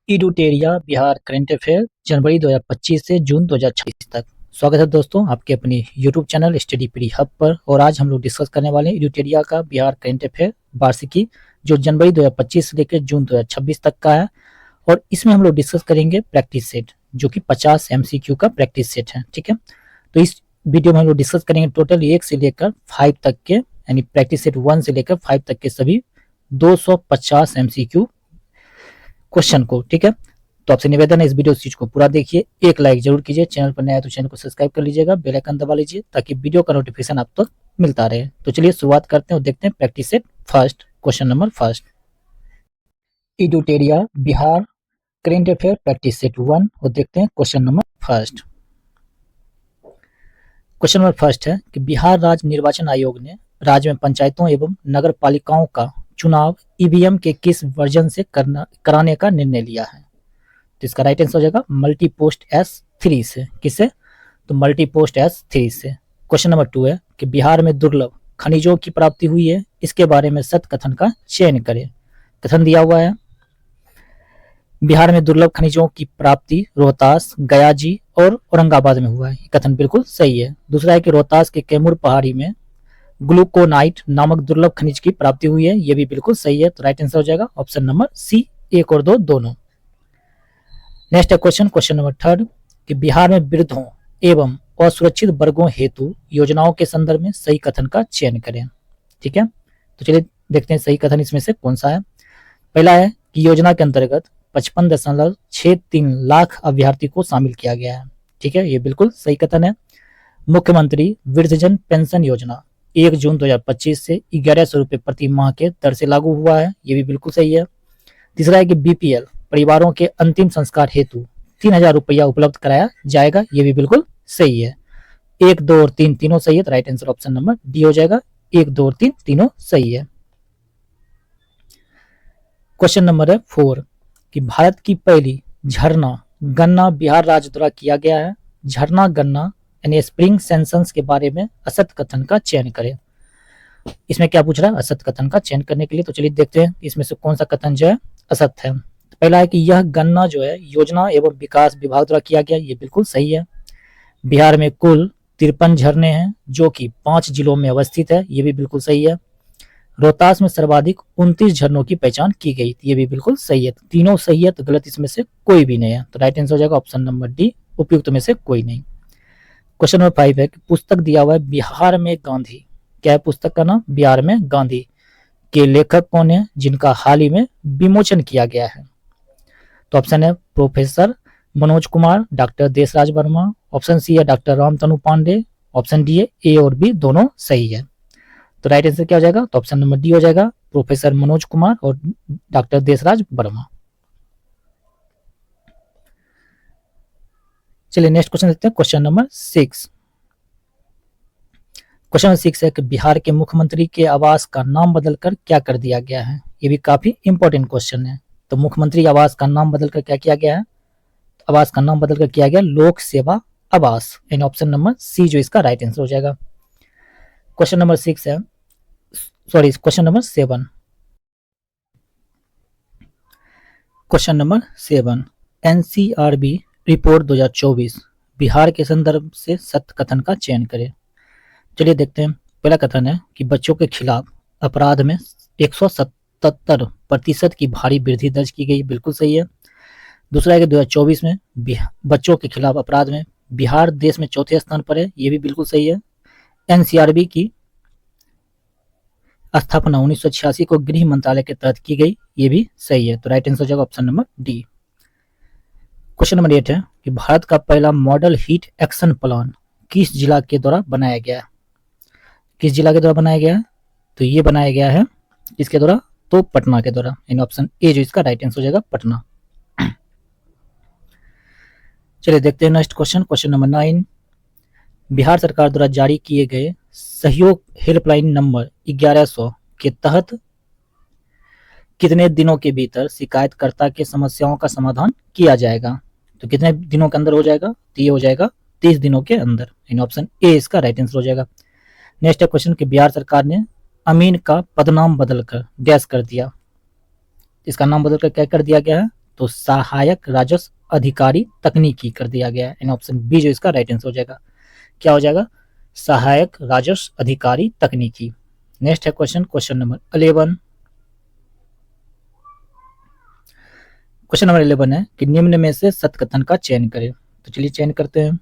इडुटेरिया Bihar current affair जनवरी 2025 से जून 2026 तक। स्वागत है दोस्तों आपके अपने YouTube channel study PD hub पर। और आज हम लोग डिस्कस करने वाले हैं इडुटेरिया का बिहार करंट अफेयर वार्षिकी, जो जनवरी 2025 से लेकर जून 2026 तक का है। और इसमें हम लोग डिस्कस करेंगे प्रैक्टिस सेट, जो कि 50 MCQ का प्रैक्टिस सेट है। ठीक है, तो इस वीडियो में हम लोग डिस्कस करेंगे टोटल 1 से लेकर 5 तक के, यानी प्रैक्टिस सेट 1 से लेकर 5 तक के सभी 250 MCQ क्वेश्चन को। ठीक है, तो आपसे निवेदन है इस वीडियो चीज को पूरा देखिए, एक लाइक जरूर कीजिए, चैनल पर नया है तो चैनल को सब्सक्राइब कर लीजिएगा, बेल आइकन दबा लीजिए ताकि वीडियो का नोटिफिकेशन आप तक मिलता रहे। तो चलिए शुरुआत करते हैं और देखते हैं practice set first, question number first. Edutoria Bihar current affair practice set 1 और देखते हैं question number first. Question number first है कि बिहार राज्य निर्वाचन आयोग ने राज्य में पंचायतों एवं नगर पालिकाओं का चुनाव ईवीएम के किस वर्जन से कराने का निर्णय लिया है। तो इसका राइट आंसर हो जाएगा मल्टी पोस्ट S3 से। किससे? तो मल्टी पोस्ट S3 से। क्वेश्चन नंबर 2 है कि बिहार में दुर्लभ खनिजों की प्राप्ति हुई है, इसके बारे में सत्य कथन का चयन करें। कथन दिया हुआ है बिहार में दुर्लभ खनिजों की प्राप्ति रोहतास, गयाजी और औरंगाबाद में हुआ है। कथन बिल्कुल सही है। दूसरा है कि रोहतास के कैमूर पहाड़ी में ग्लूकोनाइट नामक दुर्लभ खनिज की प्राप्ति हुई है, यह भी बिल्कुल सही है। तो राइट आंसर हो जाएगा ऑप्शन नंबर सी, 1 और 2 दोनों। नेक्स्ट है क्वेश्चन नंबर थर्ड कि बिहार में वृद्धों एवं असुरक्षित वर्गों हेतु योजनाओं के संदर्भ में सही कथन का चयन करें। ठीक है, तो चलिए देखते हैं सही कथन इसमें से कौन सा है। पहला है कि योजना के अंतर्गत 55.63 लाख अभ्यर्थी को शामिल किया गया है। ठीक है, ये बिल्कुल सही कथन है। मुख्यमंत्री वृद्धजन पेंशन योजना 1 जून 2025 से 1100 रुपये प्रति माह के दर से लागू हुआ है, ये भी बिल्कुल सही है। तीसरा है कि BPL परिवारों के अंतिम संस्कार हेतु 3000 रुपया उपलब्ध कराया जाएगा, ये भी बिल्कुल सही है। 1, 2 और 3 तीनों सही है, तो right answer option number D हो जाएगा। 1, 2 और 3 तीनों सही है। क्वेश्चन नंबर है 4 कि भारत की पहली झरना गन्ना बिहार राज्य द्वारा किया गया है। झरना गन्ना यानी स्प्रिंग सेंसन्स के बारे में असत्य कथन का चयन करें। इसमें क्या पूछ रहा है असत्य कथन का चयन करने के लिए, तो चलिए देखते हैं इसमें से कौन सा कथन जो है असत्य है। तो पहला है कि यह गन्ना जो है योजना एवं विकास विभाग द्वारा किया गया, ये बिल्कुल सही है। बिहार में कुल 53 झरने हैं जो कि 5 जिलों में अवस्थित है, ये भी बिल्कुल सही है। रोहतास में सर्वाधिक 29 झरनों की पहचान की गई, ये भी बिल्कुल सही है। तीनों सही है, तो गलत इसमें से कोई भी नहीं है, तो राइट आंसर हो जाएगा ऑप्शन नंबर डी, उपयुक्त में से कोई नहीं। क्वेश्चन नंबर 5 है कि पुस्तक दिया हुआ है बिहार में गांधी, क्या है पुस्तक का नाम? बिहार में गांधी के लेखक कौन है जिनका हाल ही में विमोचन किया गया है। तो ऑप्शन है professor Manoj Kumar, doctor Deshraj Verma, option C है doctor Ramtanu Pande, option D है ए और बी दोनों सही है। तो राइट आंसर क्या हो जाएगा? तो ऑप्शन नंबर डी हो जाएगा, प्रोफेसर मनोज कुमार और डॉक्टर देशराज वर्मा। चलिए नेक्स्ट क्वेश्चन देखते हैं, क्वेश्चन नंबर 6। क्वेश्चन नंबर 6 है कि बिहार के मुख्यमंत्री के आवास का नाम बदलकर क्या कर दिया गया है। ये भी काफी इंपॉर्टेंट क्वेश्चन है। तो मुख्यमंत्री आवास का नाम बदलकर क्या किया गया है? आवास का नाम बदलकर किया गया लोक सेवा आवास, यानी ऑप्शन नंबर सी जो इसका राइट आंसर हो जाएगा। क्वेश्चन नंबर 6 है, sorry question number 7। Question number 7 NCRB report 2024 Bihar के संदर्भ से सत्य कथन का चयन करें। चलिए देखते हैं। पहला कथन है कि बच्चों के खिलाफ अपराध में 177% की भारी वृद्धि दर्ज की गई, बिल्कुल सही है। दूसरा है कि 2024 में बच्चों के खिलाफ अपराध में बिहार देश में चौथे स्थान पर है, ये भी बिल्कुल सही है। NCRB की स्थापना 1986 को गृह मंत्रालय के तहत की गई, ये भी सही है। तो राइट आंसर हो जाएगा option number D. Question number 8 है कि भारत का पहला मॉडल हीट एक्शन प्लान किस जिला के द्वारा बनाया गया है। किस जिला के द्वारा बनाया गया है? तो ये बनाया गया है किसके द्वारा? तो पटना के द्वारा, यानी ऑप्शन ए जो इसका राइट आंसर हो जाएगा पटना। चलिए देखते हैं next question, question number 9। Bihar सरकार द्वारा जारी किए गए सहयोग हेल्पलाइन नंबर 1100 के तहत कितने दिनों के भीतर शिकायतकर्ता के समस्याओं का समाधान किया जाएगा। तो कितने दिनों के अंदर हो जाएगा? तो ये हो जाएगा 30 दिनों के अंदर, यानी ऑप्शन ए इसका राइट आंसर हो जाएगा। नेक्स्ट है क्वेश्चन कि बिहार सरकार ने अमीन का पदनाम बदलकर डैश कर दिया, इसका नाम बदलकर क्या कर दिया गया है? तो सहायक राजस्व अधिकारी तकनीकी कर दिया गया है। ऑप्शन बी जो इसका राइट आंसर हो जाएगा, क्या हो जाएगा, सहायक राजस्व अधिकारी तकनीकी। नेक्स्ट है क्वेश्चन नंबर 11। क्वेश्चन नंबर 11 है कि निम्न में से सत्य कथन का चयन करें। तो चलिए चयन करते हैं।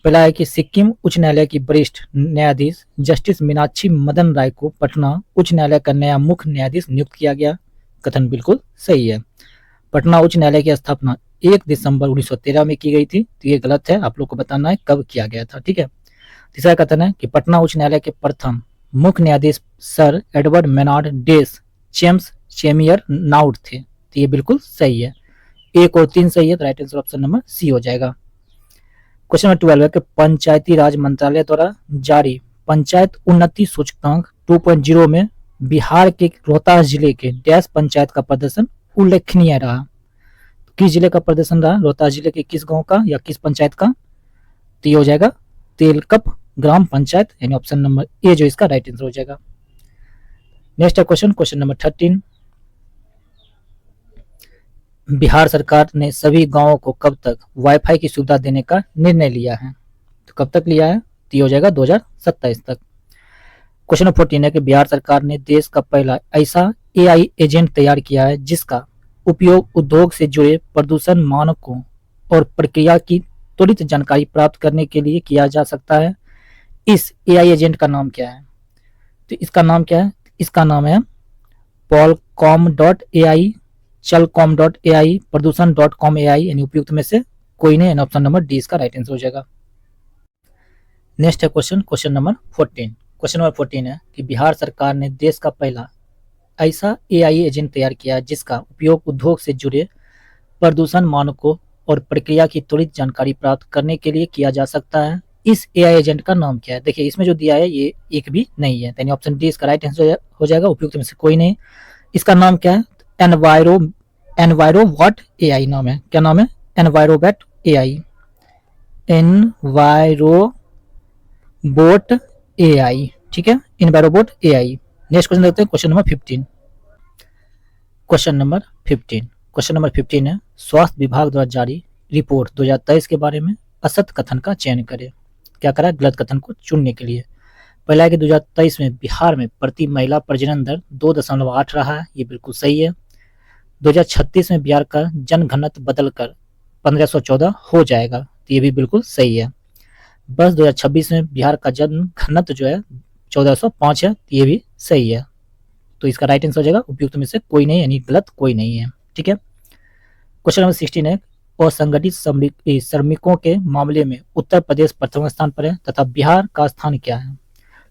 पहला है कि सिक्किम उच्च न्यायालय की वरिष्ठ न्यायाधीश जस्टिस मीनाक्षी मदन राय को पटना उच्च न्यायालय का नया मुख्य न्यायाधीश नियुक्त किया गया। कथन बिल्कुल सही है। पटना उच्च न्यायालय की स्थापना 1 दिसंबर 1913 में की गई थी। तो ये गलत है, आप लोग को बताना है कब किया गया था, ठीक है। तीसरा कथन है कि पटना उच्च न्यायालय के प्रथम मुख्य न्यायाधीश सर एडवर्ड मेनार्ड डेस चेम्स चेमियर नाउट थे। तो ये बिल्कुल सही है। 1 और 3 सही है, तो right answer option number C हो जाएगा। क्वेश्चन नंबर 12 है कि पंचायती राज मंत्रालय द्वारा जारी पंचायत उन्नति सूचकांक 2.0 में बिहार के रोहतास जिले के डैश पंचायत का प्रदर्शन उल्लेखनीय रहा। किस जिले का प्रदर्शन रहा, रोहतास जिले के किस गांव का या किस पंचायत का, तो ये हो जाएगा तेलकप ग्राम पंचायत, यानी ऑप्शन नंबर ए जो इसका राइट आंसर हो जाएगा। नेक्स्ट है क्वेश्चन नंबर 13। बिहार सरकार ने सभी गांवों को कब तक वाईफाई की सुविधा देने का निर्णय लिया है। तो कब तक लिया है, तो ये हो जाएगा 2027 तक। क्वेश्चन नंबर 14 है कि बिहार सरकार ने देश का पहला ऐसा एआई एजेंट तैयार किया है जिसका उपयोग उद्योग से जुड़े प्रदूषण मानकों और प्रक्रिया की त्वरित जानकारी प्राप्त करने के लिए किया जा सकता है। इस एआई एजेंट का नाम क्या है, तो इसका नाम क्या है, इसका नाम है पॉलकॉम.ai, चलकॉम.ai, प्रदूषण.com.ai, यानी उपयुक्त में से कोई नहीं, ऑप्शन नंबर डी इसका राइट आंसर हो जाएगा। नेक्स्ट है क्वेश्चन नंबर 14। क्वेश्चन नंबर 14 है कि बिहार सरकार ने देश का पहला ऐसा एआई एजेंट तैयार किया जिसका उपयोग उद्योग से जुड़े प्रदूषण मानकों और प्रक्रिया की त्वरित जानकारी प्राप्त करने के लिए किया जा सकता है। इस एआई एजेंट का नाम क्या है, देखिए इसमें जो दिया है ये एक भी नहीं है, यानी ऑप्शन डी इसका राइट आंसर हो जाएगा, उपयुक्त में से कोई नहीं। इसका नाम क्या है, एनवायरोबॉट एआई नाम है। क्या नाम है, एनवायरोबॉट एआई, एनवायरोबॉट एआई, ठीक है, एनवायरोबॉट एआई। नेक्स्ट क्वेश्चन देखते हैं, क्वेश्चन नंबर 15। क्वेश्चन नंबर 15 है स्वास्थ्य विभाग द्वारा जारी रिपोर्ट 2023 के बारे में असत्य कथन का चयन करें। क्या करा, गलत कथन को चुनने के लिए। पहला है कि 2023 में बिहार में प्रति महिला प्रजनन दर 2.8 रहा है, ये बिल्कुल सही है। 2036 में बिहार का जनघनत्व बदलकर 1514 हो जाएगा, तो ये भी बिल्कुल सही है। बस 2026 में बिहार का जन घनत्व जो है 1405 है, तो ये भी सही है। तो इसका राइट आंसर हो जाएगा, उपयुक्त में से कोई नहीं, यानी गलत कोई नहीं है, ठीक है। क्वेश्चन नंबर 16 है असंगठित श्रमिकों के मामले में उत्तर प्रदेश प्रथम स्थान पर है तथा बिहार का स्थान क्या है।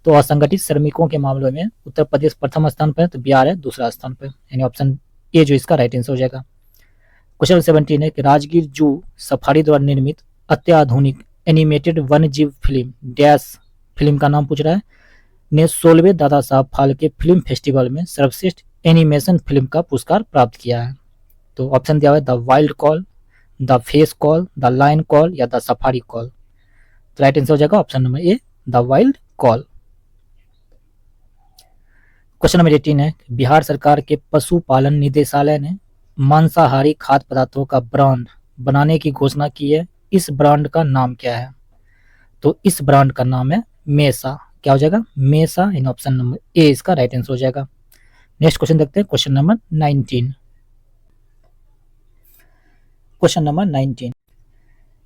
तो असंगठित श्रमिकों के मामले में उत्तर प्रदेश प्रथम स्थान पर है, तो बिहार है दूसरा स्थान पर, यानी ऑप्शन ए जो इसका राइट आंसर हो जाएगा। क्वेश्चन 17 है कि राजगीर जू सफारी द्वारा निर्मित अत्याधुनिक एनिमेटेड वन्य जीव फिल्म डैश फिल्म का नाम पूछ रहा है, ने 16वें दादा साहब फाल्के फिल्म फेस्टिवल में सर्वश्रेष्ठ एनिमेशन फिल्म का पुरस्कार प्राप्त किया है। तो ऑप्शन दिया हुआ है the wild call, the face call, the lion call या द सफारी कॉल। तो राइट आंसर हो जाएगा option number A, the wild call. Question number 18 है बिहार सरकार के पशुपालन निदेशालय ने मांसाहारी खाद्य पदार्थों का ब्रांड बनाने की घोषणा की है। इस ब्रांड का नाम क्या है, तो इस ब्रांड का नाम है मेसा। क्या हो जाएगा, मेसा, इन ऑप्शन नंबर ए इसका राइट आंसर हो जाएगा। नेक्स्ट क्वेश्चन देखते हैं, क्वेश्चन नंबर 19।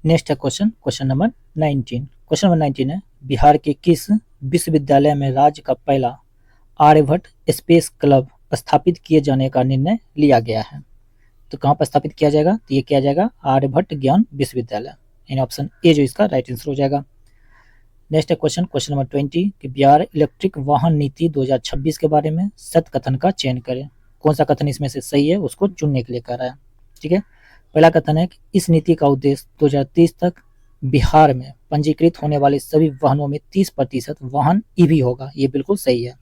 नेक्स्ट है क्वेश्चन नंबर 19। क्वेश्चन नंबर 19 है बिहार के किस विश्वविद्यालय में राज्य का पहला आर्यभट्ट स्पेस क्लब स्थापित किए जाने का निर्णय लिया गया है। तो कहाँ पर स्थापित किया जाएगा, तो ये किया जाएगा आर्यभट्ट ज्ञान विश्वविद्यालय, यानी ऑप्शन ए जो इसका राइट आंसर हो जाएगा। नेक्स्ट है क्वेश्चन नंबर 20 कि बिहार इलेक्ट्रिक वाहन नीति 2026 के बारे में सत्य कथन का चयन करें। कौन सा कथन इसमें से सही है उसको चुनने के लिए कह रहा है, ठीक है। पहला कथन है कि इस नीति का उद्देश्य 2030 तक बिहार में पंजीकृत होने वाले सभी वाहनों में 30% वाहन ईवी होगा, ये बिल्कुल सही है।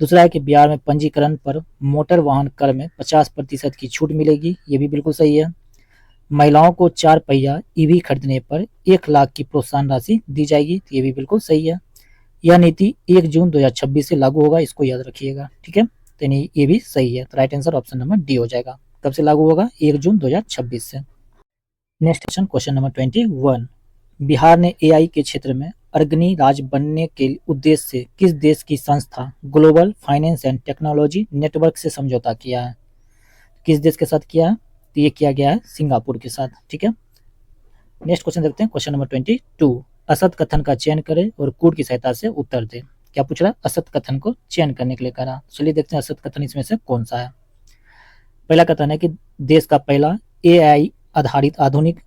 दूसरा है कि बिहार में पंजीकरण पर मोटर वाहन कर में 50% की छूट मिलेगी, ये भी बिल्कुल सही है। महिलाओं को 4 पहिया ईवी खरीदने पर 1 लाख की प्रोत्साहन राशि दी जाएगी, ये भी बिल्कुल सही है। यह नीति 1 जून 2026 से लागू होगा, इसको याद रखिएगा, ठीक है। तो ये भी सही है, तो right answer option number D हो जाएगा। कब से लागू होगा? 1 जून 2026 से। नेक्स्ट क्वेश्चन नंबर 21, बिहार ने एआई के क्षेत्र में अग्रणी राज्य बनने के उद्देश्य से किस देश की संस्था global finance and technology network से समझौता किया है? किस देश के साथ किया है? तो ये किया गया है सिंगापुर के साथ। ठीक है, नेक्स्ट क्वेश्चन देखते हैं, क्वेश्चन नंबर 22, असत कथन का चयन करें और कूट की सहायता से उत्तर दें। क्या पूछ रहा है? असत कथन को चयन करने के लिए कहा। चलिए देखते हैं असत कथन इसमें से कौन सा है। पहला कथन है कि देश का पहला एआई आधारित आधुनिक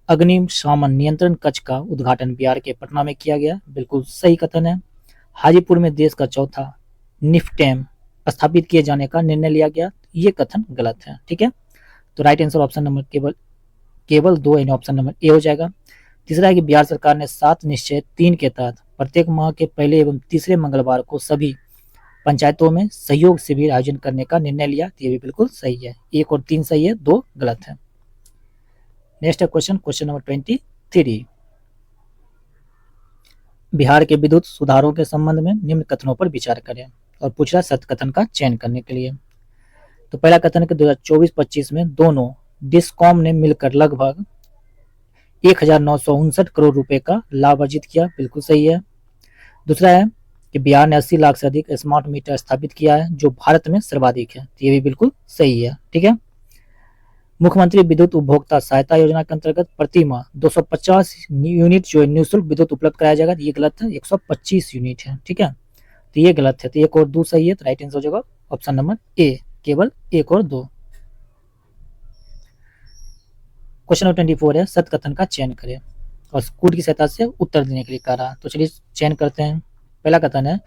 अग्निशमन नियंत्रण कक्ष का उद्घाटन बिहार के पटना में किया गया। बिल्कुल सही कथन है। हाजीपुर में देश का चौथा निफ्टेम स्थापित किए जाने का निर्णय लिया गया। ये कथन गलत है। ठीक है, तो राइट आंसर ऑप्शन नंबर केवल 2 यानी ऑप्शन नंबर ए हो जाएगा। तीसरा है कि बिहार सरकार ने 7 निश्चय 3 के तहत प्रत्येक माह के पहले एवं तीसरे मंगलवार को सभी पंचायतों में सहयोग शिविर आयोजन करने का निर्णय लिया। ये भी बिल्कुल सही है। 1 और 3 सही है, 2 गलत है। नेक्स्ट है क्वेश्चन नंबर 23, बिहार के विद्युत सुधारों के संबंध में निम्न कथनों पर विचार करें और पूछ रहा है सत्य कथन का चयन करने के लिए। तो पहला कथन है कि 2024-25 में दोनों डिस्कॉम ने मिलकर लगभग 1959 करोड़ रुपए का लाभ अर्जित किया। बिल्कुल सही है। दूसरा है कि बिहार ने 80 लाख से अधिक स्मार्ट मीटर स्थापित किया है, जो भारत में सर्वाधिक है। ये भी बिल्कुल सही है। ठीक है, मुख्यमंत्री विद्युत उपभोक्ता सहायता योजना के अंतर्गत प्रति माह 250 यूनिट जो निःशुल्क विद्युत उपलब्ध कराया जाएगा। ये गलत है, 125 यूनिट है। ठीक है, तो ये गलत है। तो 1 और 2 सही है, तो राइट आंसर हो जाएगा ऑप्शन नंबर ए, केवल 1 और 2। क्वेश्चन नंबर 24 है, सत्य कथन का चयन करें और कूट की सहायता से उत्तर देने के लिए कह रहा। तो चलिए चयन करते हैं। पहला कथन है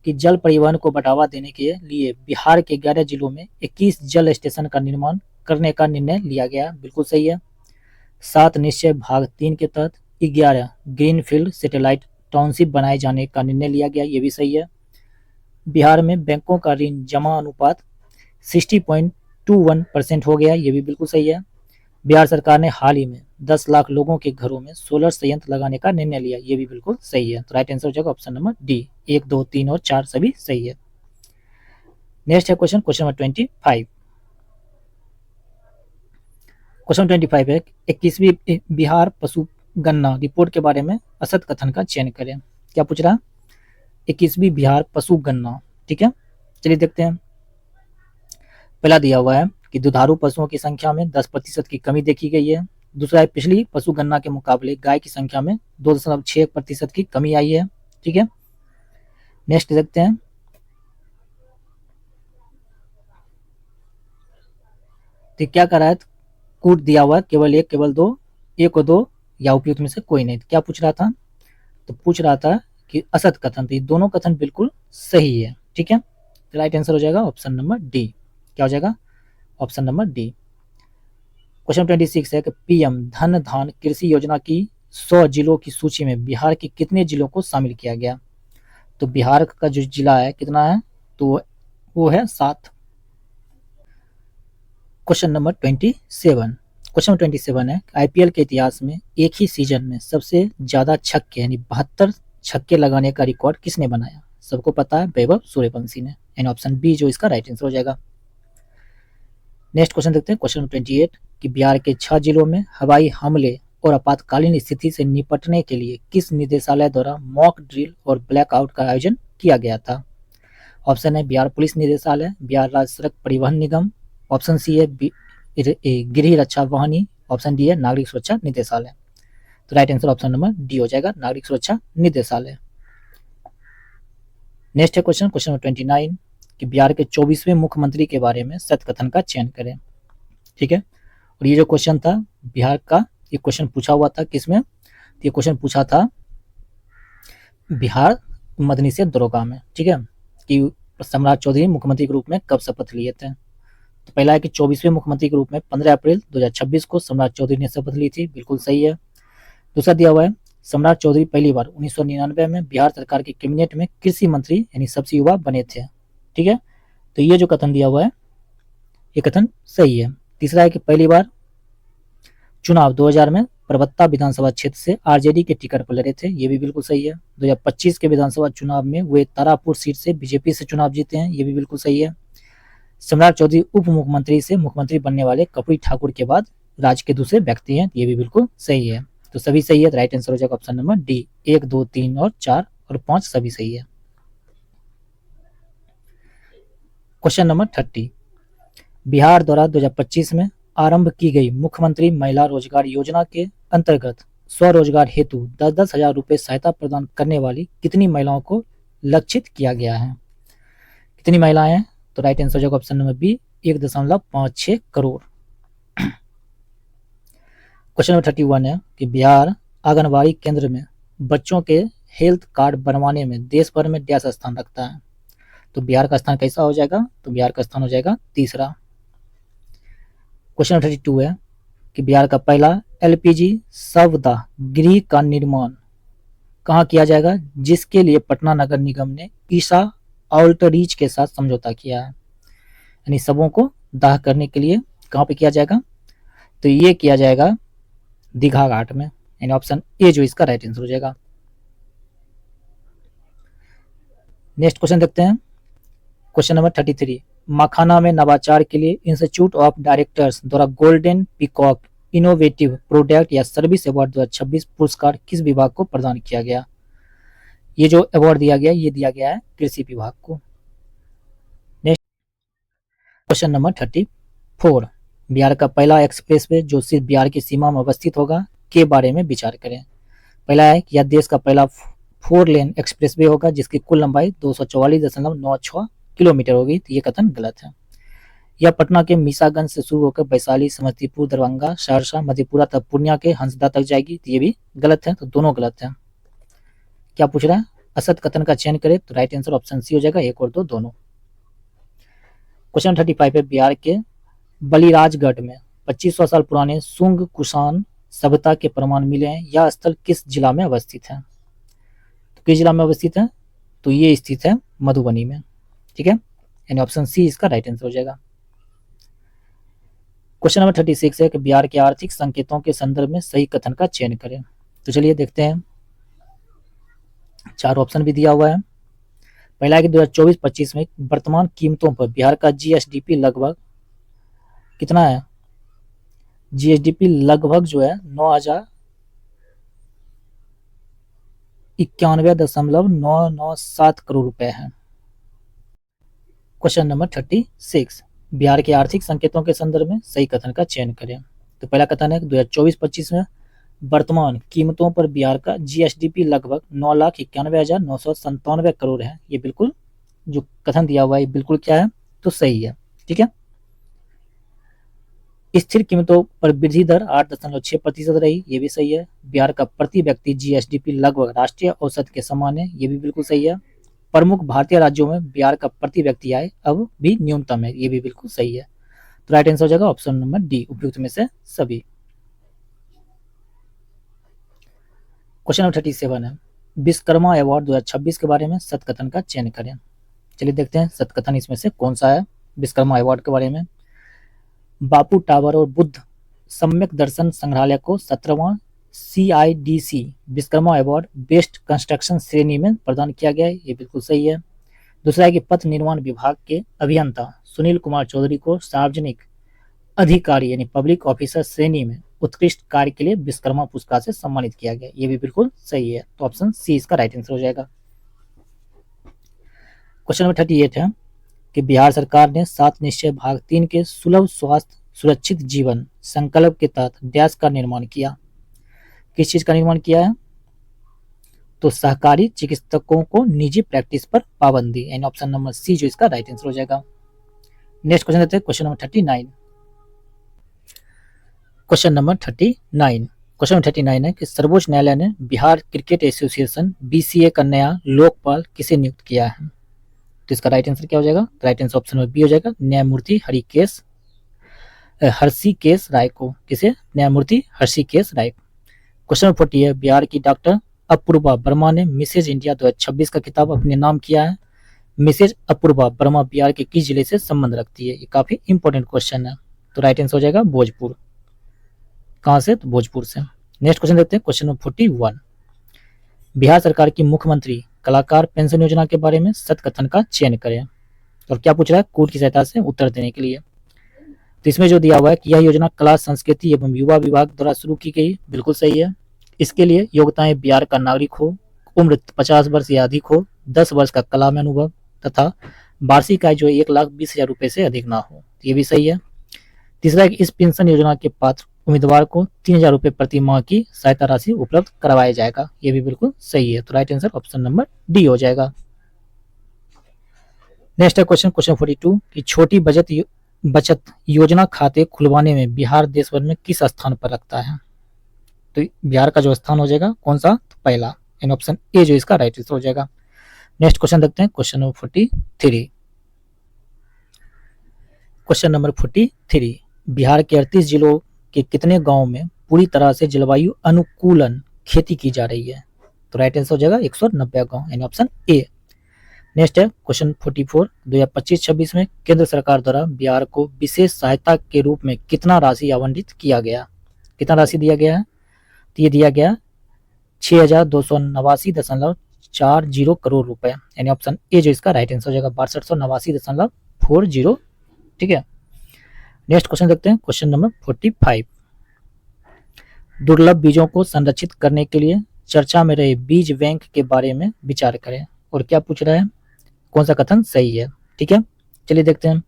कि जल परिवहन को बढ़ावा देने के लिए बिहार के 11 जिलों में 21 जल स्टेशन का निर्माण करने का निर्णय लिया गया। बिल्कुल सही है। 7 निश्चय भाग 3 के तहत 11 ग्रीनफील्ड सैटेलाइट टाउनशिप बनाए जाने का निर्णय लिया गया। ये भी सही है। बिहार में बैंकों का ऋण जमा अनुपात 60.21% हो गया। ये भी बिल्कुल सही है। बिहार सरकार ने हाल ही में 10 लाख लोगों के घरों में सोलर संयंत्र लगाने का निर्णय लिया। ये भी बिल्कुल सही है। तो राइट आंसर हो जाएगा ऑप्शन नंबर डी, 1, 2, 3 और 4 सभी सही है। नेक्स्ट है क्वेश्चन नंबर 25। क्वेश्चन 25 है, 21वीं बिहार पशु गणना रिपोर्ट के बारे में असत कथन का चयन करें। क्या पूछ रहा है? 21वीं बिहार पशु गणना। ठीक है, चलिए देखते हैं। पहला दिया हुआ है कि दुधारू पशुओं की संख्या में 10% की कमी देखी गई है। दूसरा है पिछली पशु गणना के मुकाबले गाय की संख्या में 2.6% की कमी आई है। ठीक है, नेक्स्ट देखते हैं। तो क्या कर रहा है? कूट दिया हुआ केवल 1, केवल 2, 1 और 2 या उपयुक्त में से कोई नहीं। तो क्या पूछ रहा था? तो पूछ रहा था कि असत कथन। तो ये दोनों कथन बिल्कुल सही है। ठीक है, तो राइट आंसर हो जाएगा ऑप्शन नंबर डी। क्या हो जाएगा? Option number D. क्वेश्चन 26 है कि पीएम धन धान कृषि योजना की 100 जिलों की सूची में बिहार के कितने जिलों को शामिल किया गया? तो बिहार का जो जिला है कितना है? तो वो है 7। Question number 27। क्वेश्चन 27 है, आईपीएल के इतिहास में एक ही सीजन में सबसे ज्यादा छक्के यानी 72 छक्के लगाने का रिकॉर्ड किसने बनाया? सबको पता है, वैभव सूर्यवंशी ने। यानी ऑप्शन बी जो इसका राइट आंसर हो जाएगा। नेक्स्ट क्वेश्चन देखते हैं। क्वेश्चन 28 कि बिहार के 6 जिलों में हवाई हमले और आपातकालीन स्थिति से निपटने के लिए किस निदेशालय द्वारा मॉक ड्रिल और ब्लैकआउट का आयोजन किया गया था? ऑप्शन है बिहार पुलिस निदेशालय, बिहार राज्य सड़क परिवहन निगम, ऑप्शन सी है गृह रक्षा वाहिनी, ऑप्शन डी है नागरिक सुरक्षा निदेशालय। तो right answer option number D हो जाएगा, नागरिक सुरक्षा निदेशालय। नेक्स्ट है क्वेश्चन नंबर 29 कि बिहार के 24वें मुख्यमंत्री के बारे में सत्य कथन का चयन करें। ठीक है, और ये जो क्वेश्चन था बिहार का, ये क्वेश्चन पूछा हुआ था किसमें? ये क्वेश्चन पूछा था बिहार मदनी से दरोगा में। ठीक है, कि सम्राट चौधरी मुख्यमंत्री के रूप में कब शपथ लिए थे? तो पहला है कि 24वें मुख्यमंत्री के रूप में 15 अप्रैल 2026 को सम्राट चौधरी ने शपथ ली थी। बिल्कुल सही है। दूसरा दिया हुआ है सम्राट चौधरी पहली बार 1999 में बिहार सरकार के कैबिनेट में कृषि मंत्री यानी सबसे युवा बने थे। ठीक है, तो ये जो कथन दिया हुआ है ये कथन सही है। तीसरा है कि पहली बार चुनाव 2000 में परबत्ता विधानसभा क्षेत्र से आरजेडी के टिकट पर लड़े थे। ये भी बिल्कुल सही है। 2025 के विधानसभा चुनाव में वे तारापुर सीट से बीजेपी से चुनाव जीते हैं। ये भी बिल्कुल सही है। सम्राट चौधरी उप मुख्यमंत्री से मुख्यमंत्री बनने वाले कर्पूरी ठाकुर के बाद राज्य के दूसरे व्यक्ति हैं। ये भी बिल्कुल सही है। तो सभी सही है। राइट आंसर हो जाएगा ऑप्शन नंबर डी। 1, 2, 3 और 4 और 5 सभी सही है। क्वेश्चन नंबर 30, बिहार द्वारा 2025 में आरंभ की गई मुख्यमंत्री महिला रोजगार योजना के अंतर्गत स्वरोजगार हेतु 10-10 हजार रुपए सहायता प्रदान करने वाली कितनी महिलाओं को लक्षित किया गया है? कितनी महिलाएं हैं? तो राइट आंसर हो जाएगा option number B, 1.56 crore. Question number 31 है कि बिहार आंगनबाड़ी केंद्र में बच्चों के हेल्थ कार्ड बनवाने में देश भर में डैश स्थान रखता है? तो बिहार का स्थान कैसा हो जाएगा? तो बिहार का स्थान हो जाएगा तीसरा। क्वेश्चन नंबर 32 है कि बिहार का पहला एलपीजी शवदाह गृह का निर्माण कहाँ किया जाएगा, जिसके लिए पटना नगर निगम ने ईसा आउटरीच के साथ समझौता किया है? यानी शवों को दाह करने के लिए कहाँ पे किया जाएगा? तो ये किया जाएगा दीघा घाट में, यानी ऑप्शन ए जो इसका राइट आंसर हो जाएगा। नेक्स्ट क्वेश्चन देखते हैं। क्वेश्चन नंबर 33, मखाना में नवाचार के लिए इंस्टीट्यूट ऑफ डायरेक्टर्स द्वारा गोल्डन पीकॉक इनोवेटिव प्रोडक्ट या सर्विस अवार्ड 2026 पुरस्कार किस विभाग को प्रदान किया गया? ये जो अवार्ड दिया गया ये दिया गया है कृषि विभाग को। नेक्स्ट क्वेश्चन नंबर 34, बिहार का पहला एक्सप्रेसवे जो सिर्फ बिहार की सीमा में अवस्थित होगा के बारे में विचार करें। पहला है कि यह देश का पहला 4 लेन एक्सप्रेसवे होगा जिसकी कुल लंबाई 244.96 किलोमीटर होगी। तो ये कथन गलत है। यह पटना के मीसागंज से शुरू होकर वैशाली, समस्तीपुर, दरभंगा, सहरसा, मधेपुरा तक पूर्णिया के हंसदा तक जाएगी। तो ये भी गलत है। तो दोनों गलत है। क्या पूछ रहा है? असत कथन का चयन करें। तो राइट आंसर ऑप्शन सी हो जाएगा, 1 और 2 दोनों। क्वेश्चन 35 है, बिहार के बलिराजगढ़ में 2500 साल पुराने सुंग कुषाण सभ्यता के प्रमाण मिले हैं। यह स्थल किस जिला में अवस्थित है? तो किस जिला में अवस्थित है? तो ये स्थित है मधुबनी में। ठीक है, यानी ऑप्शन सी इसका राइट आंसर हो जाएगा। क्वेश्चन नंबर 36 है कि बिहार के आर्थिक संकेतों के संदर्भ में सही कथन का चयन करें। तो चलिए देखते हैं। 4 ऑप्शन भी दिया हुआ है। पहला है कि 2024-25 में वर्तमान कीमतों पर बिहार का जीएसडीपी लगभग कितना है? जीएसडीपी लगभग जो है 9,091.997 करोड़ रुपए है। क्वेश्चन नंबर 36, बिहार के आर्थिक संकेतों के संदर्भ में सही कथन का चयन करें। तो पहला कथन है 2024-25 में वर्तमान कीमतों पर बिहार का जीएसडीपी लगभग 9,91,997 करोड़ है। ये बिल्कुल जो कथन दिया हुआ है बिल्कुल क्या है? तो सही है। ठीक है, स्थिर कीमतों पर वृद्धि दर 8.6% रही। ये भी सही है। बिहार का प्रति व्यक्ति जीएसडीपी लगभग राष्ट्रीय औसत के समान है। ये भी बिल्कुल सही है। प्रमुख भारतीय राज्यों में बिहार का प्रति व्यक्ति आय अब भी न्यूनतम है। ये भी बिल्कुल सही है। तो राइट आंसर हो जाएगा ऑप्शन नंबर डी, उपयुक्त में से सभी। क्वेश्चन नंबर 37 है, विश्वकर्मा अवार्ड 2026 के बारे में सत्कथन का चयन करें। चलिए देखते हैं सत्कथन इसमें से कौन सा है विश्वकर्मा अवार्ड के बारे में। बापू टावर और बुद्ध सम्यक दर्शन संग्रहालय को 17वां CIDC Vishwakarma award best construction श्रेणी में प्रदान किया गया है। ये बिल्कुल सही है। दूसरा है कि पथ निर्माण विभाग के अभियंता सुनील कुमार चौधरी को सार्वजनिक अधिकारी यानी पब्लिक ऑफिसर श्रेणी में उत्कृष्ट कार्य के लिए विश्वकर्मा पुरस्कार से सम्मानित किया गया। ये भी बिल्कुल सही है। तो ऑप्शन सी इसका राइट आंसर हो जाएगा। क्वेश्चन नंबर 38 है कि बिहार सरकार ने 7 निश्चय भाग 3 के सुलभ स्वास्थ्य सुरक्षित जीवन संकल्प के तहत डैश का निर्माण किया। किस चीज का निर्माण किया है? तो सहकारी चिकित्सकों को निजी प्रैक्टिस पर पाबंदी, यानी ऑप्शन नंबर सी जो इसका राइट आंसर हो जाएगा। नेक्स्ट क्वेश्चन देते हैं क्वेश्चन नंबर 39। क्वेश्चन नंबर 39 है कि सर्वोच्च न्यायालय ने बिहार क्रिकेट एसोसिएशन BCA का नया लोकपाल किसे नियुक्त किया है? तो इसका राइट आंसर क्या हो जाएगा? Right answer option number B हो जाएगा, न्यायमूर्ति हर्षिकेश राय को। किसे? न्यायमूर्ति हर्षिकेश राय। क्वेश्चन नंबर 40 है, बिहार की डॉक्टर अपूर्वा वर्मा ने मिसेज इंडिया 2026 का खिताब अपने नाम किया है। मिसेज अपूर्वा वर्मा बिहार के किस जिले से संबंध रखती है? ये काफी इंपॉर्टेंट क्वेश्चन है। तो राइट आंसर हो जाएगा भोजपुर। कहां से? तो भोजपुर से। नेक्स्ट क्वेश्चन देखते हैं क्वेश्चन नंबर 41। बिहार सरकार की मुख्यमंत्री कलाकार पेंशन योजना के बारे में सत्कथन का चयन करें। और क्या पूछ रहा है, कोड की सहायता से उत्तर देने के लिए। तो इसमें जो दिया हुआ है कि यह योजना कला संस्कृति एवं युवा विभाग द्वारा शुरू की गई, बिल्कुल सही है। इसके लिए योग्यताएं बिहार का नागरिक हो, उम्र 50 वर्ष या अधिक हो, 10 वर्ष का कला में अनुभव तथा वार्षिक आय जो 1,20,000 रुपए से अधिक ना हो, ये भी सही है। तीसरा, इस पेंशन योजना के पात्र उम्मीदवार को 3,000 रुपए प्रति माह की सहायता राशि उपलब्ध करवाया जाएगा, ये भी बिल्कुल सही है। तो right answer option number D हो जाएगा। नेक्स्ट है क्वेश्चन 42 कि छोटी बचत योजना खाते खुलवाने में बिहार देश भर में किस स्थान पर रखता है। तो बिहार का जो स्थान हो जाएगा कौन सा, तो पहला, इन ऑप्शन ए जो इसका राइट आंसर हो जाएगा। नेक्स्ट क्वेश्चन देखते हैं, question number 43। Question number 43, Bihar के 38 जिलों के कितने गांव में पूरी तरह से जलवायु अनुकूलन खेती की जा रही है। तो राइट आंसर हो जाएगा 190 गांव, यानी ऑप्शन ए। नेक्स्ट है क्वेश्चन 44, 2025-26 में केंद्र सरकार द्वारा बिहार को विशेष सहायता के रूप में कितना राशि आवंटित किया गया, कितना राशि दिया गया है। तो ये दिया गया 6,289.40 करोड़ रुपए, यानी ऑप्शन ए जो इसका राइट आंसर हो जाएगा 6289.40। ठीक है। नेक्स्ट क्वेश्चन देखते हैं, क्वेश्चन नंबर 45, दुर्लभ बीजों को संरक्षित करने के लिए चर्चा में रहे बीज बैंक के बारे में विचार करें। और क्या पूछ रहा है, कौन सा कथन सही है। ठीक है, चलिए देखते हैं।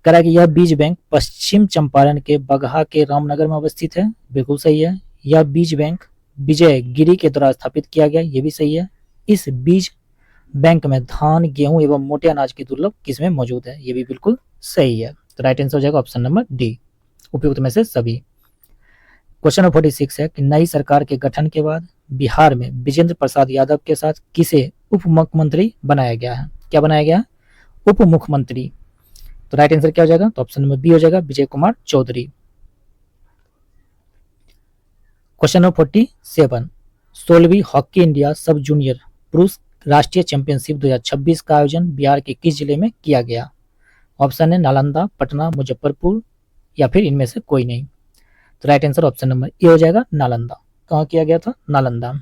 कह रहा है कि यह बीज बैंक पश्चिम चंपारण के बगहा के रामनगर में अवस्थित है, बिल्कुल सही है। यह बीज बैंक विजय गिरी के द्वारा स्थापित किया गया, ये भी सही है। इस बीज बैंक में धान, गेहूं एवं मोटे अनाज की दुर्लभ किस्में मौजूद है, ये भी बिल्कुल सही है। तो राइट आंसर हो जाएगा ऑप्शन नंबर डी, उपयुक्त में से सभी। क्वेश्चन नंबर 46 है कि नई सरकार के गठन के बाद बिहार में विजेंद्र प्रसाद यादव के साथ किसे उप मुख्यमंत्री बनाया गया है। क्या बनाया गया, उप मुख्यमंत्री। तो राइट आंसर क्या हो जाएगा, तो ऑप्शन नंबर बी हो जाएगा, विजय कुमार चौधरी। क्वेश्चन नंबर 47, 16वीं हॉकी इंडिया सब जूनियर पुरुष राष्ट्रीय चैंपियनशिप 2026 का आयोजन बिहार के किस जिले में किया गया। ऑप्शन है नालंदा, पटना, मुजफ्फरपुर या फिर इनमें से कोई नहीं। तो राइट आंसर ऑप्शन नंबर ए हो जाएगा, नालंदा। कहाँ किया गया था, नालंदा।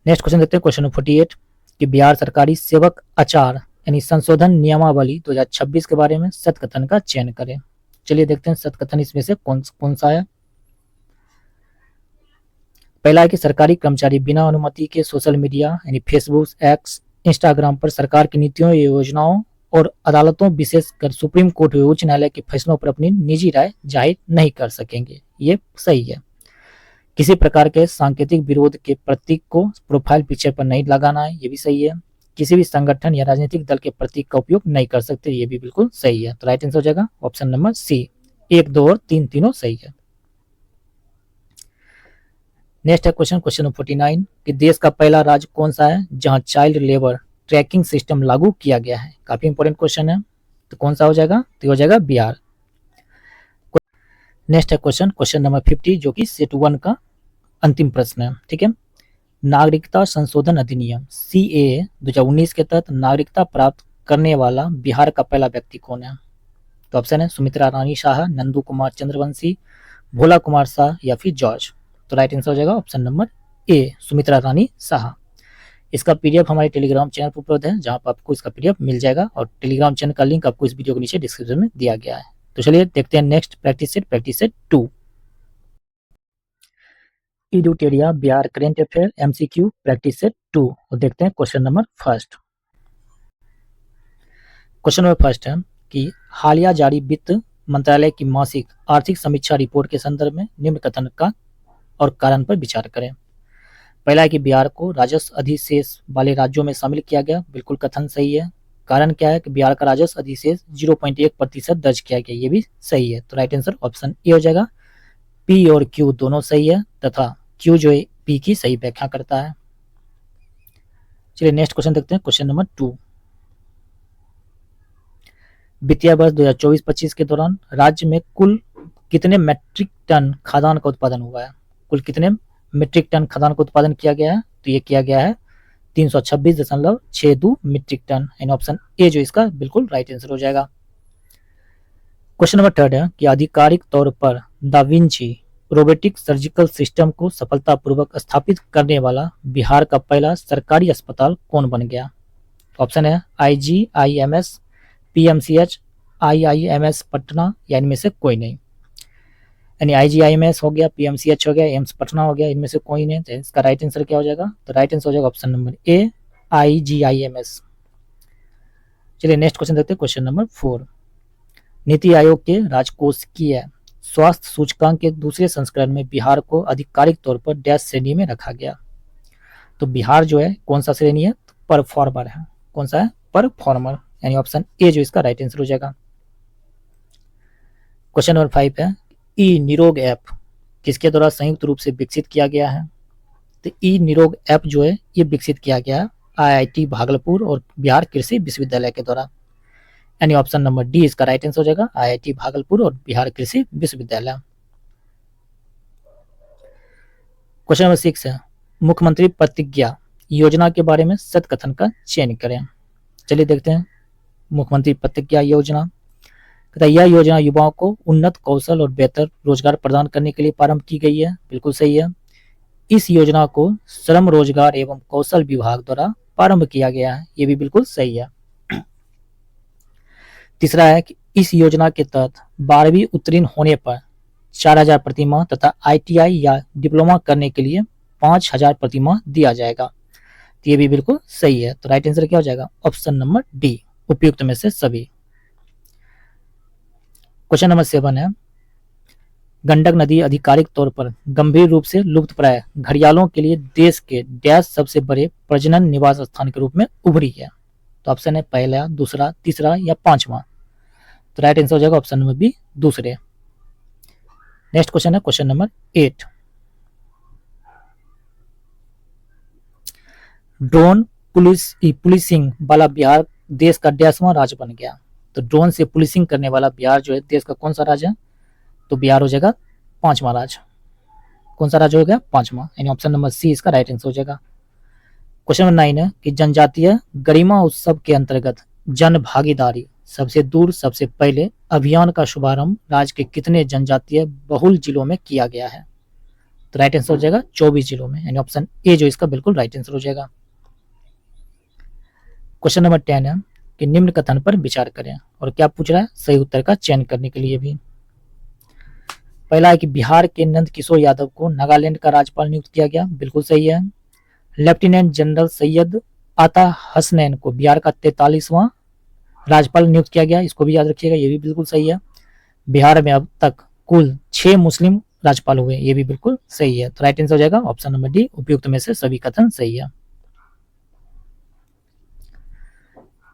नेक्स्ट क्वेश्चन देखते हैं, क्वेश्चन नंबर 48 कि बिहार सरकारी सेवक आचार यानी संशोधन नियमावली 2026 के बारे में सत्कथन का चयन करें। चलिए देखते हैं सत्कथन इसमें से कौन सा है। पहला है कि सरकारी कर्मचारी बिना अनुमति के सोशल मीडिया यानी फेसबुक, एक्स, इंस्टाग्राम पर सरकार की नीतियों, योजनाओं और अदालतों विशेषकर सुप्रीम कोर्ट व उच्च न्यायालय के फैसलों पर अपनी निजी राय जाहिर नहीं कर सकेंगे, ये सही है। किसी प्रकार के सांकेतिक विरोध के प्रतीक को प्रोफाइल पिक्चर पर नहीं लगाना है, ये भी सही है। किसी भी संगठन या राजनीतिक दल के प्रतीक का उपयोग नहीं कर सकते, ये भी बिल्कुल सही है। तो राइट आंसर हो जाएगा ऑप्शन नंबर सी, 1, 2 और 3 तीनों सही है। नेक्स्ट है क्वेश्चन नंबर 49 कि देश का पहला राज्य कौन सा है जहां चाइल्ड लेबर ट्रैकिंग सिस्टम लागू किया गया है। काफी इंपॉर्टेंट क्वेश्चन है, तो कौन सा हो जाएगा, तो हो जाएगा बिहार। नेक्स्ट है क्वेश्चन नंबर 50 जो कि सेट 1 का अंतिम प्रश्न है। ठीक है, नागरिकता संशोधन अधिनियम CAA 2019 के तहत नागरिकता प्राप्त करने वाला बिहार का पहला व्यक्ति कौन है। तो ऑप्शन है सुमित्रा रानी शाह, नंदू कुमार चंद्रवंशी, भोला कुमार शाह या फिर जॉर्ज। तो राइट आंसर हो जाएगा ऑप्शन नंबर ए, सुमित्रा रानी शाह। इसका PDF हमारे टेलीग्राम चैनल पर उपलब्ध है, जहां पर आपको इसका PDF मिल जाएगा और टेलीग्राम चैनल का लिंक आपको इस वीडियो के नीचे डिस्क्रिप्शन में दिया गया है। तो चलिए देखते हैं next practice set 2, Edutoria Bihar current affair MCQ practice set 2। और देखते हैं question number first. Question number first है कि हालिया जारी वित्त मंत्रालय की मासिक आर्थिक समीक्षा रिपोर्ट के संदर्भ में निम्न कथन का और कारण पर विचार करें। पहला है कि बिहार को राजस्व अधिशेष वाले राज्यों में शामिल किया गया, बिल्कुल कथन सही है। कारण क्या है कि बिहार का राजस्व अधिशेष 0.1% दर्ज किया गया, ये भी सही है। तो राइट आंसर ऑप्शन ए हो जाएगा। P और Q दोनों सही है तथा Q जो है P की सही व्याख्या करता है। चलिए नेक्स्ट क्वेश्चन देखते हैं, क्वेश्चन नंबर 2। वित्तीय वर्ष 2024-25 के दौरान राज्य में कुल कितने मीट्रिक टन खाद्यान्न का उत्पादन हुआ है। कुल कितने मीट्रिक टन खाद्यान्न का उत्पादन किया गया है, तो ये किया गया है 326.62 मीट्रिक टन, यानी ऑप्शन ए जो इसका बिल्कुल राइट आंसर हो जाएगा। क्वेश्चन नंबर 3 है कि आधिकारिक तौर पर da Vinci robotic surgical system को सफलतापूर्वक स्थापित करने वाला बिहार का पहला सरकारी अस्पताल कौन बन गया। तो ऑप्शन है IGIMS, PMCH, IIMS पटना या इनमें से कोई नहीं। यानी IGIMS हो गया, PMCH हो गया, एम्स पटना हो गया, इनमें से कोई नहीं। तो इसका राइट आंसर क्या हो जाएगा? तो राइट आंसर हो जाएगा ऑप्शन नंबर ए, IGIMS। चलिए नेक्स्ट क्वेश्चन देखते हैं, क्वेश्चन नंबर 4। नीति आयोग के राजकोषीय स्वास्थ्य सूचकांक के दूसरे संस्करण में बिहार को आधिकारिक तौर पर डैश श्रेणी में रखा गया। तो बिहार जो है कौन सा श्रेणी है? परफॉर्मर है। कौन सा है? परफॉर्मर, यानी ऑप्शन ए जो इसका राइट आंसर हो जाएगा। क्वेश्चन नंबर 5 है, ई निरोग ऐप किसके द्वारा संयुक्त रूप से विकसित किया गया है? तो ई निरोग ऐप जो है ये विकसित किया गया IIT भागलपुर और बिहार कृषि विश्वविद्यालय के द्वारा, यानी ऑप्शन नंबर डी इसका राइट आंसर हो जाएगा, IIT भागलपुर और बिहार कृषि विश्वविद्यालय। क्वेश्चन नंबर 6 है, मुख्यमंत्री प्रतिज्ञा योजना के बारे में सत्य कथन का चयन करें। चलिए देखते हैं मुख्यमंत्री प्रतिज्ञा योजना। तथा यह योजना युवाओं को उन्नत कौशल और बेहतर रोजगार प्रदान करने के लिए प्रारंभ की गई है। बिल्कुल सही है। इस योजना को श्रम रोजगार एवं कौशल विभाग द्वारा प्रारंभ किया गया है। ये भी बिल्कुल सही है। तीसरा है कि इस योजना के तहत 12वीं उत्तीर्ण होने पर 4000 प्रति माह तथा ITI या डिप्लोमा करने के लिए 5000 प्रति माह दिया जाएगा। तो ये भी बिल्कुल सही है। तो राइट आंसर क्या हो जाएगा? ऑप्शन नंबर डी, उपयुक्त में से सभी। क्वेश्चन नंबर 7 है, गंडक नदी आधिकारिक तौर पर गंभीर रूप से लुप्तप्राय घड़ियालों के लिए देश के डैश सबसे बड़े प्रजनन निवास स्थान के रूप में उभरी है। तो ऑप्शन है पहला, दूसरा, तीसरा या पांचवा। तो राइट आंसर हो जाएगा ऑप्शन नंबर बी, दूसरे। नेक्स्ट क्वेश्चन है क्वेश्चन नंबर 8। ड्रोन पुलिसिंग वाला बिहार देश का डैशवां राज्य बन गया। तो ड्रोन से पुलिसिंग करने वाला बिहार जो है देश का कौन सा राज्य है? तो बिहार हो जाएगा पांचवा राज्य। कौन सा राज्य हो गया? पांचवा, यानी ऑप्शन नंबर सी इसका राइट आंसर हो जाएगा। क्वेश्चन नंबर 9 है कि जनजातीय गरिमा उत्सव के अंतर्गत जन भागीदारी सबसे दूर सबसे पहले अभियान का शुभारंभ राज्य के कितने जनजातीय बहुल जिलों में किया गया है? तो राइट आंसर हो जाएगा 24 जिलों में, यानी ऑप्शन ए जो इसका बिल्कुल राइट आंसर हो जाएगा। क्वेश्चन नंबर 10 है कि निम्न कथन पर विचार करें, और क्या पूछ रहा है? सही उत्तर का चयन करने के लिए भी। पहला है कि बिहार के नंद किशोर यादव को नागालैंड का राज्यपाल नियुक्त किया गया। बिल्कुल सही है। लेफ्टिनेंट जनरल सैयद आता हसनैन को बिहार का 43वां राज्यपाल नियुक्त किया गया। इसको भी याद रखिएगा, ये भी बिल्कुल सही है। बिहार में अब तक कुल 6 मुस्लिम राज्यपाल हुए, ये भी बिल्कुल सही है। तो राइट आंसर हो जाएगा ऑप्शन नंबर डी, उपयुक्त में से सभी कथन सही है।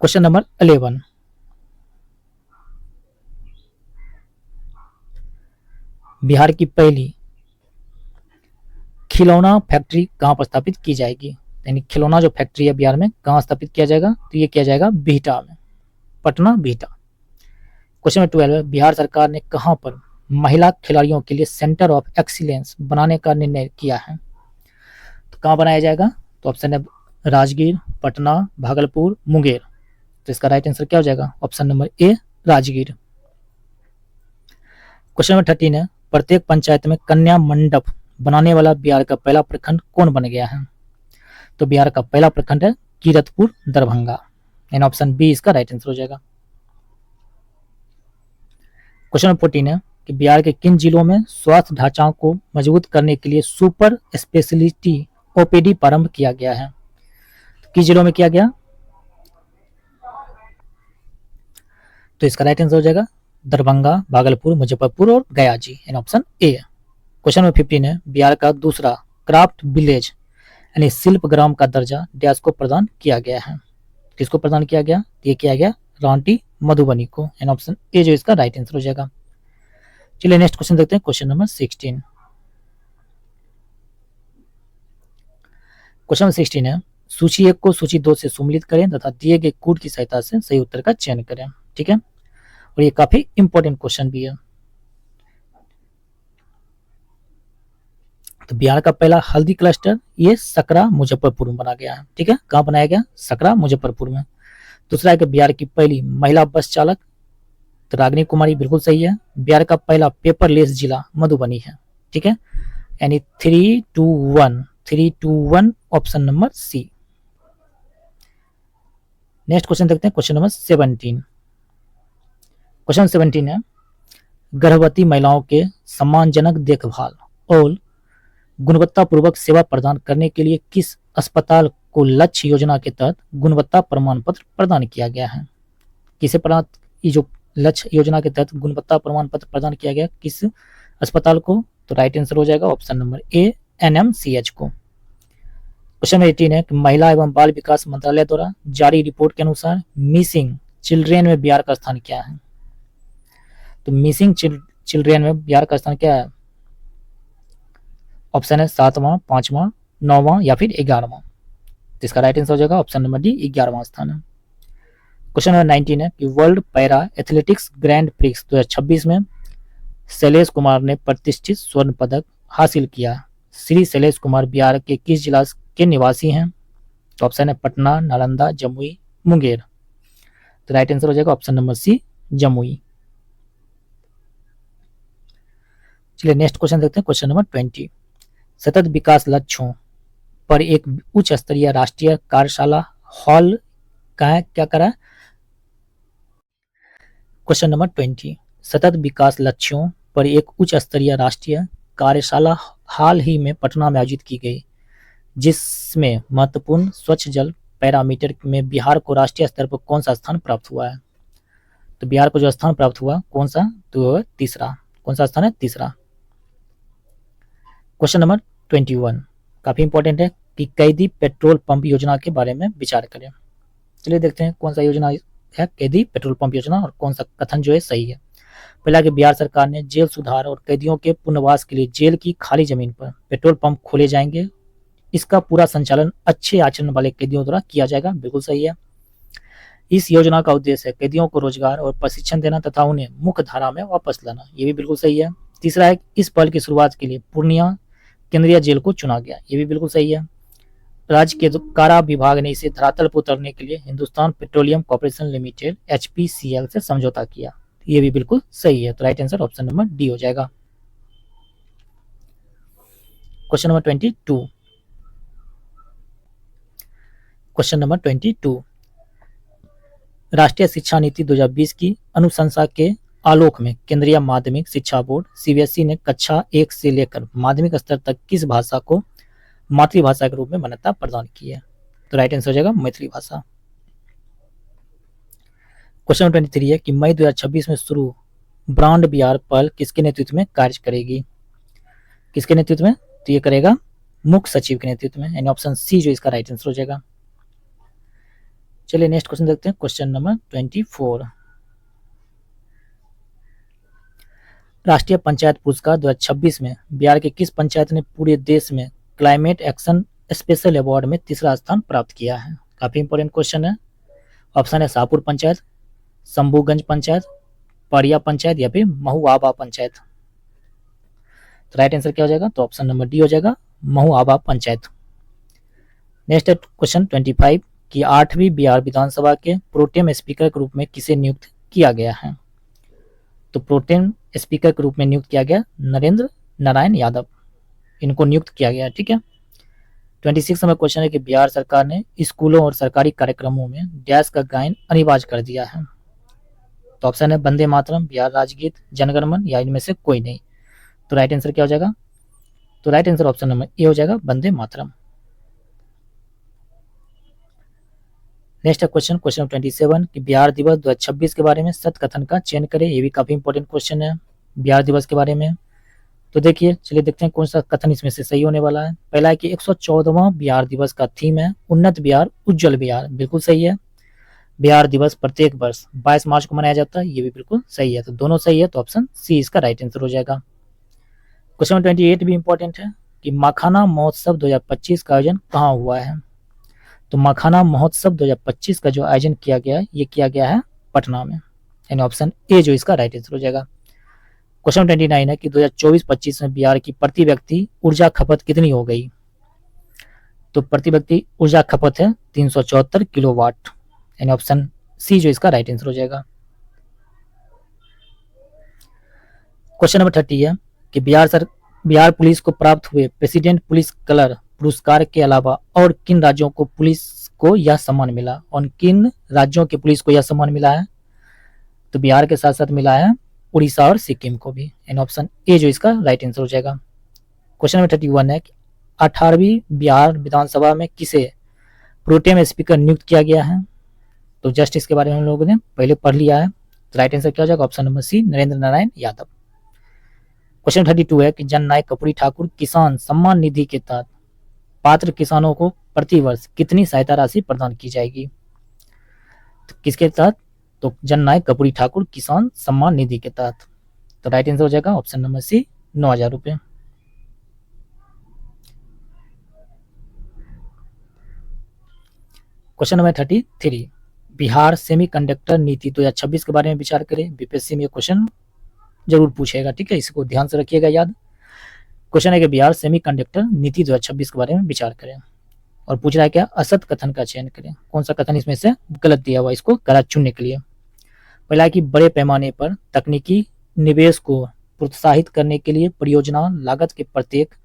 क्वेश्चन नंबर 11, बिहार की पहली खिलौना फैक्ट्री कहां पर स्थापित की जाएगी? यानी खिलौना जो फैक्ट्री है बिहार में कहां स्थापित किया जाएगा? तो ये किया जाएगा बिहटा में, पटना बिहटा। क्वेश्चन नंबर 12, बिहार सरकार ने कहां पर महिला खिलाड़ियों के लिए सेंटर ऑफ एक्सीलेंस बनाने का निर्णय किया है? तो कहां बनाया जाएगा? तो ऑप्शन है राजगीर, पटना, भागलपुर, मुंगेर। तो इसका राइट आंसर क्या हो जाएगा? ऑप्शन नंबर ए, राजगीर। क्वेश्चन नंबर 13 है, प्रत्येक पंचायत में कन्या मंडप बनाने वाला बिहार का पहला प्रखंड कौन बन गया है? तो बिहार का पहला प्रखंड है कीरतपुर, दरभंगा, यानी ऑप्शन बी इसका राइट आंसर हो जाएगा। क्वेश्चन नंबर 14 है कि बिहार के किन जिलों में स्वास्थ्य ढांचा को मजबूत करने के लिए सुपर स्पेशलिटी OPD प्रारंभ किया गया है? तो किस जिलों में किया गया? तो इसका राइट आंसर हो जाएगा दरभंगा, भागलपुर, मुजफ्फरपुर और गया जी, यानी ऑप्शन ए। क्वेश्चन नंबर 15 है, बिहार का दूसरा क्राफ्ट विलेज यानी शिल्प ग्राम का दर्जा डैश को प्रदान किया गया है? किसको प्रदान किया गया? ये किया गया रांटी मधुबनी को, यानी ऑप्शन ए जो इसका राइट आंसर हो जाएगा। चलिए नेक्स्ट क्वेश्चन देखते हैं, क्वेश्चन नंबर 16। क्वेश्चन नंबर 16 है, सूची 1 को सूची 2 से सम्मिलित करें तथा दिए गए कोड की सहायता से सही उत्तर का चयन करें। ठीक है, और ये काफी इंपॉर्टेंट क्वेश्चन भी है। तो बिहार का पहला हल्दी क्लस्टर ये सकरा मुजफ्फरपुर में बना गया है। ठीक है, कहाँ बनाया गया? सकरा मुजफ्फरपुर में। दूसरा है कि बिहार की पहली महिला बस चालक तो रागिनी कुमारी, बिल्कुल सही है। बिहार का पहला पेपरलेस जिला मधुबनी है। ठीक है, यानी 321 option number C. Next question देखते हैं, क्वेश्चन नंबर 17। क्वेश्चन 17 है, गर्भवती महिलाओं के सम्मानजनक देखभाल और गुणवत्तापूर्वक सेवा प्रदान करने के लिए किस अस्पताल को लक्ष्य योजना के तहत गुणवत्ता प्रमाण पत्र प्रदान किया गया है? किसे ये जो लक्ष्य योजना के तहत गुणवत्ता प्रमाण पत्र प्रदान किया गया, किस अस्पताल को? तो राइट आंसर हो जाएगा ऑप्शन नंबर ए, एनएमसीएच को। क्वेश्चन 18 है कि महिला एवं बाल विकास मंत्रालय द्वारा जारी रिपोर्ट के अनुसार मिसिंग चिल्ड्रेन में बिहार का स्थान क्या है? तो मिसिंग चिल्ड्रेन में बिहार का स्थान क्या है? ऑप्शन है 7वां, 5वां, 9वां या फिर 11वां। तो इसका राइट आंसर हो जाएगा ऑप्शन नंबर डी, 11वां स्थान है। क्वेश्चन नंबर 19 है कि world para athletics grand prix 2026 में शैलेश कुमार ने प्रतिष्ठित स्वर्ण पदक हासिल किया। श्री शैलेश कुमार बिहार के किस जिला के निवासी हैं? तो ऑप्शन है पटना, नालंदा, जमुई, मुंगेर। तो राइट आंसर हो जाएगा ऑप्शन नंबर सी, जमुई। चलिए नेक्स्ट क्वेश्चन देखते हैं, क्वेश्चन नंबर 20। सतत विकास लक्ष्यों पर एक उच्च स्तरीय राष्ट्रीय कार्यशाला हॉल क्या करा? क्वेश्चन नंबर 20, सतत विकास लक्ष्यों पर एक उच्च स्तरीय राष्ट्रीय कार्यशाला हाल ही में पटना में आयोजित की गई, जिसमें महत्वपूर्ण स्वच्छ जल पैरामीटर में बिहार को राष्ट्रीय स्तर पर कौन सा स्थान प्राप्त हुआ है? तो बिहार को जो स्थान प्राप्त हुआ कौन सा? तो तीसरा। कौन सा स्थान है? तीसरा। क्वेश्चन नंबर 21 काफी इंपॉर्टेंट है कि कैदी पेट्रोल पंप योजना के बारे में विचार करें। चलिए देखते हैं कौन सा योजना है कैदी पेट्रोल पंप योजना और कौन सा कथन जो है सही है। पहला कि बिहार सरकार ने जेल सुधार और कैदियों के पुनर्वास के लिए जेल की खाली जमीन पर पेट्रोल पंप खोले जाएंगे। इसका पूरा संचालन अच्छे आचरण वाले कैदियों द्वारा किया जाएगा। बिल्कुल सही है। इस योजना का उद्देश्य है कैदियों को रोजगार और प्रशिक्षण देना तथा उन्हें मुख्य धारा में वापस लाना। ये भी बिल्कुल सही है। तीसरा है इस पहल की शुरुआत के लिए पूर्णिया केंद्रीय जेल को चुना गया। ये भी बिल्कुल सही है। राज्य के कारा विभाग ने इसे धरातल पर उतरने के लिए Hindustan petroleum corporation limited HPCL से समझौता किया। ये भी बिल्कुल सही है। तो right answer option number D हो जाएगा। Question number 22। क्वेश्चन नंबर 22, राष्ट्रीय शिक्षा नीति 2020 की अनुशंसा के आलोक में केंद्रीय माध्यमिक शिक्षा बोर्ड CBSE ने कक्षा 1 से लेकर माध्यमिक स्तर तक किस भाषा को मातृभाषा के रूप में मान्यता प्रदान की है? तो राइट आंसर हो जाएगा मैथिली भाषा। क्वेश्चन 23 है कि मई 2026 में शुरू ब्रांड बिहार पहल किसके नेतृत्व में कार्य करेगी? किसके नेतृत्व में? तो ये करेगा मुख्य सचिव के नेतृत्व में, यानी ऑप्शन सी जो इसका राइट आंसर हो जाएगा। चलिए नेक्स्ट क्वेश्चन देखते हैं, क्वेश्चन नंबर 24। राष्ट्रीय पंचायत पुरस्कार 2026 में बिहार के किस पंचायत ने पूरे देश में क्लाइमेट एक्शन स्पेशल अवार्ड में तीसरा स्थान प्राप्त किया है? काफी इंपॉर्टेंट क्वेश्चन है। ऑप्शन है शाहपुर पंचायत, शंभूगंज पंचायत, पड़िया पंचायत या फिर महुआबा पंचायत। तो राइट आंसर क्या हो जाएगा? तो ऑप्शन नंबर डी हो जाएगा महुआबा पंचायत। नेक्स्ट है क्वेश्चन 25 कि 8वीं बिहार विधानसभा के प्रोटेम स्पीकर के रूप में किसे नियुक्त किया गया है? तो प्रोटेम स्पीकर के रूप में नियुक्त किया गया नरेंद्र नारायण यादव, इनको नियुक्त किया गया। ठीक है। 26 नंबर क्वेश्चन है कि बिहार सरकार ने स्कूलों और सरकारी कार्यक्रमों में डैश का गायन अनिवार्य कर दिया है। तो ऑप्शन है वंदे मातरम, बिहार राजगीत, जनगण मन या इनमें से कोई नहीं। तो राइट आंसर क्या हो जाएगा? तो राइट आंसर ऑप्शन नंबर ए हो जाएगा वंदे मातरम। नेक्स्ट है क्वेश्चन 27 कि बिहार दिवस 2026 के बारे में सत्य कथन का चयन करें। ये भी काफी इंपॉर्टेंट क्वेश्चन है बिहार दिवस के बारे में। तो देखिए चलिए देखते हैं कौन सा कथन इसमें से सही होने वाला है। पहला है कि 114वां बिहार दिवस का थीम है उन्नत बिहार उज्जवल बिहार। बिल्कुल सही है। बिहार दिवस प्रत्येक वर्ष 22 मार्च को मनाया जाता है। ये भी बिल्कुल सही है। तो दोनों सही है। तो ऑप्शन सी इसका राइट आंसर हो जाएगा। क्वेश्चन 28 भी इंपॉर्टेंट है कि मखाना महोत्सव 2025 का आयोजन कहाँ हुआ है? तो मखाना महोत्सव 2025 का जो आयोजन किया गया है ये किया गया है पटना में, यानी ऑप्शन ए जो इसका राइट आंसर हो जाएगा। क्वेश्चन 29 है कि 2024-25 में बिहार की प्रति व्यक्ति ऊर्जा खपत कितनी हो गई? तो प्रति व्यक्ति ऊर्जा खपत है 374 किलोवाट, यानी ऑप्शन सी जो इसका राइट आंसर हो जाएगा। क्वेश्चन नंबर 30 है कि बिहार पुलिस को प्राप्त हुए प्रेसिडेंट पुलिस कलर पुरस्कार के अलावा और किन राज्यों को पुलिस को यह सम्मान मिला, और किन राज्यों की पुलिस को यह सम्मान मिला है? तो बिहार के साथ साथ मिला है उड़ीसा और सिक्किम को भी, एंड ऑप्शन ए जो इसका राइट आंसर हो जाएगा। क्वेश्चन नंबर 31 है कि 18वीं बिहार विधानसभा में किसे प्रोटेम स्पीकर नियुक्त किया गया है? तो जस्ट इसके बारे में हम लोगों ने पहले पढ़ लिया है। तो राइट आंसर क्या हो जाएगा? Option number C, Narendra Narayan Yadav. Question 32 है कि जननायक कर्पूरी ठाकुर किसान सम्मान निधि के तहत पात्र किसानों को प्रतिवर्ष कितनी सहायता राशि प्रदान की जाएगी? तो किसके तहत? तो जननायक कर्पूरी ठाकुर किसान सम्मान निधि के तहत। तो राइट आंसर हो जाएगा ऑप्शन नंबर सी, 9,000 रुपए। क्वेश्चन नंबर 33, बिहार सेमीकंडक्टर नीति 2026 के बारे में विचार करें। बीपीएससी में ये क्वेश्चन जरूर पूछेगा, ठीक है, इसको ध्यान से रखिएगा याद। क्वेश्चन है कि बिहार सेमीकंडक्टर नीति 2026 के बारे में विचार करें, और पूछ रहा है क्या? असत कथन का चयन करें। कौन सा कथन इसमें से गलत दिया हुआ, इसको गलत चुनने के लिए? पहला है कि बड़े पैमाने पर तकनीकी निवेश को प्रोत्साहित करने के लिए परियोजना लागत के प्रत्येक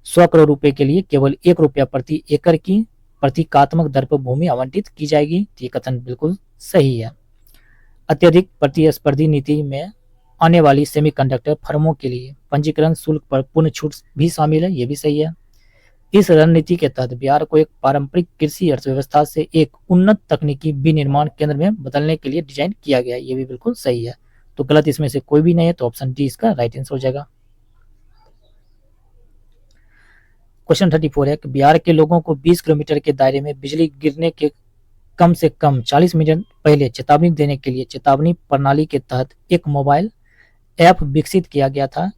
100 करोड़ रुपए के लिए केवल 1 रुपया प्रति एकड़ की प्रतीकात्मक दर पर भूमि आवंटित की जाएगी। ये कथन बिल्कुल सही है। अत्यधिक प्रतिस्पर्धी नीति में आने वाली सेमीकंडक्टर फर्मों के लिए पंजीकरण शुल्क पर पूर्ण छूट भी शामिल है, ये भी सही है। इस रणनीति के तहत बिहार को एक पारंपरिक कृषि अर्थव्यवस्था से एक उन्नत तकनीकी विनिर्माण केंद्र में बदलने के लिए डिजाइन किया गया है, ये भी बिल्कुल सही है। तो गलत इसमें से कोई भी नहीं है, तो ऑप्शन डी इसका राइट आंसर हो जाएगा। क्वेश्चन 34 है कि बिहार के लोगों को 20 किलोमीटर के दायरे में बिजली गिरने के कम से कम 40 मिनट पहले चेतावनी देने के लिए चेतावनी प्रणाली के तहत एक मोबाइल ऐप विकसित किया गया था।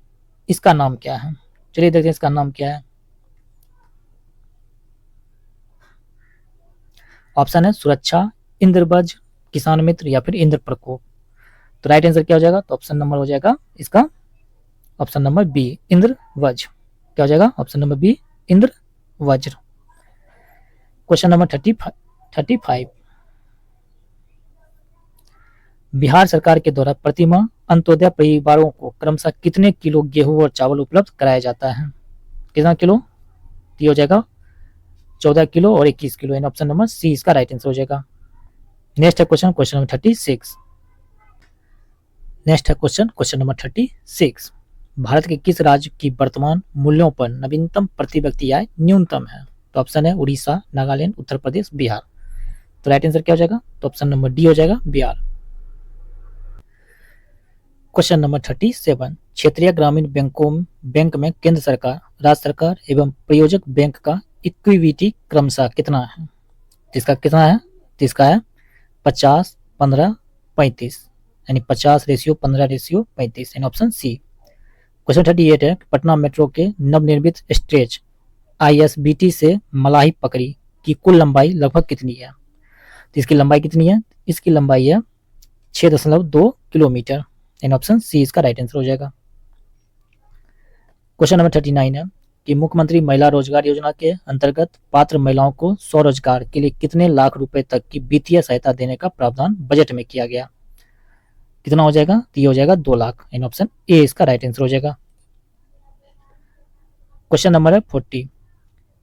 इसका नाम क्या है? चलिए देखते हैं इसका नाम क्या है। ऑप्शन है सुरक्षा, इंद्रवज, किसान मित्र या फिर इंद्र प्रकोप। तो राइट आंसर क्या हो जाएगा? तो ऑप्शन नंबर हो जाएगा इसका ऑप्शन नंबर बी, इंद्रवज। क्या हो जाएगा? ऑप्शन नंबर बी, इंद्र वज्र। क्वेश्चन नंबर 35, बिहार सरकार के द्वारा प्रतिमाह अंत्योदय परिवारों को क्रमशः कितने किलो गेहूं और चावल उपलब्ध कराया जाता है? कितना किलो? ये हो जाएगा 14 किलो और 21 किलो, एंड ऑप्शन नंबर सी इसका राइट आंसर हो जाएगा। नेक्स्ट है क्वेश्चन नंबर 36। नेक्स्ट है क्वेश्चन नंबर 36, भारत के किस राज्य की वर्तमान मूल्यों पर नवीनतम प्रति व्यक्ति आय न्यूनतम है? तो ऑप्शन है उड़ीसा, नागालैंड, उत्तर प्रदेश, बिहार। तो राइट आंसर क्या हो जाएगा? तो ऑप्शन नंबर डी हो जाएगा, बिहार। क्वेश्चन नंबर 37, क्षेत्रीय ग्रामीण बैंक में केंद्र सरकार, राज्य सरकार एवं प्रयोजक बैंक का इक्विटी क्रमशः कितना है? इसका कितना है? तो इसका है 50, 15, 35, यानी 50:15:35, एंड ऑप्शन सी। क्वेश्चन 38 है पटना मेट्रो के नवनिर्मित स्ट्रेच ISBT से मलाही पकड़ी की कुल लंबाई लगभग कितनी है? तो इसकी लंबाई कितनी है? इसकी लंबाई है 6.2 किलोमीटर, एंड ऑप्शन सी इसका राइट आंसर हो जाएगा। क्वेश्चन नंबर 39 है कि मुख्यमंत्री महिला रोजगार योजना के अंतर्गत पात्र महिलाओं को स्वरोजगार के लिए कितने लाख रुपए तक की वित्तीय सहायता देने का प्रावधान बजट में किया गया? कितना हो जाएगा? तो ये हो जाएगा 2 लाख, एंड ऑप्शन ए इसका राइट आंसर हो जाएगा। क्वेश्चन नंबर है 40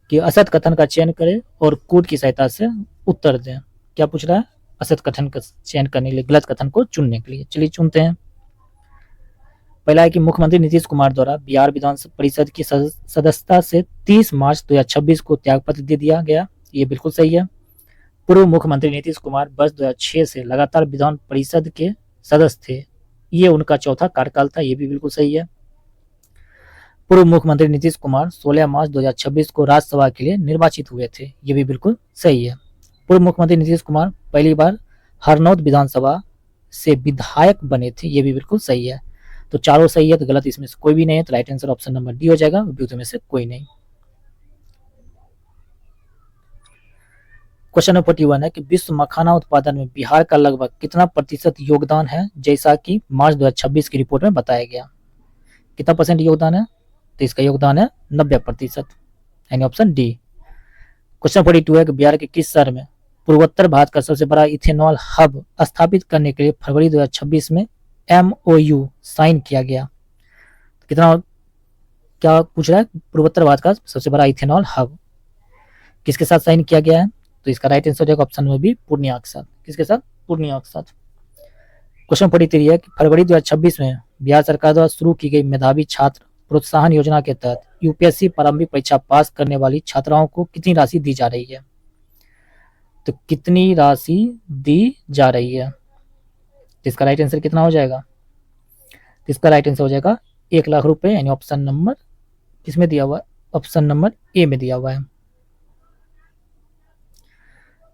कि असत कथन का चयन करें और कोड की सहायता से उत्तर दें। क्या पूछ रहा है? असत कथन का चयन करने के लिए, गलत कथन को चुनने के लिए। चलिए चुनते हैं। पहला है कि मुख्यमंत्री नीतीश कुमार द्वारा बिहार विधान परिषद की सदस्यता से 30 मार्च 2026 को त्यागपत्र दे दिया गया, ये बिल्कुल सही है। पूर्व मुख्यमंत्री नीतीश कुमार वर्ष 2006 से लगातार विधान परिषद के सदस्य थे, ये उनका चौथा कार्यकाल था, ये भी बिल्कुल सही है। पूर्व मुख्यमंत्री नीतीश कुमार 16 मार्च 2026 को राज्यसभा के लिए निर्वाचित हुए थे, ये भी बिल्कुल सही है। पूर्व मुख्यमंत्री नीतीश कुमार पहली बार हरनौत विधानसभा से विधायक बने थे, ये भी बिल्कुल सही है। तो चारों सही है, तो गलत इसमें से कोई भी नहीं है, तो right answer option number D हो जाएगा, विभूति में से कोई नहीं। क्वेश्चन नंबर 41 है कि विश्व मखाना उत्पादन में बिहार का लगभग कितना प्रतिशत योगदान है, जैसा कि मार्च 2026 की रिपोर्ट में बताया गया? कितना परसेंट योगदान है? तो इसका योगदान है 90%, यानी ऑप्शन डी। क्वेश्चन 42 है कि बिहार के किस शहर में पूर्वोत्तर भारत का सबसे बड़ा इथेनॉल हब स्थापित करने के लिए फरवरी 2026 में MOU साइन किया गया? कितना, क्या पूछ रहा है? पूर्वोत्तर भारत का सबसे बड़ा इथेनॉल हब किसके साथ साइन किया गया है? तो इसका राइट आंसर हो जाएगा ऑप्शन नंबर बी, पूर्णिया के साथ। किसके साथ? पूर्णिया के साथ। क्वेश्चन 43 है कि फरवरी 2026 में बिहार सरकार द्वारा शुरू की गई मेधावी छात्र प्रोत्साहन योजना के तहत यूपीएससी प्रारंभिक परीक्षा पास करने वाली छात्राओं को कितनी राशि दी जा रही है? तो कितनी राशि दी जा रही है? इसका राइट आंसर कितना हो जाएगा? इसका राइट आंसर हो जाएगा 1,00,000 रुपए, यानी ऑप्शन नंबर किसमें दिया हुआ है? ऑप्शन नंबर ए में दिया हुआ है।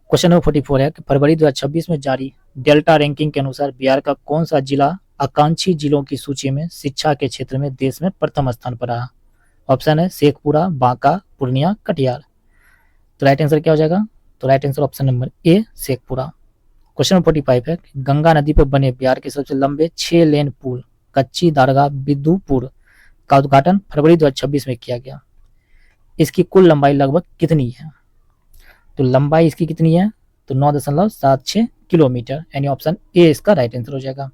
क्वेश्चन नंबर 44 है कि फरवरी 2026 में जारी डेल्टा रैंकिंग के अनुसार बिहार का कौन सा जिला आकांक्षी जिलों की सूची में शिक्षा के क्षेत्र में देश में प्रथम स्थान पर रहा? ऑप्शन है शेखपुरा, बांका, पूर्णिया, कटिहार। तो राइट आंसर क्या हो जाएगा? तो राइट आंसर ऑप्शन नंबर ए, शेखपुरा। क्वेश्चन नंबर 45 है कि गंगा नदी पर बने बिहार के सबसे लंबे 6 लेन पुल कच्ची दारगा बिदुपुर का उद्घाटन फरवरी 2026 में किया गया। इसकी कुल लंबाई लगभग कितनी है? तो लंबाई इसकी कितनी है? तो 9.76 किलोमीटर, यानी ऑप्शन ए इसका राइट आंसर हो जाएगा।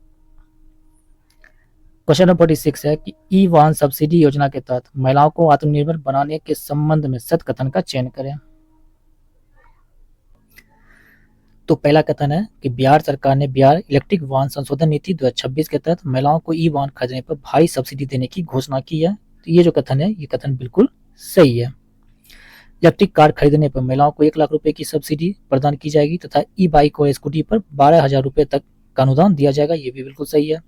क्वेश्चन नंबर 46 है कि ई वाहन सब्सिडी योजना के तहत महिलाओं को आत्मनिर्भर बनाने के संबंध में सत्य कथन का चयन करें। तो पहला कथन है कि बिहार सरकार ने बिहार इलेक्ट्रिक वाहन संशोधन नीति 2026 के तहत महिलाओं को ई वाहन खरीदने पर भारी सब्सिडी देने की घोषणा की है। तो ये जो कथन है, ये कथन बिल्कुल सही है। इलेक्ट्रिक कार खरीदने पर महिलाओं को 1,00,000 रुपए की सब्सिडी प्रदान की जाएगी तथा ई बाइक और स्कूटी पर 12,000 रुपए तक का अनुदान दिया जाएगा। ये भी बिल्कुल सही है।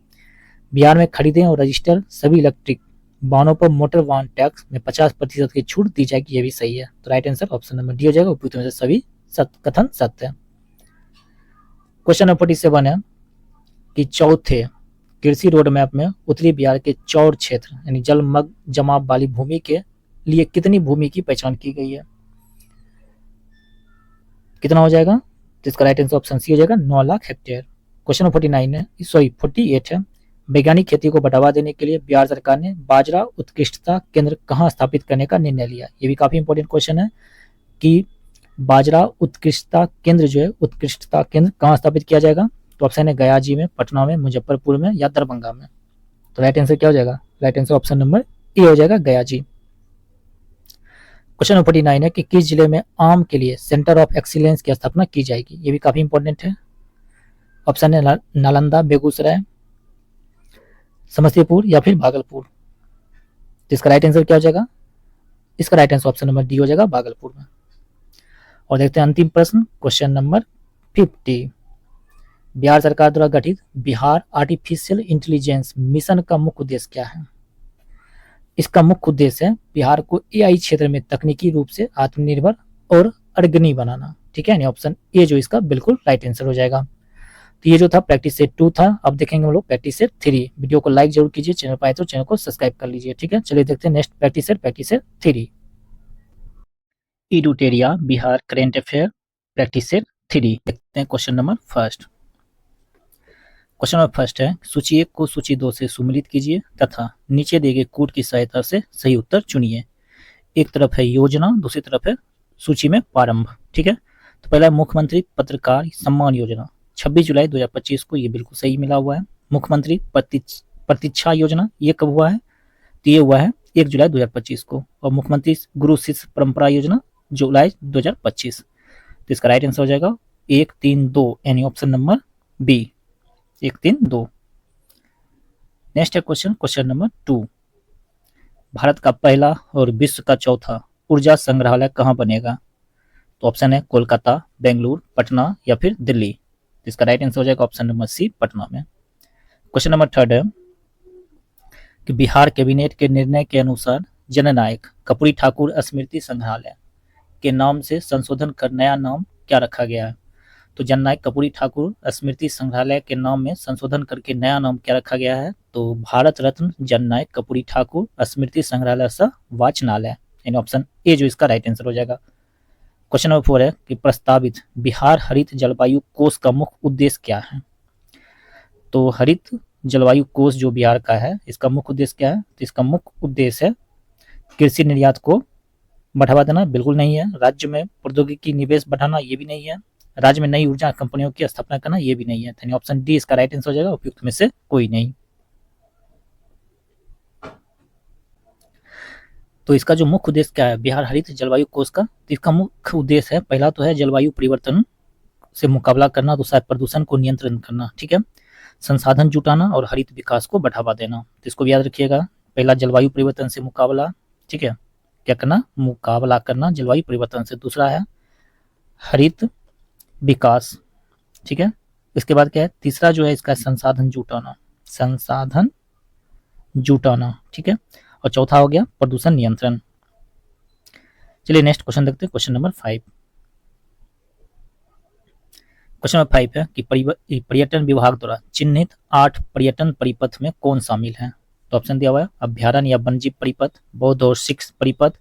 बिहार में खरीदे और रजिस्टर सभी इलेक्ट्रिक वाहनों पर मोटर वाहन टैक्स में 50% की छूट दी जाएगी। ये भी सही है। तो right answer option number D हो जाएगा। उपयुक्त में से सभी कथन सत्य है। क्वेश्चन नंबर 47 है कि चौथे कृषि रोड मैप में उत्तरी बिहार के चौर क्षेत्र यानी जलमग्न जमाव वाली भूमि के लिए कितनी भूमि की पहचान की गई है? कितना हो जाएगा? तो इसका राइट आंसर ऑप्शन सी हो जाएगा 9,00,000 हेक्टेयर। क्वेश्चन नंबर 48 है वैज्ञानिक खेती को बढ़ावा देने के लिए बिहार सरकार ने बाजरा उत्कृष्टता केंद्र कहाँ स्थापित करने का निर्णय लिया? ये भी काफी इंपॉर्टेंट क्वेश्चन है कि बाजरा उत्कृष्टता केंद्र जो है, उत्कृष्टता केंद्र कहाँ स्थापित किया जाएगा? तो ऑप्शन है गया जी में, पटना में, मुजफ्फरपुर में या दरभंगा में। तो राइट आंसर क्या हो जाएगा? राइट आंसर ऑप्शन नंबर ए हो जाएगा, गया जी। क्वेश्चन नंबर 49 है कि किस जिले में आम के लिए सेंटर ऑफ एक्सीलेंस की स्थापना की जाएगी? ये भी काफी इंपॉर्टेंट है। ऑप्शन है नालंदा, बेगूसराय, समस्तीपुर या फिर भागलपुर। तो इसका राइट आंसर क्या हो जाएगा? इसका right answer option number D हो जाएगा, भागलपुर में। और देखते हैं अंतिम प्रश्न, क्वेश्चन नंबर 50। बिहार सरकार द्वारा गठित बिहार आर्टिफिशियल इंटेलिजेंस मिशन का मुख्य उद्देश्य क्या है? इसका मुख्य उद्देश्य है बिहार को एआई क्षेत्र में तकनीकी रूप से आत्मनिर्भर और अग्रणी बनाना। ठीक है, ऑप्शन ए जो इसका बिल्कुल राइट आंसर हो जाएगा। तो ये जो था प्रैक्टिस सेट 2 था। अब देखेंगे हम लोग प्रैक्टिस सेट 3। वीडियो को लाइक जरूर कीजिए, चैनल पर आए तो चैनल को सब्सक्राइब कर लीजिए। ठीक है, चलिए देखते हैं next practice set 3। Edutoria Bihar current affair practice set 3। देखते हैं question number first. Question number first है सूची 1 को सूची 2 से सुमेलित कीजिए तथा नीचे दिए गए कोड की सहायता से सही उत्तर चुनिए। एक तरफ है योजना, दूसरी तरफ है सूची में प्रारंभ। ठीक है, तो पहला मुख्यमंत्री पत्रकार सम्मान योजना 26 जुलाई 2025 को, ये बिल्कुल सही मिला हुआ है। मुख्यमंत्री प्रतीक्षा योजना ये कब हुआ है? तो ये हुआ है 1 जुलाई 2025 को। और मुख्यमंत्री गुरु शिष्य परंपरा योजना जुलाई 2025। तो इसका राइट आंसर हो जाएगा 1, 3, 2, यानी ऑप्शन नंबर बी, 1, 3, 2। नेक्स्ट है क्वेश्चन नंबर 2। भारत का पहला और विश्व का चौथा ऊर्जा संग्रहालय कहाँ बनेगा? तो ऑप्शन है कोलकाता, बेंगलुरु, पटना या फिर दिल्ली। तो इसका राइट आंसर हो जाएगा ऑप्शन नंबर सी, पटना में। क्वेश्चन नंबर 3 है कि बिहार कैबिनेट के निर्णय के अनुसार जननायक कर्पूरी ठाकुर स्मृति संग्रहालय के नाम से संशोधन कर नया नाम क्या रखा गया है? तो जननायक कर्पूरी ठाकुर स्मृति संग्रहालय के नाम में संशोधन करके नया नाम क्या रखा गया है? तो भारत रत्न जननायक कर्पूरी ठाकुर स्मृति संग्रहालय सह वाचनालय, यानी ऑप्शन ए जो इसका राइट आंसर हो जाएगा। क्वेश्चन नंबर 4 है कि प्रस्तावित बिहार हरित जलवायु कोष का मुख्य उद्देश्य क्या है? तो हरित जलवायु कोष जो बिहार का है, इसका मुख्य उद्देश्य क्या है? तो इसका मुख्य उद्देश्य है कृषि निर्यात को बढ़ावा देना, बिल्कुल नहीं है। राज्य में प्रौद्योगिकी निवेश बढ़ाना, ये भी नहीं है। राज्य में नई ऊर्जा कंपनियों की स्थापना करना, ये भी नहीं है। यानी ऑप्शन डी इसका राइट आंसर हो जाएगा, उपयुक्त में से कोई नहीं। तो इसका जो मुख्य उद्देश्य क्या है बिहार हरित जलवायु कोष का, तो इसका मुख्य उद्देश्य है, पहला तो है जलवायु परिवर्तन से मुकाबला करना, दूसरा प्रदूषण को नियंत्रण करना, ठीक है, संसाधन जुटाना और हरित विकास को बढ़ावा देना। तो इसको भी याद रखिएगा, पहला जलवायु परिवर्तन से मुकाबला, ठीक है, क्या करना, मुकाबला करना जलवायु परिवर्तन से, दूसरा है हरित विकास, ठीक है, इसके बाद क्या है, तीसरा जो है इसका संसाधन जुटाना, संसाधन जुटाना, ठीक है, और चौथा हो गया प्रदूषण नियंत्रण। चलिए नेक्स्ट क्वेश्चन देखते हैं, क्वेश्चन नंबर 5। क्वेश्चन नंबर 5 है कि पर्यटन विभाग द्वारा चिन्हित 8 पर्यटन परिपथ में कौन शामिल है। तो ऑप्शन दिया हुआ है अभ्यारण्य या वन्यजीव परिपथ, बौद्ध और सिख परिपथ,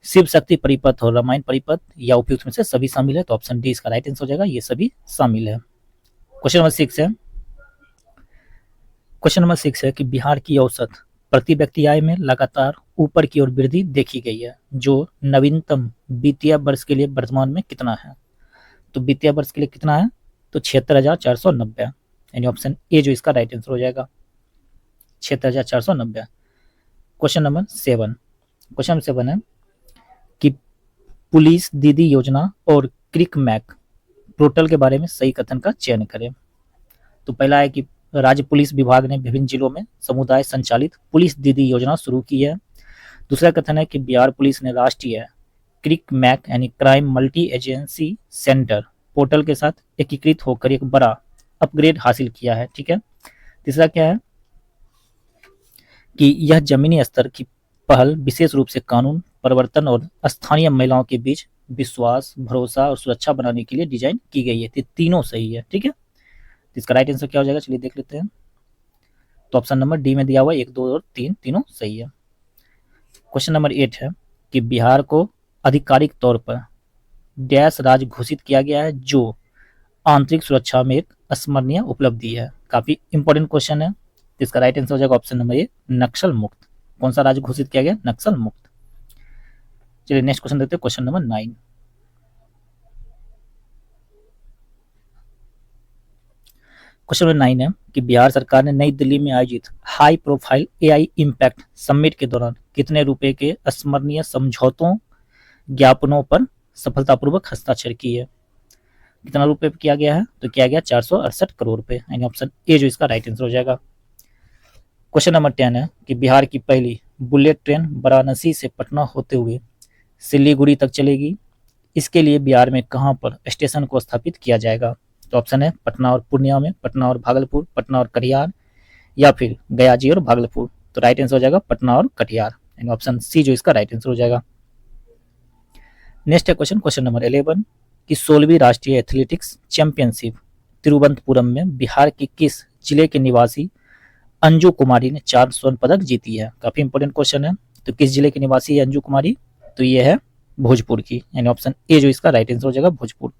शिव शक्ति परिपथ और रामायण परिपथ, या उपयुक्त में से सभी शामिल है। तो ऑप्शन डी इसका राइट आंसर हो जाएगा, ये सभी शामिल है। क्वेश्चन नंबर 6 है, क्वेश्चन नंबर 6 है कि बिहार की औसत प्रति व्यक्ति आय में लगातार ऊपर की ओर वृद्धि देखी गई है, जो नवीनतम वित्तीय वर्ष के लिए वर्तमान में कितना है। तो वित्तीय वर्ष के लिए कितना है, तो 76,490, यानी ऑप्शन ए जो इसका राइट आंसर हो जाएगा, 76,490। क्वेश्चन नंबर 7, क्वेश्चन नंबर 7 है कि पुलिस दीदी योजना और क्रिक मैक पोर्टल के बारे में सही कथन का चयन करें। तो पहला है कि राज्य पुलिस विभाग ने विभिन्न जिलों में समुदाय संचालित पुलिस दीदी योजना शुरू की है। दूसरा कथन है कि बिहार पुलिस ने राष्ट्रीय क्रिक मैक यानी crime multi agency centre portal के साथ एकीकृत होकर एक बड़ा अपग्रेड हासिल किया है, ठीक है। तीसरा क्या है कि यह जमीनी स्तर की पहल विशेष रूप से कानून प्रवर्तन और स्थानीय महिलाओं के बीच विश्वास, भरोसा और सुरक्षा बनाने के लिए डिजाइन की गई है। तीनों सही है, ठीक है। इसका राइट आंसर क्या हो जाएगा, चलिए देख लेते हैं। तो ऑप्शन नंबर डी में दिया हुआ 1, 2 और 3 तीनों सही है। क्वेश्चन नंबर 8 है कि बिहार को आधिकारिक तौर पर डैश राज्य घोषित किया गया है जो आंतरिक सुरक्षा में एक अस्मरणीय उपलब्धि है। काफी इंपॉर्टेंट क्वेश्चन है। इसका राइट आंसर हो जाएगा ऑप्शन नंबर ए, नक्सल मुक्त। कौन सा राज्य घोषित किया गया, नक्सल मुक्त। चलिए नेक्स्ट क्वेश्चन देखते हैं, क्वेश्चन नंबर 9। क्वेश्चन नंबर 9 है कि बिहार सरकार ने नई दिल्ली में आयोजित high profile AI impact summit के दौरान कितने रुपए के अस्मरणीय समझौतों ज्ञापनों पर सफलतापूर्वक हस्ताक्षर की है। कितना रुपए किया गया है, तो किया गया 468 करोड़ रुपए, यानी ऑप्शन ए जो इसका राइट आंसर हो जाएगा। क्वेश्चन नंबर 10 है कि बिहार की पहली बुलेट ट्रेन वाराणसी से पटना होते हुए सिलीगुड़ी तक चलेगी। इसके लिए बिहार में कहां पर स्टेशन को स्थापित किया जाएगा। तो ऑप्शन है पटना और पूर्णिया में, पटना और भागलपुर, पटना और कटिहार, या फिर गया जी और भागलपुर। तो राइट आंसर हो जाएगा पटना और कटिहार, यानी ऑप्शन सी जो इसका राइट आंसर हो जाएगा। नेक्स्ट है क्वेश्चन, क्वेश्चन नंबर 11 कि 16वीं राष्ट्रीय एथलेटिक्स चैंपियनशिप तिरुवनंतपुरम में बिहार के किस जिले के निवासी अंजू कुमारी ने 4 स्वर्ण पदक जीती है। काफी इंपॉर्टेंट क्वेश्चन है। तो किस जिले की निवासी है अंजू कुमारी, तो ये है भोजपुर की, यानी ऑप्शन ए जो इसका राइट आंसर हो जाएगा Bhojpur.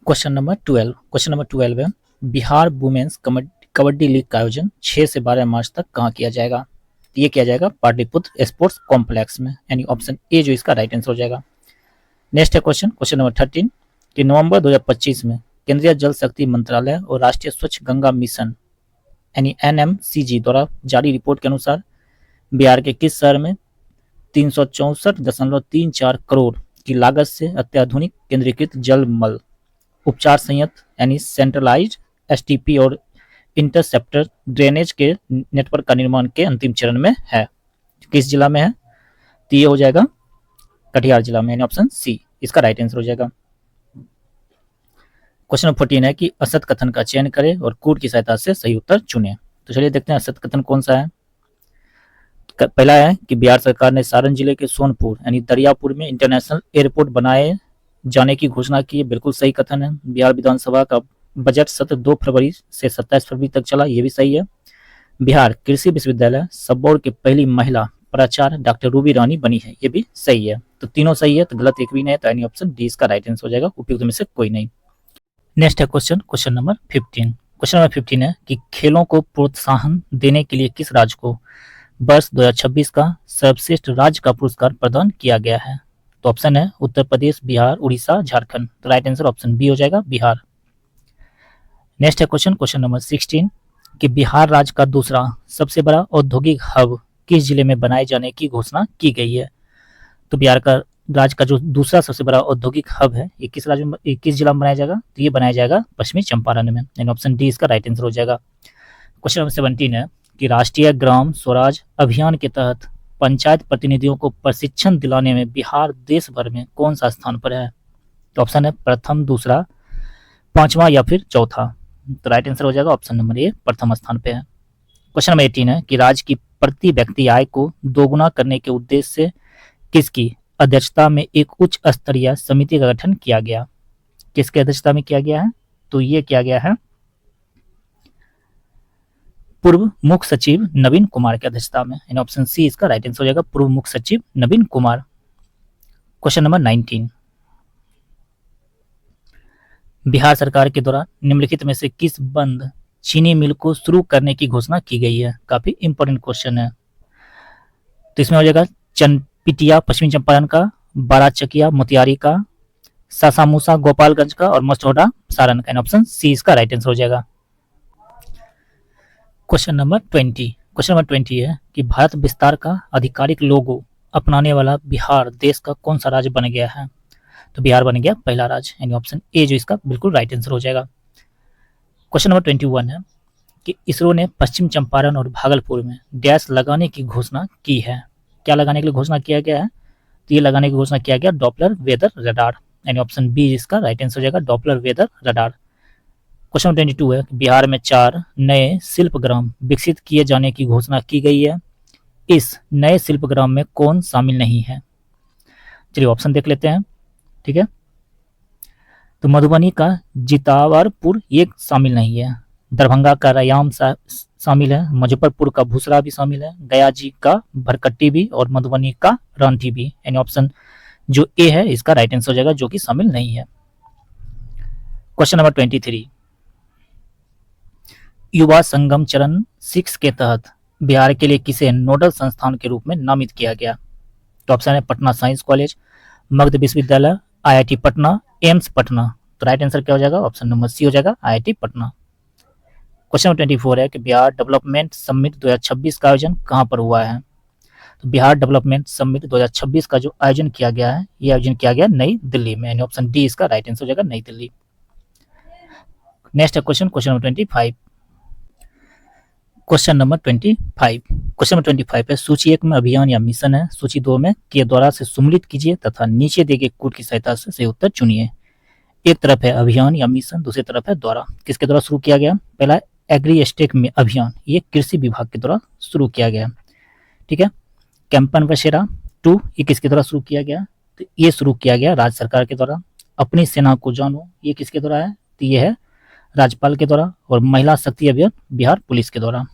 Question number 12, question number 12 है बिहार वुमेन्स कबड्डी लीग का आयोजन 6 से 12 मार्च तक कहां किया जाएगा। ये किया जाएगा पाटलिपुत्र स्पोर्ट्स कॉम्प्लेक्स में, यानी ऑप्शन ए जो इसका राइट आंसर हो जाएगा। नेक्स्ट है क्वेश्चन, क्वेश्चन नंबर 13 कि नवंबर 2025 में केंद्रीय जल शक्ति मंत्रालय और राष्ट्रीय स्वच्छ गंगा मिशन यानी NMCG द्वारा जारी रिपोर्ट के अनुसार बिहार के किस शहर में 364.34 करोड़ की लागत से अत्याधुनिक केंद्रीकृत जल मल उपचार संयंत्र यानी सेंट्रलाइज्ड STP और इंटरसेप्टर ड्रेनेज के नेटवर्क का निर्माण के अंतिम चरण में है। किस जिला में है, तो ये हो जाएगा कटिहार जिला में, यानी ऑप्शन सी इसका राइट आंसर हो जाएगा। क्वेश्चन नंबर 14 है कि असत कथन का चयन करें और कोड की सहायता से सही उत्तर चुनें। तो चलिए देखते हैं असत कथन कौन सा है। पहला है कि बिहार सरकार ने सारण जिले के सोनपुर यानी दरियापुर में इंटरनेशनल एयरपोर्ट बनाए जाने की घोषणा की है। बिल्कुल सही कथन है। बिहार विधानसभा का बजट सत्र 2 फरवरी से 27 फरवरी तक चला, ये भी सही है। बिहार कृषि विश्वविद्यालय सबौर की पहली महिला प्राचार्य डॉक्टर रूबी रानी बनी है, ये भी सही है। तो तीनों सही है, तो गलत एक भी नहीं है, तो यानी ऑप्शन डी इसका राइट आंसर हो जाएगा, उपयुक्त में से कोई नहीं। नेक्स्ट है question, question number 15। Question number 15 है कि खेलों को प्रोत्साहन देने के लिए किस राज्य को वर्ष 2026 का सर्वश्रेष्ठ राज्य का पुरस्कार प्रदान किया गया है। तो ऑप्शन है उत्तर प्रदेश, बिहार, उड़ीसा, झारखंड। तो राइट आंसर ऑप्शन बी हो जाएगा, बिहार। नेक्स्ट है क्वेश्चन, क्वेश्चन नंबर 16 कि बिहार राज्य का दूसरा सबसे बड़ा औद्योगिक हब किस जिले में बनाए जाने की घोषणा की गई है? तो बिहार का राज्य का जो दूसरा सबसे बड़ा औद्योगिक हब है ये किस राज्य में, किस जिला में बनाया जाएगा? तो ये बनाया जाएगा पश्चिमी चंपारण में, यानी ऑप्शन डी इसका राइट आंसर हो जाएगा। क्वेश्चन नंबर 17 है कि राष्ट्रीय ग्राम स्वराज अभियान के तहत पंचायत प्रतिनिधियों को प्रशिक्षण दिलाने में बिहार देश भर में कौन सा स्थान पर है? तो ऑप्शन है प्रथम, दूसरा, पांचवा या फिर चौथा। तो राइट आंसर हो जाएगा ऑप्शन नंबर ए, प्रथम स्थान पे है। क्वेश्चन नंबर 18 है कि राज्य की प्रति व्यक्ति आय को दोगुना करने के उद्देश्य से किसकी अध्यक्षता में एक उच्च स्तरीय समिति का गठन किया गया? किसके अध्यक्षता में किया गया है? तो ये किया गया है पूर्व मुख्य सचिव नवीन कुमार की अध्यक्षता में, यानी ऑप्शन सी इसका राइट आंसर हो जाएगा, पूर्व मुख्य सचिव नवीन कुमार। क्वेश्चन नंबर 19, बिहार सरकार के द्वारा निम्नलिखित में से किस बंद चीनी मिल को शुरू करने की घोषणा की गई है? काफी इंपॉर्टेंट क्वेश्चन है। तो इसमें हो जाएगा चनपिटिया पश्चिमी चंपारण का, बाराचकिया मोतिहारी का, सासामूसा गोपालगंज का और मसौढ़ा सारण का, ऑप्शन सी इसका राइट आंसर हो जाएगा। क्वेश्चन नंबर 20 है कि भारत विस्तार का आधिकारिक लोगो अपनाने वाला बिहार देश का कौन सा राज्य बन गया है? तो बिहार बन गया पहला राज्य, यानी ऑप्शन ए जो इसका बिल्कुल राइट आंसर हो जाएगा। क्वेश्चन नंबर 21 है कि इसरो ने पश्चिम चंपारण और भागलपुर में डैश लगाने की घोषणा की है। क्या लगाने के लिए घोषणा किया गया है? तो ये लगाने की घोषणा किया गया डॉपलर वेदर रडार, यानी ऑप्शन बी इसका राइट आंसर हो जाएगा, डॉपलर वेदर रडार। क्वेश्चन 22 है बिहार में 4 नए शिल्पग्राम विकसित किए जाने की घोषणा की गई है। इस नए शिल्पग्राम में कौन शामिल नहीं है? चलिए ऑप्शन देख लेते हैं, ठीक है। तो मधुबनी का जितावरपुर ये शामिल नहीं है, दरभंगा का रयाम शामिल है, मुजफ्फरपुर का भूसरा भी शामिल है, गया जी का भरकट्टी भी और मधुबनी का रांटी भी, यानी ऑप्शन जो ए है इसका राइट आंसर हो जाएगा, जो कि शामिल नहीं है। क्वेश्चन नंबर 23, युवा संगम चरण 6 के तहत बिहार के लिए किसे नोडल संस्थान के रूप में नामित किया गया? तो ऑप्शन है पटना साइंस कॉलेज, मगध विश्वविद्यालय, आईआईटी पटना, एम्स पटना। तो राइट आंसर क्या हो जाएगा? ऑप्शन नंबर सी हो जाएगा, आईआईटी पटना। क्वेश्चन नंबर 24 है कि बिहार डेवलपमेंट समिट 2026 का आयोजन कहां पर हुआ है? तो बिहार डेवलपमेंट समिट 2026 का जो आयोजन किया गया है ये आयोजन किया गया नई दिल्ली में, यानी ऑप्शन डी इसका राइट आंसर हो जाएगा, नई दिल्ली। नेक्स्ट है क्वेश्चन नंबर 25। क्वेश्चन नंबर 25 है सूची 1 में अभियान या मिशन है, सूची 2 में के द्वारा से सम्मिलित कीजिए तथा नीचे दिए गए कोड की सहायता से सही उत्तर चुनिए। एक तरफ है अभियान या मिशन, दूसरी तरफ है द्वारा। किसके द्वारा शुरू किया गया? पहला एग्री स्टेक में अभियान, ये कृषि विभाग के द्वारा शुरू किया गया, ठीक है। कैंपन बसेरा 2 ये किसके द्वारा शुरू किया गया? तो ये शुरू किया गया राज्य सरकार के द्वारा। अपनी सेना को जानो ये किसके द्वारा है? तो ये है राज्यपाल के द्वारा। और महिला शक्ति अभियान बिहार पुलिस के द्वारा,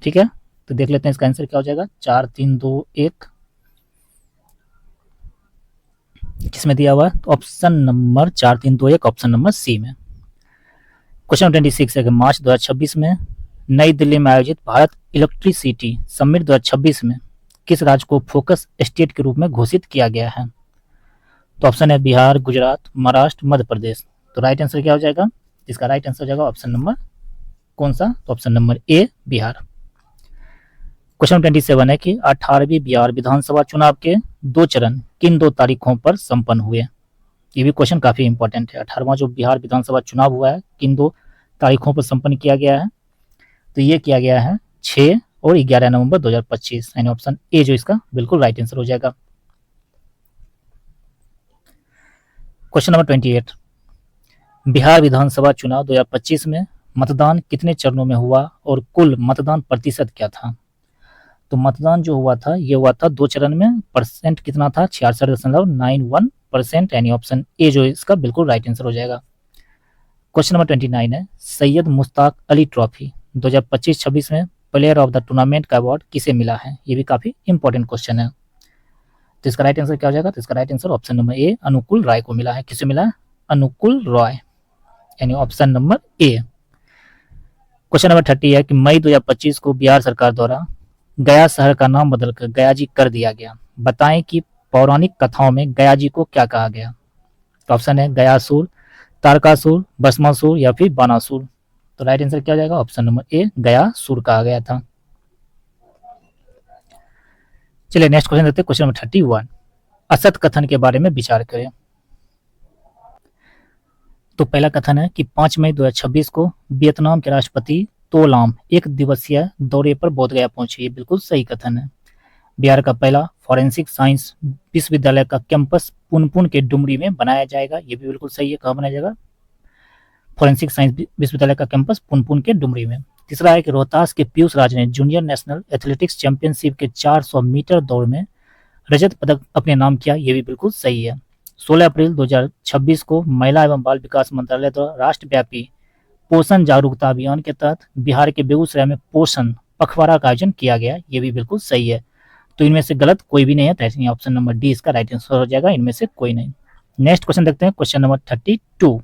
ठीक है। तो देख लेते हैं इसका आंसर क्या हो जाएगा, 4 3 2 1 किसमें दिया हुआ है? तो option number 4 3 2 1 option number C में। क्वेश्चन नंबर 26 है कि मार्च 2026 में नई दिल्ली में आयोजित भारत इलेक्ट्रिसिटी समिट 2026 में किस राज्य को फोकस स्टेट के रूप में घोषित किया गया है? तो ऑप्शन है बिहार, गुजरात, महाराष्ट्र, मध्य प्रदेश। तो राइट आंसर क्या हो जाएगा? इसका राइट आंसर हो जाएगा ऑप्शन नंबर कौन सा? तो ऑप्शन नंबर ए, बिहार। क्वेश्चन नंबर 27 है कि 18वीं बिहार विधानसभा चुनाव के 2 चरण किन 2 तारीखों पर संपन्न हुए? ये भी क्वेश्चन काफी इंपॉर्टेंट है। 18वां जो बिहार विधानसभा चुनाव हुआ है किन 2 तारीखों पर संपन्न किया गया है? तो ये किया गया है 6 और 11 नवंबर 2025, यानी ऑप्शन ए जो इसका बिल्कुल राइट आंसर हो जाएगा। क्वेश्चन नंबर 28, बिहार विधानसभा चुनाव 2025 में मतदान कितने चरणों में हुआ और कुल मतदान प्रतिशत क्या था? तो मतदान जो हुआ था ये हुआ था 2 चरण में, परसेंट कितना था? 66.91%, यानी ऑप्शन ए जो इसका बिल्कुल राइट आंसर हो जाएगा। क्वेश्चन नंबर 29 है सैयद मुश्ताक अली ट्रॉफी 2025-26 में प्लेयर ऑफ द टूर्नामेंट का अवार्ड किसे मिला है? ये भी काफी इंपॉर्टेंट क्वेश्चन है। तो इसका राइट आंसर क्या हो जाएगा? तो इसका राइट आंसर ऑप्शन नंबर ए, अनुकूल राय को मिला है। किसे मिला है? अनुकूल रॉय, यानी ऑप्शन नंबर ए। क्वेश्चन नंबर 30 है कि मई 2025 को बिहार सरकार द्वारा गया शहर का नाम बदलकर गया जी कर दिया गया। बताएं कि पौराणिक कथाओं में गया जी को क्या कहा गया? तो ऑप्शन है गयासुर, तारकासुर, भस्मासुर या फिर बानासुर। तो राइट आंसर क्या हो जाएगा? ऑप्शन नंबर ए, गयासुर कहा गया था। चलिए नेक्स्ट क्वेश्चन देखते हैं, क्वेश्चन नंबर 31। असत कथन के बारे में विचार करें। तो पहला कथन है कि 5 मई 2026 को वियतनाम के राष्ट्रपति तो लाम एक दिवसीय दौरे पर बोधगया पहुंचे। ये बिल्कुल सही कथन है। बिहार का पहला फॉरेंसिक साइंस विश्वविद्यालय का कैंपस पुनपुन के डुमरी में बनाया जाएगा। ये भी बिल्कुल सही है। कहाँ बनाया जाएगा? फॉरेंसिक साइंस विश्वविद्यालय का कैंपस पुनपुन के डुमरी में। तीसरा है कि रोहतास के पीयूष राज ने जूनियर नेशनल एथलेटिक्स चैंपियनशिप के 400 मीटर दौड़ में रजत पदक अपने नाम किया। ये भी बिल्कुल सही है। 16 अप्रैल 2026 को महिला एवं बाल विकास मंत्रालय द्वारा राष्ट्रव्यापी पोषण जागरूकता अभियान के तहत बिहार के बेगूसराय में पोषण पखवाड़ा का आयोजन किया गया। ये भी बिल्कुल सही है। तो इनमें से गलत कोई भी नहीं है, तो ऑप्शन नंबर डी इसका राइट आंसर हो जाएगा, इनमें से कोई नहीं। नेक्स्ट क्वेश्चन देखते हैं, क्वेश्चन नंबर 32।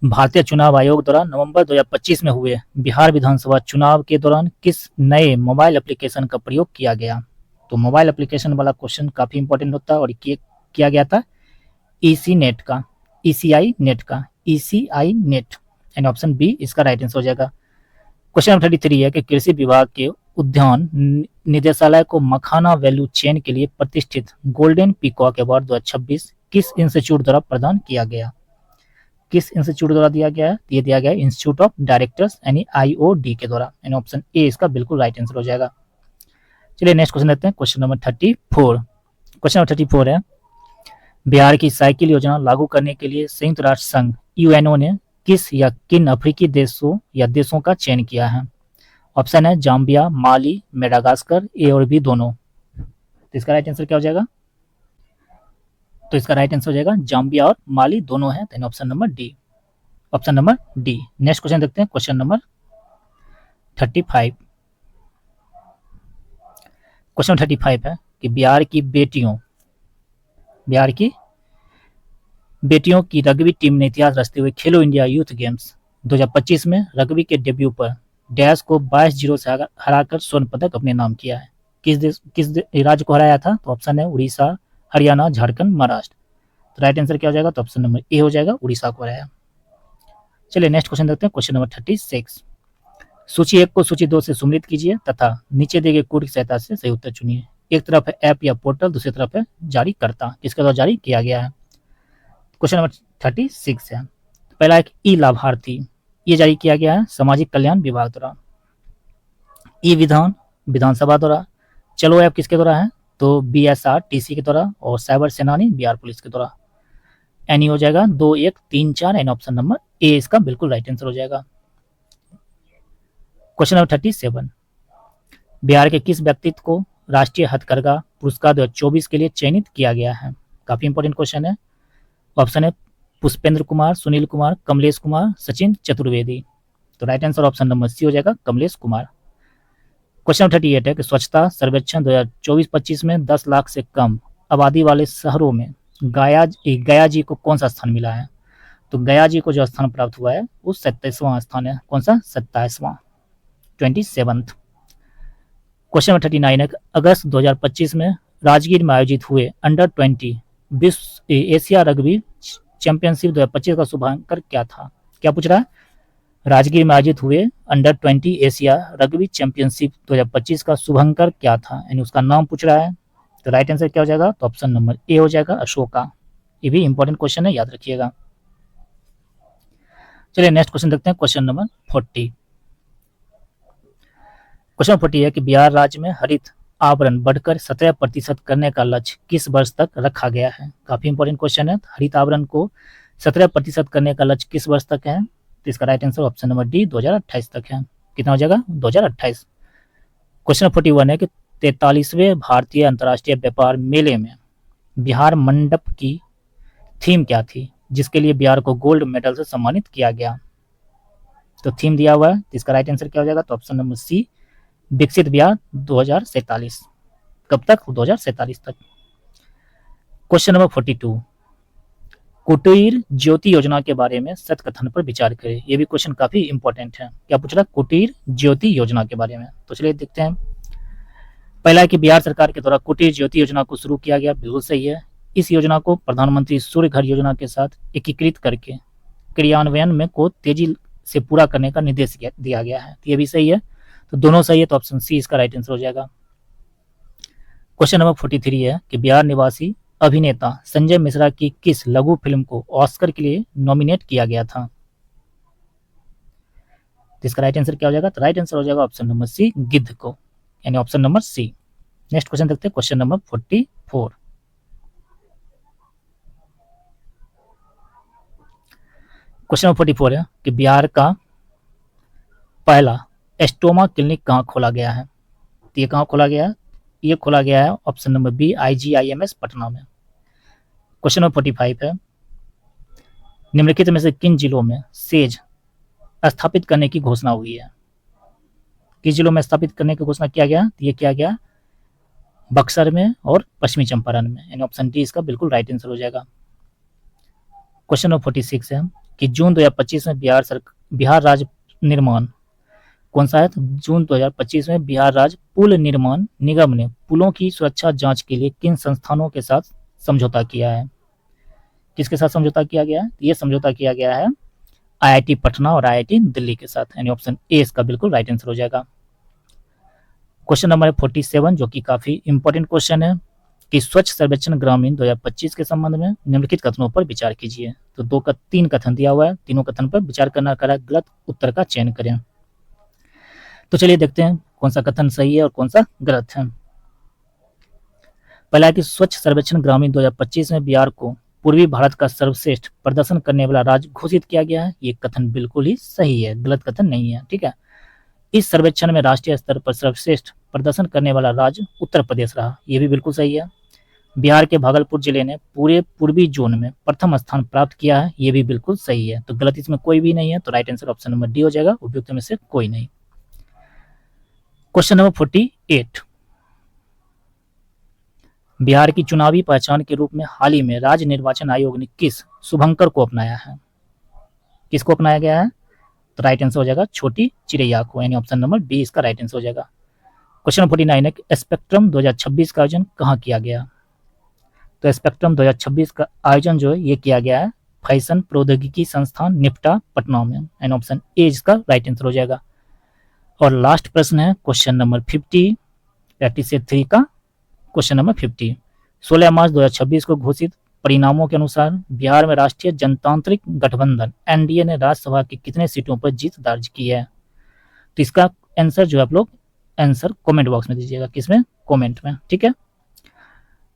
भारतीय चुनाव आयोग द्वारा नवंबर 2025 में हुए बिहार विधानसभा चुनाव के दौरान किस नए मोबाइल एप्लीकेशन का प्रयोग किया गया? तो मोबाइल एप्लीकेशन वाला क्वेश्चन काफी इंपॉर्टेंट होता है और किया गया था ईसी नेट का, ईसीआई नेट का, ECI net, and option B इसका राइट आंसर हो जाएगा। क्वेश्चन नंबर 33 है कि कृषि विभाग के उद्यान निदेशालय को मखाना वैल्यू चेन के लिए प्रतिष्ठित गोल्डन पीकॉक अवार्ड 2026 किस इंस्टीट्यूट द्वारा प्रदान किया गया? किस इंस्टीट्यूट द्वारा दिया गया है? ये दिया गया है इंस्टीट्यूट ऑफ डायरेक्टर्स यानी आईओडी के द्वारा, यानी ऑप्शन ए इसका बिल्कुल राइट आंसर हो जाएगा। चलिए नेक्स्ट क्वेश्चन देखते हैं, क्वेश्चन नंबर 34। क्वेश्चन नंबर 34 है बिहार की साइकिल योजना लागू करने के लिए संयुक्त राष्ट्र संघ यूएनओ ने किस या किन अफ्रीकी देशों या देशों का चयन किया है? ऑप्शन है जाम्बिया, माली, मेडागास्कर, ए और बी दोनों। तो इसका राइट आंसर क्या हो जाएगा? तो इसका राइट आंसर हो जाएगा जाम्बिया और माली दोनों है, तो option number D, option number D. Next question देखते हैं, क्वेश्चन नंबर 35। क्वेश्चन 35 है कि बिहार की बेटियों की रग्बी टीम ने इतिहास रचते हुए खेलो इंडिया यूथ गेम्स 2025 में रग्बी के डेब्यू पर डैश को 22-0 से हराकर स्वर्ण पदक अपने नाम किया है। किस राज्य को हराया था? तो ऑप्शन है उड़ीसा, हरियाणा, झारखंड, महाराष्ट्र। तो राइट आंसर क्या हो जाएगा? तो ऑप्शन नंबर ए हो जाएगा, उड़ीसा को हराया। चलिए नेक्स्ट क्वेश्चन देखते हैं, क्वेश्चन नंबर 36। सूची 1 को सूची 2 से सुमेलित कीजिए तथा नीचे दिए गए कोड की सहायता से सही उत्तर चुनिए। एक तरफ है ऐप या पोर्टल, दूसरी तरफ है जारीकर्ता, किसके द्वारा जारी किया गया है। क्वेश्चन नंबर 36 है, पहला एक ई लाभार्थी, ये जारी किया गया है सामाजिक कल्याण विभाग द्वारा। ई विधान विधानसभा द्वारा। चलो ऐप किसके द्वारा है? तो BSRTC के द्वारा, और साइबर सेनानी बिहार पुलिस के द्वारा। एन हो जाएगा 2, 1, 3, 4, एन ऑप्शन नंबर ए इसका बिल्कुल राइट आंसर हो जाएगा। क्वेश्चन नंबर 37, बिहार के किस व्यक्तित्व को राष्ट्रीय हथकरघा पुरस्कार 2024 के लिए चयनित किया गया है? काफी इंपॉर्टेंट क्वेश्चन है। ऑप्शन है पुष्पेंद्र कुमार, सुनील कुमार, कमलेश कुमार, सचिन चतुर्वेदी। तो right answer option number C हो जाएगा, कमलेश कुमार। क्वेश्चन नंबर 38 है कि स्वच्छता सर्वेक्षण 2024-25 में 10 लाख से कम आबादी वाले शहरों में गया जी को कौन सा स्थान मिला है? तो गया जी को जो स्थान प्राप्त हुआ है वो 27वां स्थान है। कौन सा? 27वां, 27th। क्वेश्चन नंबर 39 है, अगस्त 2025 में राजगीर में आयोजित हुए अंडर 20 विश्व एशिया रग्बी चैंपियनशिप 2025 का शुभांकर क्या था? क्या पूछ रहा है? राजगीर में आयोजित हुए अंडर 20 एशिया रग्बी चैंपियनशिप 2025 का शुभंकर क्या था, यानी उसका नाम पूछ रहा है। तो राइट आंसर क्या हो जाएगा? तो ऑप्शन नंबर ए हो जाएगा, अशोका। ये भी इंपॉर्टेंट क्वेश्चन है, याद रखिएगा। चलिए नेक्स्ट क्वेश्चन देखते हैं, क्वेश्चन नंबर 40। क्वेश्चन 40 है कि बिहार राज्य में हरित आवरण बढ़कर 17% करने का लक्ष्य किस वर्ष तक रखा गया है? काफी इंपॉर्टेंट क्वेश्चन है। हरित आवरण को 17% करने का लक्ष्य किस वर्ष तक है? तो इसका right answer option number D 2028 तक है। कितना हो जाएगा? 2028। क्वेश्चन 41 है कि 43वें भारतीय अंतर्राष्ट्रीय व्यापार मेले में बिहार मंडप की थीम क्या थी, जिसके लिए बिहार को गोल्ड मेडल से सम्मानित किया गया? तो थीम दिया हुआ है, तो इसका राइट आंसर क्या हो जाएगा? तो ऑप्शन नंबर सी, विकसित बिहार 2047। कब तक? 2047 तक। क्वेश्चन नंबर 42, कुटीर ज्योति योजना के बारे में सत्य कथन पर विचार करें। ये भी क्वेश्चन काफी इंपॉर्टेंट है। क्या पूछ रहा है? कुटीर ज्योति योजना के बारे में। तो चलिए देखते हैं। पहला है कि बिहार सरकार के द्वारा कुटीर ज्योति योजना को शुरू किया गया, बिल्कुल सही है। इस योजना को प्रधानमंत्री सूर्य घर योजना के साथ एकीकृत करके क्रियान्वयन में को तेजी से पूरा करने का निर्देश दिया गया है, तो ये भी सही है। तो दोनों सही है, तो ऑप्शन सी इसका राइट आंसर हो जाएगा। क्वेश्चन नंबर 43 है कि बिहार निवासी अभिनेता संजय मिश्रा की किस लघु फिल्म को ऑस्कर के लिए नॉमिनेट किया गया था? तो इसका राइट आंसर क्या हो जाएगा? तो राइट आंसर हो जाएगा ऑप्शन नंबर सी, गिद्ध को, यानी option number C. Next question देखते हैं, क्वेश्चन नंबर 44। क्वेश्चन नंबर 44 है कि बिहार का पहला एस्टोमा क्लिनिक कहाँ खोला गया है? तो ये कहाँ खोला गया है? ये खोला गया है option number B, IGIMS Patna में। क्वेश्चन नंबर 45 है, निम्नलिखित में से किन जिलों में सेज स्थापित करने की घोषणा हुई है? किस जिलों में स्थापित करने की घोषणा किया गया? तो ये किया गया बक्सर में और पश्चिमी चंपारण में, यानी ऑप्शन डी इसका बिल्कुल राइट आंसर हो जाएगा। क्वेश्चन नंबर 46 है कि जून 2025 में बिहार राज्य निर्माण कौन सा है? तो जून 2025 में बिहार राज्य पुल निर्माण निगम ने पुलों की सुरक्षा जांच के लिए किन संस्थानों के साथ समझौता किया है? किसके साथ समझौता किया गया है? ये समझौता किया गया है IIT पटना और IIT दिल्ली के साथ, यानी ऑप्शन ए इसका बिल्कुल राइट आंसर हो जाएगा। क्वेश्चन नंबर 47 जो कि काफी इंपॉर्टेंट क्वेश्चन है कि स्वच्छ सर्वेक्षण ग्रामीण 2025 के संबंध में निम्नलिखित कथनों पर विचार कीजिए। तो 3 कथन दिया हुआ है, तीनों कथन पर विचार करना करा, गलत उत्तर का चयन करें। तो चलिए देखते हैं कौन सा कथन सही है और कौन सा गलत है। पहला है कि स्वच्छ सर्वेक्षण ग्रामीण 2025 में बिहार को पूर्वी भारत का सर्वश्रेष्ठ प्रदर्शन करने वाला राज्य घोषित किया गया है। ये कथन बिल्कुल ही सही है, गलत कथन नहीं है। ठीक है, इस सर्वेक्षण में राष्ट्रीय स्तर पर सर्वश्रेष्ठ प्रदर्शन करने वाला राज्य उत्तर प्रदेश रहा, ये भी बिल्कुल सही है। बिहार के भागलपुर जिले ने पूरे पूर्वी जोन में प्रथम स्थान प्राप्त किया है, ये भी बिल्कुल सही है। तो गलत इसमें कोई भी नहीं है, तो right answer option number D हो जाएगा, उपयुक्त में से कोई नहीं। क्वेश्चन नंबर 48, बिहार की चुनावी पहचान के रूप में हाल ही में राज्य निर्वाचन आयोग ने किस शुभंकर को अपनाया है? किसको अपनाया गया है? तो राइट आंसर हो जाएगा छोटी चिड़ैया को, यानी ऑप्शन नंबर बी इसका राइट आंसर हो जाएगा। क्वेश्चन नंबर 49 है कि स्पेक्ट्रम 2026 का आयोजन कहाँ किया गया? तो स्पेक्ट्रम 2026 का आयोजन जो है ये किया गया है फैशन प्रौद्योगिकी संस्थान निफ्टा पटना में, यानी ऑप्शन ए इसका राइट आंसर हो जाएगा। और लास्ट प्रश्न है क्वेश्चन नंबर 50 प्रैक्टिस सेट 3 का क्वेश्चन नंबर 50। 16 मार्च 2026 को घोषित परिणामों के अनुसार बिहार में राष्ट्रीय जनतांत्रिक गठबंधन NDA ने राज्यसभा की कितने सीटों पर जीत दर्ज की है? तो इसका आंसर जो है आप लोग आंसर कमेंट बॉक्स में दीजिएगा, किसमें? कमेंट में। ठीक है,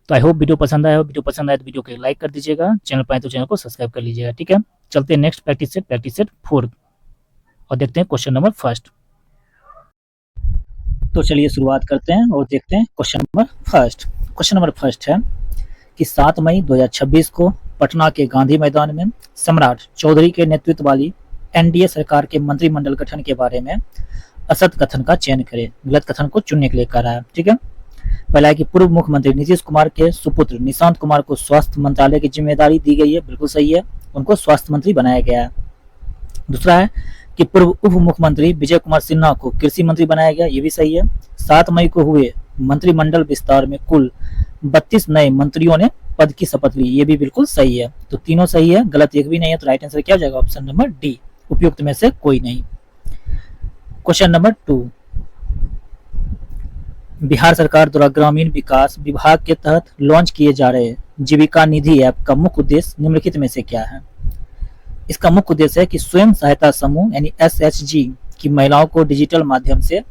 तो आई होप वीडियो पसंद आया हो। वीडियो पसंद आए तो वीडियो को लाइक कर दीजिएगा, चैनल पर आए तो चैनल को सब्सक्राइब कर लीजिएगा। ठीक है, चलते हैं नेक्स्ट प्रैक्टिस सेट 4 और देखते हैं क्वेश्चन नंबर 1। तो चलिए शुरुआत करते हैं और देखते हैं क्वेश्चन नंबर 1। क्वेश्चन नंबर 1 है कि 7 मई 2026 को पटना के गांधी मैदान में सम्राट चौधरी के नेतृत्व वाली NDA सरकार के मंत्रिमंडल गठन के बारे में असत कथन का चयन करें। गलत कथन को चुनने के लिए कह रहा है। ठीक है, पहला है कि पूर्व मुख्यमंत्री नीतीश कुमार के सुपुत्र निशांत कुमार को स्वास्थ्य मंत्रालय की जिम्मेदारी दी गई है, बिल्कुल सही है, उनको स्वास्थ्य मंत्री बनाया गया है। दूसरा है कि पूर्व उप मुख्यमंत्री विजय कुमार सिन्हा को कृषि मंत्री बनाया गया, ये भी सही है। 7 मई को हुए मंत्रिमंडल विस्तार में कुल 32 नए मंत्रियों ने पद की शपथ ली, ये भी बिल्कुल सही है। तो तीनों सही है, गलत एक भी नहीं है, तो राइट आंसर क्या हो जाएगा? ऑप्शन नंबर डी, उपयुक्त में से कोई नहीं। क्वेश्चन नंबर 2, बिहार सरकार द्वारा ग्रामीण विकास विभाग के तहत लॉन्च किए जा रहे जीविका निधि ऐप का मुख्य उद्देश्य निम्नलिखित में से क्या है? इसका मुख्य उद्देश्य है कि स्वयं सहायता समूह यानी SHG की महिलाओं को डिजिटल माध्यम से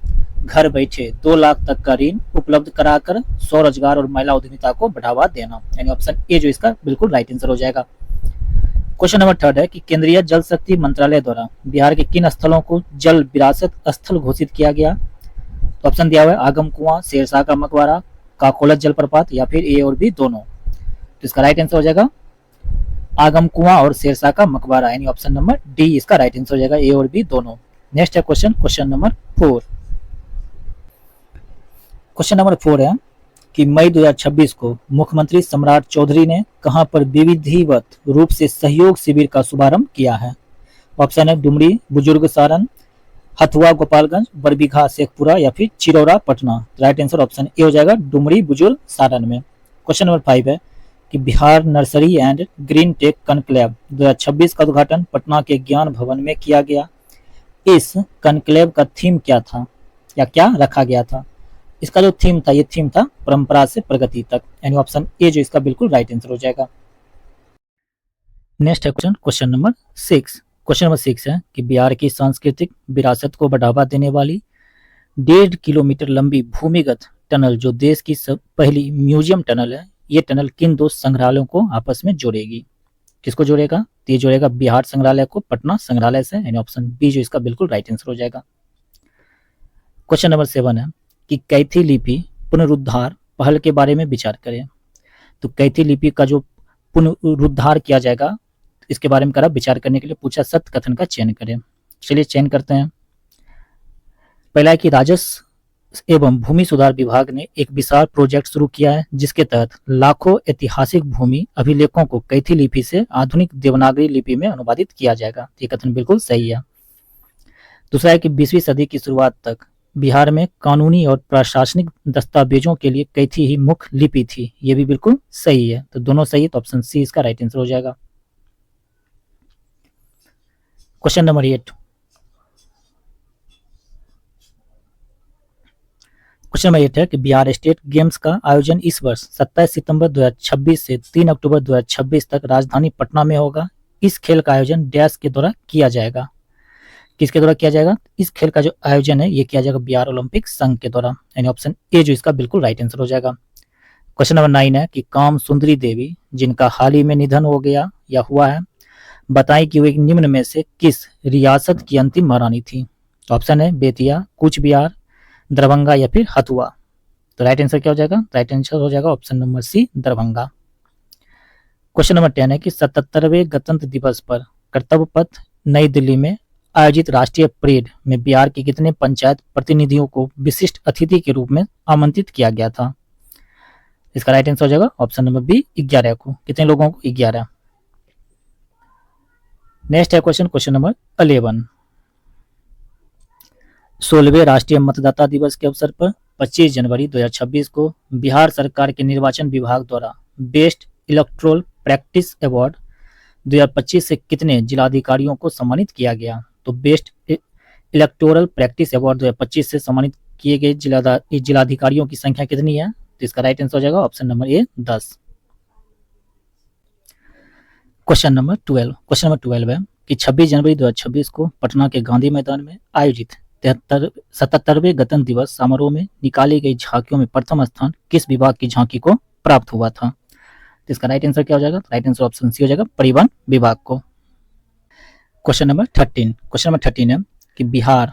घर बैठे 2 लाख तक का ऋण उपलब्ध कराकर स्वरोजगार और महिला उद्यमिता को बढ़ावा देना, यानी ऑप्शन ए जो इसका बिल्कुल राइट आंसर हो जाएगा। क्वेश्चन नंबर 3 है कि केंद्रीय जल शक्ति मंत्रालय द्वारा बिहार के किन स्थलों को जल विरासत स्थल घोषित किया गया? तो ऑप्शन दिया हुआ है आगम कुआं, शेरशाह का मकबरा, काकोलत जलप्रपात या फिर ए और बी दोनों। तो इसका राइट आंसर हो जाएगा आगम कुआं और शेरशाह का मकबरा, यानी ऑप्शन नंबर डी इसका राइट आंसर हो जाएगा, ए और बी दोनों। नेक्स्ट है क्वेश्चन नंबर 4। क्वेश्चन नंबर 4 है कि मई 2026 को मुख्यमंत्री सम्राट चौधरी ने कहां पर विधिवत रूप से सहयोग शिविर का शुभारंभ किया है? ऑप्शन है डुमरी बुजुर्ग सारण, हथुआ गोपालगंज, बरबीघा शेखपुरा या फिर Chiraura Patna. Right answer option A हो जाएगा डुमरी बुजुर्ग सारण में। क्वेश्चन नंबर 5 है कि Bihar nursery and green tech conclave 2026 का उद्घाटन पटना के ज्ञान भवन में किया गया। इस कनक्लेव का थीम क्या था, या क्या रखा गया था? इसका जो थीम था, ये थीम था परंपरा से प्रगति तक, यानी ऑप्शन ए जो इसका बिल्कुल राइट आंसर हो जाएगा। नेक्स्ट है क्वेश्चन नंबर 6। क्वेश्चन नंबर 6 है कि बिहार की सांस्कृतिक विरासत को बढ़ावा देने वाली 1.5 किलोमीटर लंबी भूमिगत टनल जो देश की पहली म्यूजियम टनल है, ये टनल किन दो संग्रहालयों को आपस में जोड़ेगी? किसको जोड़ेगा? ये जोड़ेगा बिहार संग्रहालय को पटना संग्रहालय से, यानी ऑप्शन बी जो इसका बिल्कुल राइट आंसर हो जाएगा। क्वेश्चन नंबर 7 है कि कैथी लिपि पुनरुद्धार पहल के बारे में विचार करें। तो कैथी लिपि का जो पुनरुद्धार किया जाएगा, इसके बारे में करा विचार करने के लिए पूछा, सत्य कथन का चयन करें। चलिए चयन करते हैं। पहला है कि राजस्व एवं भूमि सुधार विभाग ने एक विशाल प्रोजेक्ट शुरू किया है जिसके तहत लाखों ऐतिहासिक भूमि अभिलेखों को कैथी लिपि से आधुनिक देवनागरी लिपि में अनुवादित किया जाएगा। ये कथन बिल्कुल सही है। दूसरा है कि 20वीं सदी की शुरुआत तक बिहार में कानूनी और प्रशासनिक दस्तावेजों के लिए कैथी ही मुख्य लिपि थी। ये भी बिल्कुल सही है। तो दोनों सही है, तो ऑप्शन सी इसका राइट आंसर हो जाएगा। Question number 8। क्वेश्चन नंबर 8 है कि बिहार स्टेट गेम्स का आयोजन इस वर्ष 27 सितंबर 2026 से 3 अक्टूबर 2026 तक राजधानी पटना में होगा। इस खेल का आयोजन डैश के द्वारा किया जाएगा। किसके द्वारा किया जाएगा? इस खेल का जो आयोजन है ये किया जाएगा बिहार ओलंपिक संघ के द्वारा, यानी ऑप्शन ए जो इसका बिल्कुल राइट आंसर हो जाएगा। क्वेश्चन नंबर 9 है कि काम सुंदरी देवी जिनका हाल ही में निधन हो गया या हुआ है, बताएं कि वे निम्न में से किस रियासत की अंतिम महारानी थी? तो ऑप्शन है बेतिया, कूच बिहार, दरभंगा या फिर हथुआ। तो राइट आंसर क्या हो जाएगा? राइट आंसर हो जाएगा option number C, Darbhanga. Question number 10 है कि 77वें गणतंत्र दिवस पर कर्तव्य पथ नई दिल्ली में आयोजित राष्ट्रीय परेड में बिहार के कितने पंचायत प्रतिनिधियों को विशिष्ट अतिथि के रूप में आमंत्रित किया गया था? इसका राइट आंसर हो जाएगा ऑप्शन नंबर बी, 11 को। कितने लोगों को? 11। नेक्स्ट है क्वेश्चन नंबर 11। 16वें राष्ट्रीय मतदाता दिवस के अवसर पर 25 जनवरी 2026 को बिहार सरकार के निर्वाचन विभाग द्वारा बेस्ट इलेक्टोरल प्रैक्टिस अवार्ड 2025 से कितने जिलाधिकारियों को सम्मानित किया गया? तो बेस्ट इलेक्टोरल प्रैक्टिस अवार्ड 2025 से सम्मानित किए गए जिलाधिकारियों की संख्या कितनी है? तो इसका राइट आंसर हो जाएगा ऑप्शन नंबर ए, 10। क्वेश्चन नंबर 12 है कि 26 जनवरी 2026 को पटना के गांधी मैदान में आयोजित 77वें गणतंत्र दिवस समारोह में निकाली गई झांकियों में प्रथम स्थान किस विभाग की झांकी को प्राप्त हुआ था? तो इसका राइट आंसर क्या हो जाएगा? राइट आंसर ऑप्शन सी हो जाएगा, परिवहन विभाग को। क्वेश्चन नंबर 13 है कि बिहार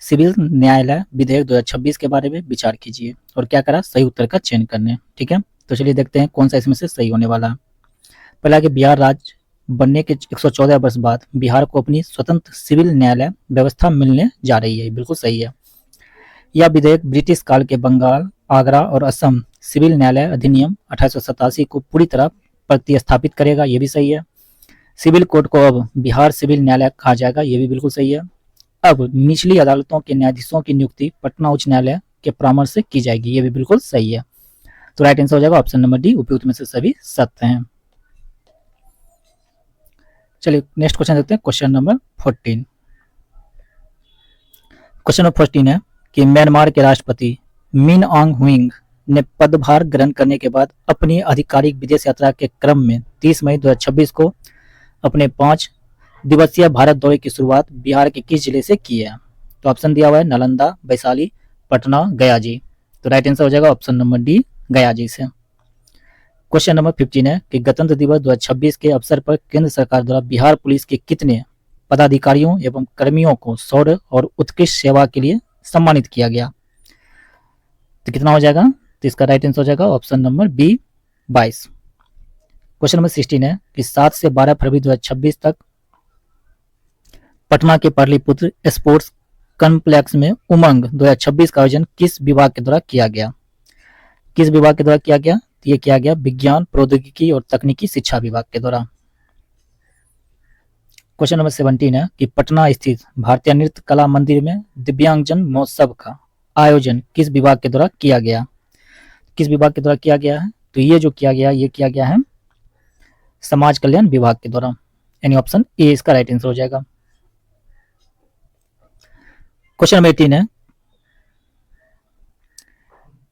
सिविल न्यायालय विधेयक 2026 के बारे में विचार कीजिए और क्या करा? सही उत्तर का चयन करने। ठीक है, तो चलिए देखते हैं कौन सा इसमें से सही होने वाला है। पहला कि बिहार राज्य बनने के 114 वर्ष बाद बिहार को अपनी स्वतंत्र सिविल न्यायालय व्यवस्था मिलने जा रही है। बिल्कुल सही है। यह विधेयक ब्रिटिश काल के बंगाल, आगरा और असम सिविल न्यायालय अधिनियम 1887 को पूरी तरह प्रतिस्थापित करेगा। ये भी सही है। सिविल कोर्ट को अब बिहार सिविल न्यायालय कहा जाएगा। ये भी बिल्कुल सही है। अब निचली अदालतों के न्यायाधीशों की नियुक्ति पटना उच्च न्यायालय के परामर्श से की जाएगी। ये भी बिल्कुल सही है। तो राइट आंसर हो जाएगा ऑप्शन नंबर डी, उपयुक्त में से सभी सत्य हैं। चलिए नेक्स्ट क्वेश्चन देखते हैं, क्वेश्चन नंबर 14। क्वेश्चन नंबर 14 है कि म्यांमार के राष्ट्रपति मिन ऑंग ह्विंग ने पदभार ग्रहण करने के बाद अपनी आधिकारिक विदेश यात्रा के क्रम में 30 मई 2026 को अपने 5 दिवसीय भारत दौरे की शुरुआत बिहार के किस जिले से की है? तो ऑप्शन दिया हुआ है नालंदा, वैशाली, पटना, गया जी। तो राइट आंसर हो जाएगा ऑप्शन नंबर डी, गया जी से। क्वेश्चन नंबर 15 है कि गणतंत्र दिवस 2026 के अवसर पर केंद्र सरकार द्वारा बिहार पुलिस के कितने पदाधिकारियों एवं कर्मियों को शौर्य और उत्कृष्ट सेवा के लिए सम्मानित किया गया? तो कितना हो जाएगा? तो इसका राइट आंसर हो जाएगा option number B, 22। Question number 16 है कि 7 से 12 फरवरी 2026 तक पटना के पाटलिपुत्र स्पोर्ट्स कॉम्प्लेक्स में उमंग 2026 का आयोजन किस विभाग के द्वारा किया गया? किस विभाग के द्वारा किया गया? ये किया गया विज्ञान, प्रौद्योगिकी और तकनीकी शिक्षा विभाग के द्वारा। क्वेश्चन नंबर 17 है कि पटना स्थित भारतीय नृत्य कला मंदिर में दिव्यांगजन महोत्सव का आयोजन किस विभाग के द्वारा किया गया? किस विभाग के द्वारा किया गया है? तो ये जो किया गया, ये किया गया है समाज कल्याण विभाग के द्वारा, यानी ऑप्शन ए इसका राइट आंसर हो जाएगा। क्वेश्चन नंबर 18 है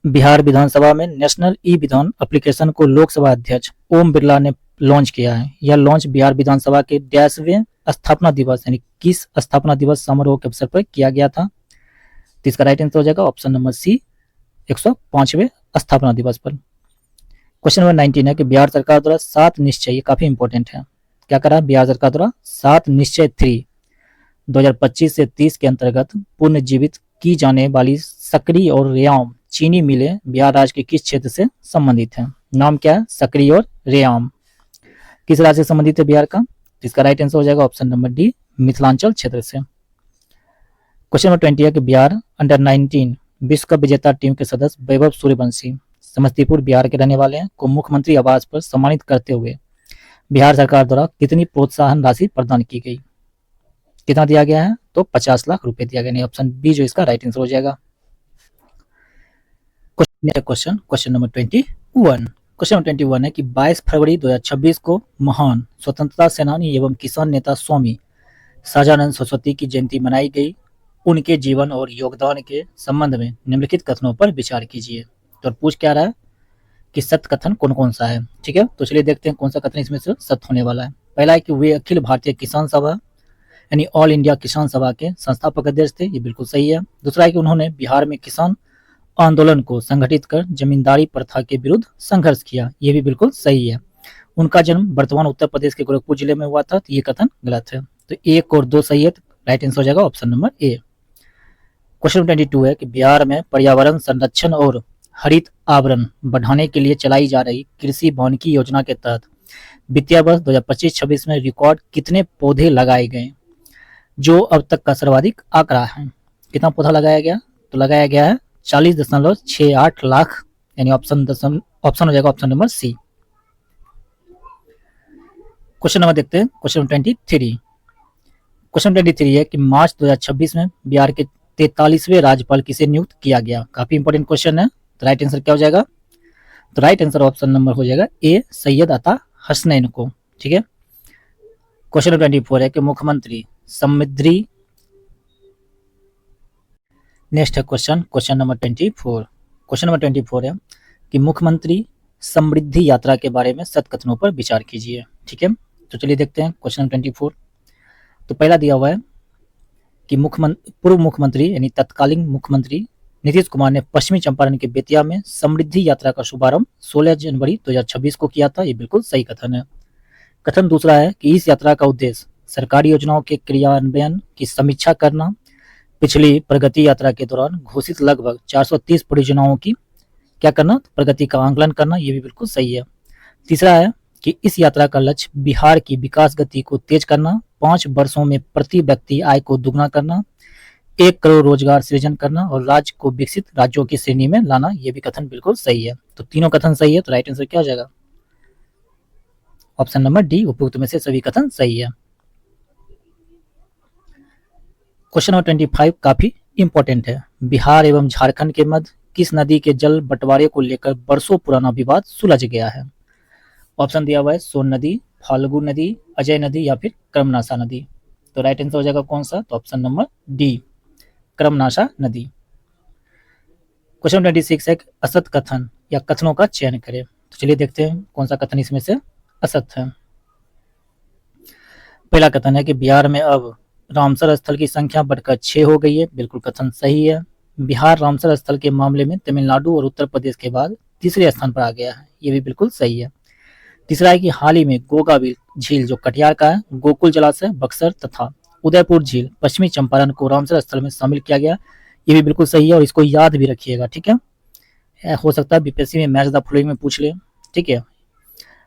बिहार विधानसभा में नेशनल ई विधान एप्लीकेशन को लोकसभा अध्यक्ष ओम बिरला ने लॉन्च किया है। यह लॉन्च बिहार विधानसभा के 10वें स्थापना दिवस यानी किस स्थापना दिवस समारोह के अवसर पर किया गया था? तो इसका राइट आंसर हो जाएगा ऑप्शन नंबर सी, 105वें स्थापना दिवस पर। क्वेश्चन नंबर 19 है कि बिहार सरकार द्वारा 7 निश्चय, ये काफी इंपॉर्टेंट है, क्या करा बिहार सरकार द्वारा 7 निश्चय 3 2025 से 30 के अंतर्गत पुनर्जीवित की जाने वाली सकरी और रेयाम चीनी मिलें बिहार राज्य के किस क्षेत्र से संबंधित है? नाम क्या है? सकरी और रेयाम किस राज्य से संबंधित है बिहार का? इसका राइट आंसर हो जाएगा ऑप्शन नंबर डी, मिथिलांचल क्षेत्र से। क्वेश्चन नंबर 20 है कि बिहार अंडर 19 विश्व कप विजेता टीम के सदस्य वैभव सूर्यवंशी समस्तीपुर बिहार के रहने वाले हैं को मुख्यमंत्री आवास पर सम्मानित करते हुए बिहार सरकार द्वारा कितनी प्रोत्साहन राशि प्रदान की गई? कितना दिया गया है? तो 50 लाख रुपए दिया गया, नहीं ऑप्शन बी जो इसका राइट आंसर हो जाएगा। Question number 21। क्वेश्चन नंबर 21 है कि 22 फरवरी 2026 को महान स्वतंत्रता सेनानी एवं किसान नेता स्वामी सहजानंद सरस्वती की जयंती मनाई गई। उनके जीवन और योगदान के संबंध में निम्नलिखित कथनों पर विचार कीजिए। तो पूछ क्या रहा है कि सत्य कथन कौन कौन सा है? ठीक है, तो चलिए देखते हैं कौन सा कथन इसमें से सत्य होने वाला है। पहला है कि वे अखिल भारतीय किसान सभा यानी ऑल इंडिया किसान सभा के संस्थापक अध्यक्ष थे, ये बिल्कुल सही है। दूसरा है कि उन्होंने बिहार में किसान आंदोलन को संगठित कर जमींदारी प्रथा के विरुद्ध संघर्ष किया, ये भी बिल्कुल सही है। उनका जन्म वर्तमान उत्तर प्रदेश के गोरखपुर जिले में हुआ था, तो ये कथन गलत है। तो 1 और 2 सही है, तो राइट आंसर हो जाएगा ऑप्शन नंबर ए। क्वेश्चन 22 है कि बिहार में पर्यावरण संरक्षण और हरित आवरण बढ़ाने के लिए चलाई जा रही कृषि वानिकी योजना के तहत वित्तीय वर्ष 2025-26 में रिकॉर्ड कितने पौधे लगाए गए, जो अब तक का सर्वाधिक आंकड़ा है? कितना पौधा लगाया गया? तो लगाया गया है 40.68 लाख, यानी ऑप्शन हो जाएगा option number C. Question number देखते हैं, क्वेश्चन 23। क्वेश्चन 23 है कि मार्च 2026 में बिहार के 43वें राज्यपाल किसे नियुक्त किया गया? काफी इंपॉर्टेंट क्वेश्चन है, तो राइट आंसर क्या हो जाएगा? तो राइट आंसर ऑप्शन नंबर हो जाएगा ए, सैयद अता हसनैन को। ठीक है। क्वेश्चन नंबर 24 है कि मुख्यमंत्री समृद्धि, नेक्स्ट है क्वेश्चन नंबर 24। क्वेश्चन नंबर 24 है कि मुख्यमंत्री समृद्धि यात्रा के बारे में सत्य कथनों पर विचार कीजिए। ठीक है, तो चलिए देखते हैं क्वेश्चन नंबर 24। तो पहला दिया हुआ है कि पूर्व मुख्यमंत्री यानी तत्कालीन मुख्यमंत्री नीतीश कुमार ने पश्चिमी चंपारण के बेतिया में समृद्धि यात्रा का शुभारंभ 16 जनवरी 2026 को किया था, ये बिल्कुल सही कथन है। कथन दूसरा है कि इस यात्रा का उद्देश्य सरकारी योजनाओं के क्रियान्वयन की समीक्षा करना, पिछली प्रगति यात्रा के दौरान घोषित लगभग 430 परियोजनाओं की क्या करना, प्रगति का आंकलन करना, ये भी बिल्कुल सही है। तीसरा है कि इस यात्रा का लक्ष्य बिहार की विकास गति को तेज करना, 5 वर्षों में प्रति व्यक्ति आय को दुगना करना, 1 करोड़ रोजगार सृजन करना और राज्य को विकसित राज्यों की श्रेणी में लाना, ये भी कथन बिल्कुल सही है। तो तीनों कथन सही है, तो राइट आंसर क्या हो जाएगा? ऑप्शन नंबर डी, उपयुक्त में से सभी कथन सही है। क्वेश्चन नंबर 25 काफी इंपॉर्टेंट है। बिहार एवं झारखंड के मध्य किस नदी के जल बंटवारे को लेकर वर्षों पुराना विवाद सुलझ गया है? ऑप्शन दिया हुआ है सोन नदी, फाल्गु नदी, अजय नदी या फिर क्रमनाशा नदी। तो राइट आंसर हो जाएगा कौन सा? तो ऑप्शन नंबर डी, क्रमनाशा नदी। क्वेश्चन 26 है असत कथन या कथनों का चयन करें। तो चलिए देखते हैं कौन सा कथन इसमें से असत है। पहला कथन है कि बिहार में अब रामसर स्थल की संख्या बढ़कर 6 हो गई है, बिल्कुल कथन सही है। बिहार रामसर स्थल के मामले में तमिलनाडु और उत्तर प्रदेश के बाद तीसरे स्थान पर आ गया है, ये भी बिल्कुल सही है। तीसरा है कि हाल ही में गोगाबिल झील जो कटिहार का है, गोकुल जलाशय बक्सर तथा उदयपुर झील पश्चिमी चंपारण को रामसर स्थल में शामिल किया गया, ये भी बिल्कुल सही है और इसको याद भी रखिएगा। ठीक है, हो सकता है बीपीएससी में मैच द फॉलोइंग में पूछ ले। ठीक है,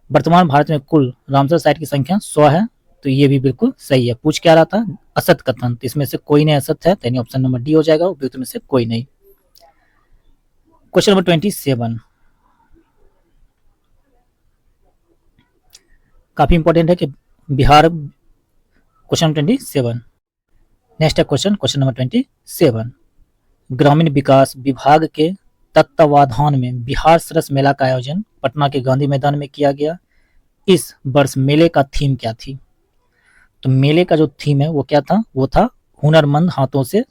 वर्तमान भारत में कुल रामसर साइट की संख्या 100 है, तो ये भी बिल्कुल सही है। पूछ क्या रहा था? असत कथन, तो इसमें से कोई नहीं असत है, यानी ऑप्शन नंबर डी हो जाएगा, उपयुक्त में से कोई नहीं। क्वेश्चन नंबर 27 काफी इंपॉर्टेंट है कि बिहार, क्वेश्चन 27। नेक्स्ट है क्वेश्चन नंबर 27। ग्रामीण विकास विभाग के तत्वाधान में बिहार सरस मेला का आयोजन पटना के गांधी मैदान में किया गया। इस वर्ष मेले का थीम क्या थी? तो मेले का जो थीम है वो क्या था? वो था हुनरमंद हाथों से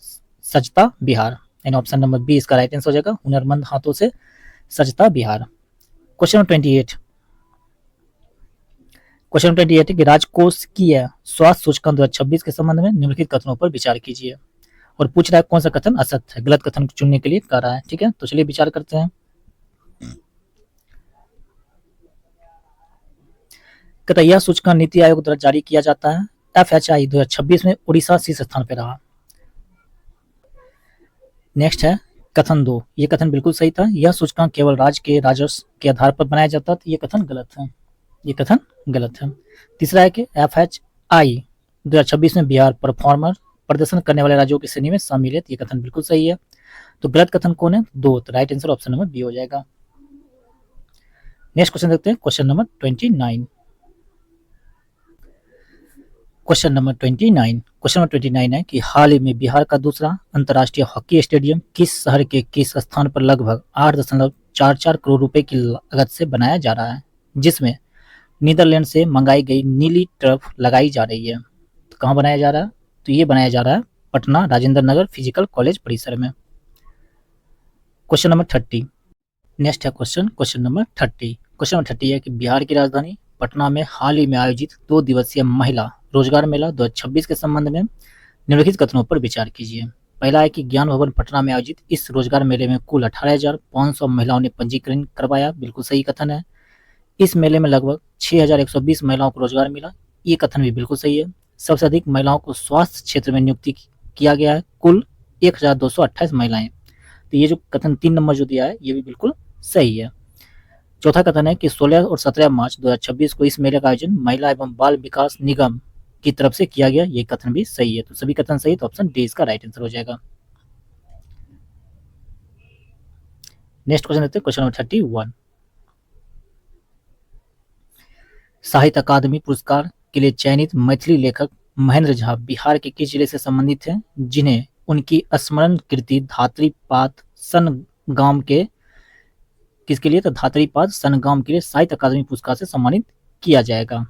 सजता बिहार, यानी ऑप्शन नंबर बी इसका राइट आंसर हो जाएगा, हुनरमंद हाथों से सजता Bihar. Question number 28, question number 28 है कि राजकोषीय स्वास्थ्य सूचकांक 2026 के संबंध में निम्नलिखित कथनों पर विचार कीजिए, और पूछ रहा है कौन सा कथन असत्य है, गलत कथन चुनने के लिए कह रहा है। ठीक है, तो चलिए विचार करते हैं। कहता है यह सूचकांक नीति आयोग द्वारा जारी किया जाता है। FHI 2026 में उड़ीसा शीर्ष स्थान पर रहा। नेक्स्ट है कथन 2, ये कथन बिल्कुल सही था, यह सूचकांक केवल राज्य के राजस्व के आधार पर बनाया जाता है, ये कथन गलत है, ये कथन गलत है। तीसरा है कि FHI 2026 में बिहार परफॉर्मर प्रदर्शन करने वाले राज्यों की श्रेणी में शामिल है, ये कथन बिल्कुल सही है। तो गलत कथन कौन है? 2, तो right answer option number B हो जाएगा। नेक्स्ट क्वेश्चन देखते हैं, क्वेश्चन नंबर 29। क्वेश्चन नंबर 29 है कि हाल ही में बिहार का दूसरा अंतर्राष्ट्रीय हॉकी स्टेडियम किस शहर के किस स्थान पर लगभग 8.44 करोड़ रुपए की लागत से बनाया जा रहा है, जिसमें नीदरलैंड से मंगाई गई नीली टर्फ लगाई जा रही है। तो कहाँ बनाया जा रहा है? तो ये बनाया जा रहा है पटना राजेंद्र नगर फिजिकल कॉलेज परिसर में। क्वेश्चन नंबर 30, नेक्स्ट है क्वेश्चन नंबर 30। क्वेश्चन नंबर 30 है कि बिहार की राजधानी पटना में हाल ही में आयोजित 2 दिवसीय महिला रोजगार मेला 2026 के संबंध में निम्नलिखित कथनों पर विचार कीजिए। पहला है कि ज्ञान भवन पटना में आयोजित इस रोजगार मेले में कुल 18,500 महिलाओं ने पंजीकरण करवाया, बिल्कुल सही कथन है। इस मेले में लगभग 6,120 महिलाओं को रोजगार मिला, ये कथन भी बिल्कुल सही है। सबसे अधिक महिलाओं को स्वास्थ्य क्षेत्र में नियुक्ति किया गया है, कुल 1,228 महिलाएं। तो ये जो कथन 3 नंबर जो दिया है ये भी बिल्कुल सही है। चौथा कथन है कि 16 और 17 मार्च 2026 को इस मेले का आयोजन महिला एवं बाल विकास निगम की तरफ से किया गया, ये कथन भी सही है। तो सभी कथन सही, तो ऑप्शन डी इसका राइट आंसर हो जाएगा। नेक्स्ट क्वेश्चन देखते हैं, क्वेश्चन नंबर 31। साहित्य अकादमी पुरस्कार के लिए चयनित मैथिली लेखक महेंद्र झा बिहार के किस जिले से संबंधित हैं, जिन्हें उनकी स्मरण कृति धात्रीपात सनगाम के किसके लिए? तो धात्रीपात सनगाम के लिए साहित्य अकादमी पुरस्कार से सम्मानित किया जाएगा।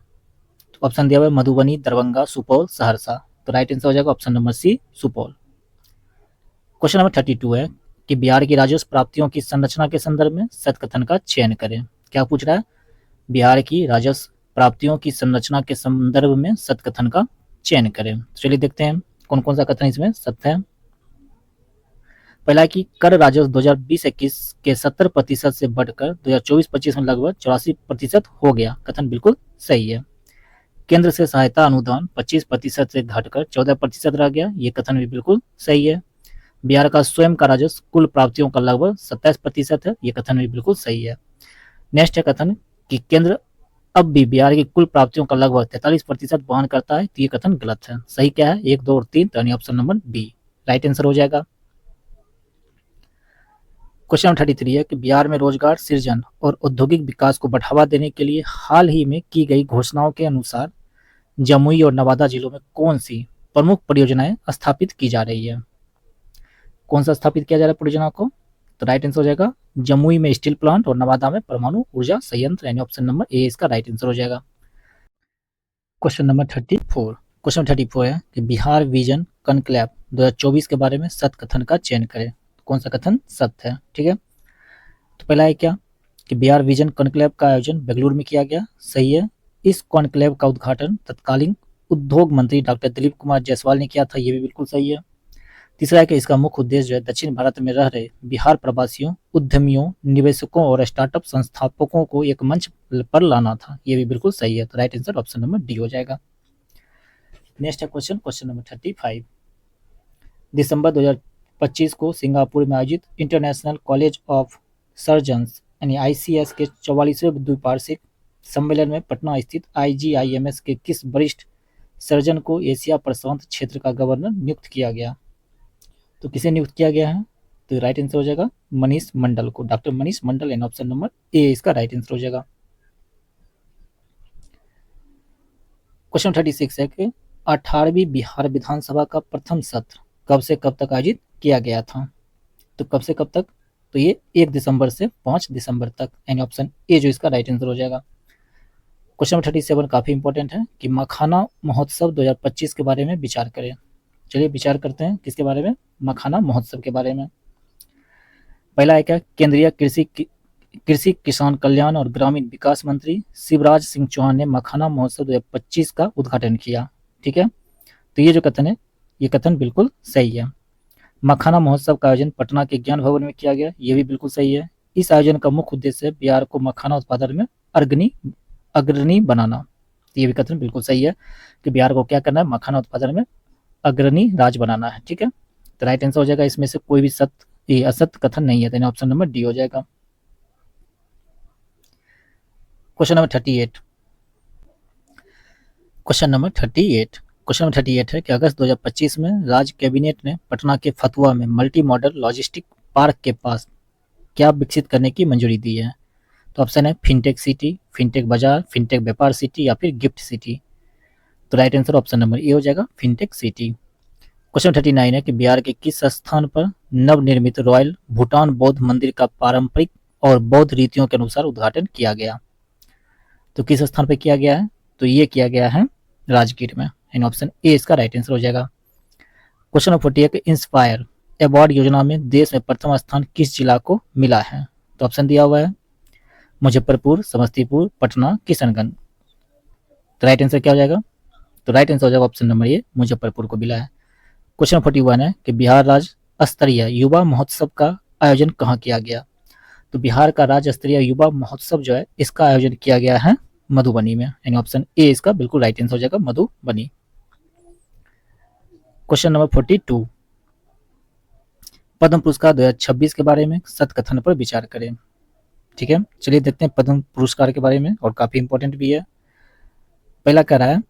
तो ऑप्शन दिया हुआ है मधुबनी, दरभंगा, सुपौल, सहरसा। तो राइट आंसर हो जाएगा option number C, Supaul. Question number 32 है कि बिहार की राजस्व प्राप्तियों की संरचना के संदर्भ में सत्य कथन का चयन करें। क्या पूछ रहा है? बिहार की राजस्व प्राप्तियों की संरचना के संदर्भ में सत्य कथन का चयन करें। चलिए देखते हैं कौन कौन सा कथन इसमें सत्य है। पहला है कि कर राजस्व 2020-21 के 70% से बढ़कर 2024-25 में लगभग 84% हो गया, कथन बिल्कुल सही है। केंद्र से सहायता अनुदान 25% से घटकर 14% रह गया, ये कथन भी बिल्कुल सही है। बिहार का स्वयं का राजस्व कुल प्राप्तियों का लगभग 27% है, ये कथन भी बिल्कुल सही है। नेक्स्ट है कथन कि केंद्र अब भी बिहार की कुल प्राप्तियों का लगभग 43% वहन करता है, तो ये कथन गलत है। सही क्या है? 1, 2 और 3, यानी option number B right answer हो जाएगा। क्वेश्चन 33 है कि बिहार में रोजगार सृजन और औद्योगिक विकास को बढ़ावा देने के लिए हाल ही में की गई घोषणाओं के अनुसार जमुई और नवादा जिलों में कौन सी प्रमुख परियोजनाएं स्थापित की जा रही है? कौन सा स्थापित किया जा रहा है परियोजना को? तो राइट आंसर हो जाएगा जमुई में स्टील प्लांट और नवादा में परमाणु ऊर्जा संयंत्र, यानी ऑप्शन नंबर ए इसका राइट आंसर हो जाएगा। क्वेश्चन नंबर 34, क्वेश्चन 34 है कि बिहार विजन कॉन्क्लेव 2024 के बारे में सत्य कथन का चयन करें। कौन सा कथन सत्य है? ठीक है, तो पहला है क्या कि बिहार विजन कॉन्क्लेव का आयोजन बेंगलुरु में किया गया, सही है। इस कॉन्क्लेव का उद्घाटन तत्कालीन उद्योग मंत्री डॉक्टर दिलीप कुमार जायसवाल ने किया था, ये भी बिल्कुल सही है। तीसरा है कि इसका मुख्य उद्देश्य जो है दक्षिण भारत में रह रहे बिहार प्रवासियों, उद्यमियों, निवेशकों और स्टार्टअप संस्थापकों को एक मंच पर लाना था, ये भी बिल्कुल सही है। तो right answer option number D हो जाएगा। नेक्स्ट है क्वेश्चन नंबर 35। दिसंबर 2025 को सिंगापुर में आयोजित इंटरनेशनल कॉलेज ऑफ सर्जन्स यानी ICS के 44वें द्विवार्षिक सम्मेलन में पटना स्थित IGIMS के किस वरिष्ठ सर्जन को एशिया प्रशांत क्षेत्र का गवर्नर नियुक्त किया गया? तो किसे नियुक्त किया गया है? तो राइट आंसर हो जाएगा मनीष मंडल को, doctor Manish Mandal, and option number ए इसका राइट आंसर हो जाएगा। क्वेश्चन 36 है कि 18वीं बिहार विधानसभा का प्रथम सत्र कब से कब तक आयोजित किया गया था? तो कब से कब तक? तो ये 1 दिसंबर से 5 दिसंबर तक, यानी ऑप्शन ए जो इसका राइट आंसर हो जाएगा। क्वेश्चन 37 काफी इंपॉर्टेंट है कि मखाना महोत्सव 2025 के बारे में विचार करें। चलिए विचार करते हैं किसके बारे में? मखाना महोत्सव के बारे में। पहला है क्या, केंद्रीय कृषि किसान कल्याण और ग्रामीण विकास मंत्री शिवराज सिंह चौहान ने मखाना महोत्सव 2025 का उद्घाटन किया। ठीक है, तो ये जो कथन है, ये कथन बिल्कुल सही है। मखाना महोत्सव का आयोजन पटना के ज्ञान भवन में किया गया, ये भी बिल्कुल सही है। इस आयोजन का मुख्य उद्देश्य बिहार को मखाना उत्पादन में अग्रणी अग्रणी बनाना, तो ये भी कथन बिल्कुल सही है कि बिहार को क्या करना है, मखाना उत्पादन में अग्रणी राज्य बनाना है। ठीक है, तो राइट आंसर हो जाएगा, इसमें से कोई भी सत्य असत्य कथन नहीं है, तो ऑप्शन नंबर डी हो जाएगा। Question number 38। Question number 38। Question number 38 है कि अगस्त 2025 में राज्य कैबिनेट ने पटना के फतुआ में मल्टी मॉडल लॉजिस्टिक पार्क के पास क्या विकसित करने की मंजूरी दी है। तो ऑप्शन है फिनटेक सिटी, फिनटेक बाजार, फिनटेक व्यापार सिटी या फिर गिफ्ट सिटी। तो राइट आंसर ऑप्शन नंबर ए हो जाएगा, फिनटेक सिटी। क्वेश्चन 39 है कि बिहार के किस स्थान पर नवनिर्मित रॉयल भूटान बौद्ध मंदिर का पारंपरिक और बौद्ध रीतियों के अनुसार उद्घाटन किया गया। तो किस स्थान पर किया गया है, तो ये किया गया है राजगीर में, इन ऑप्शन ए इसका राइट आंसर हो जाएगा। क्वेश्चन नंबर 40 है इंस्पायर अवार्ड योजना में देश में प्रथम स्थान किस जिला को मिला है। तो ऑप्शन दिया हुआ है मुजफ्फरपुर, समस्तीपुर, पटना, किशनगंज। तो राइट आंसर क्या हो जाएगा, तो राइट आंसर हो जाएगा ऑप्शन नंबर ए, मुजफ्फरपुर को मिला है। क्वेश्चन 41 है कि बिहार राज्य स्तरीय युवा महोत्सव का आयोजन कहाँ किया गया। तो बिहार का राज्य स्तरीय युवा महोत्सव जो है, इसका आयोजन किया गया है मधुबनी में, यानी ऑप्शन ए इसका बिल्कुल राइट आंसर हो जाएगा, मधुबनी। क्वेश्चन नंबर 42, पद्म पुरस्कार 2026 के बारे में सत्य कथन पर विचार करें। ठीक है, चलिए देखते हैं पद्म पुरस्कार के बारे में, और काफी इंपॉर्टेंट भी है। पहला कह रहा है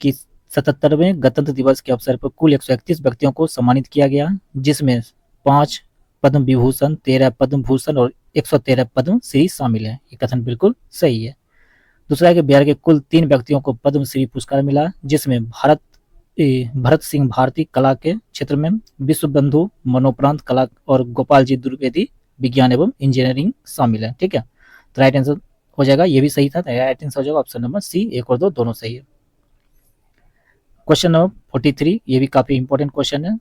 कि 77वें गणतंत्र दिवस के अवसर पर कुल 131 व्यक्तियों को सम्मानित किया गया, जिसमें 5 पद्म विभूषण, 13 पद्म भूषण और 113 पद्म श्री शामिल है। ये कथन बिल्कुल सही है। दूसरा है कि बिहार के कुल 3 व्यक्तियों को पद्म श्री पुरस्कार मिला, जिसमें भरत सिंह भारती कला के क्षेत्र में, विश्व बंधु मनोप्रांत कला और गोपाल जी द्विवेदी विज्ञान एवं इंजीनियरिंग शामिल है। ठीक है, तो राइट आंसर हो जाएगा, ये भी सही था, राइट आंसर हो जाएगा ऑप्शन नंबर सी, 1 और 2 दोनों सही है। क्वेश्चन नंबर 43, ये भी काफी इंपॉर्टेंट क्वेश्चन है।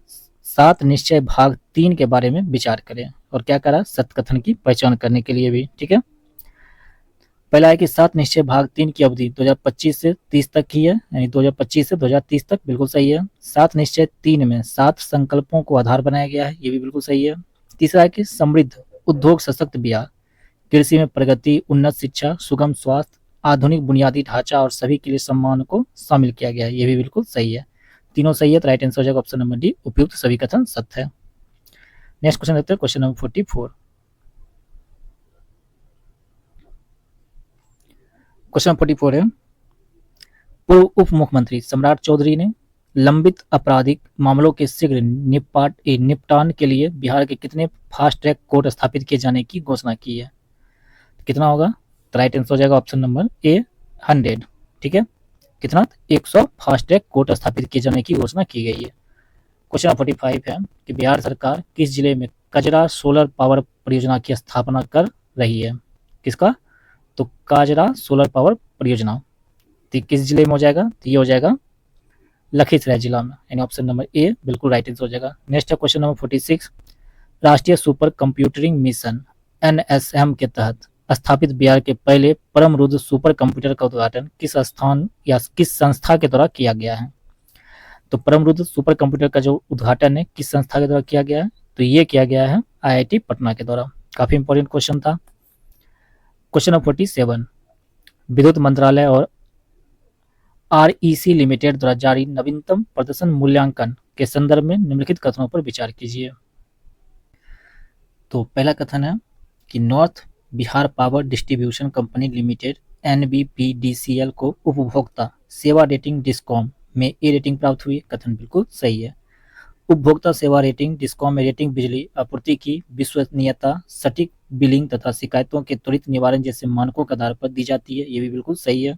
7 निश्चय भाग 3 के बारे में विचार करें, और क्या करा, सत्य कथन की पहचान करने के लिए भी। ठीक है, पहला है कि 7 निश्चय भाग 3 की अवधि 2025 से 30 तक की है, यानी 2025 से 2030 तक, बिल्कुल सही है। 7 निश्चय 3 में 7 संकल्पों को आधार बनाया गया है, ये भी बिल्कुल सही है। तीसरा है कि समृद्ध उद्योग सशक्त बिहार, कृषि में प्रगति, उन्नत शिक्षा, सुगम स्वास्थ्य, आधुनिक बुनियादी ढांचा और सभी के लिए सम्मान को शामिल किया गया है, ये भी बिल्कुल सही है। तीनों सही है, तो राइट आंसर हो जाएगा ऑप्शन नंबर डी, उपयुक्त सभी कथन सत्य है। नेक्स्ट क्वेश्चन देखते हैं, क्वेश्चन नंबर 44। क्वेश्चन 44 है, पूर्व उप मुख्यमंत्री सम्राट चौधरी ने लंबित आपराधिक मामलों के शीघ्र निपटान के लिए बिहार के कितने फास्ट ट्रैक कोर्ट स्थापित किए जाने की घोषणा की है। कितना होगा, तो राइट आंसर हो जाएगा ऑप्शन नंबर ए, 100। ठीक है, कितना, 100 फास्ट ट्रैक कोर्ट स्थापित किए जाने की घोषणा की गई है। क्वेश्चन 45 है कि बिहार सरकार किस जिले में कजरा सोलर पावर परियोजना की स्थापना कर रही है। किसका, तो काजरा सोलर पावर परियोजना, तो किस जिले में हो जाएगा, तो ये हो जाएगा लखीसराय जिला में, यानी ऑप्शन नंबर ए बिल्कुल राइट आंसर हो जाएगा। नेक्स्ट है क्वेश्चन नंबर 46, राष्ट्रीय सुपर कंप्यूटिंग मिशन एनएसएम के तहत स्थापित बिहार के पहले परम रुद्र सुपर कंप्यूटर का उद्घाटन किस स्थान या किस संस्था के द्वारा किया गया है। तो परम रुद्र सुपर कंप्यूटर का जो उद्घाटन है किस संस्था के द्वारा किया गया है, तो ये किया गया है आईआईटी पटना के द्वारा। काफी इंपॉर्टेंट क्वेश्चन था। क्वेश्चन नंबर 47, विद्युत मंत्रालय और आरईसी लिमिटेड द्वारा जारी नवीनतम प्रदर्शन मूल्यांकन के संदर्भ में निम्नलिखित कथनों पर विचार कीजिए। तो पहला कथन है कि north Bihar power distribution company limited NBPDCL को उपभोक्ता सेवा रेटिंग डिस्कॉम में ए रेटिंग प्राप्त हुई। कथन बिल्कुल सही है। उपभोक्ता सेवा रेटिंग डिस्कॉम में रेटिंग बिजली आपूर्ति की विश्वसनीयता, सटीक बिलिंग तथा शिकायतों के त्वरित निवारण जैसे मानकों के आधार पर दी जाती है, ये भी बिल्कुल सही है।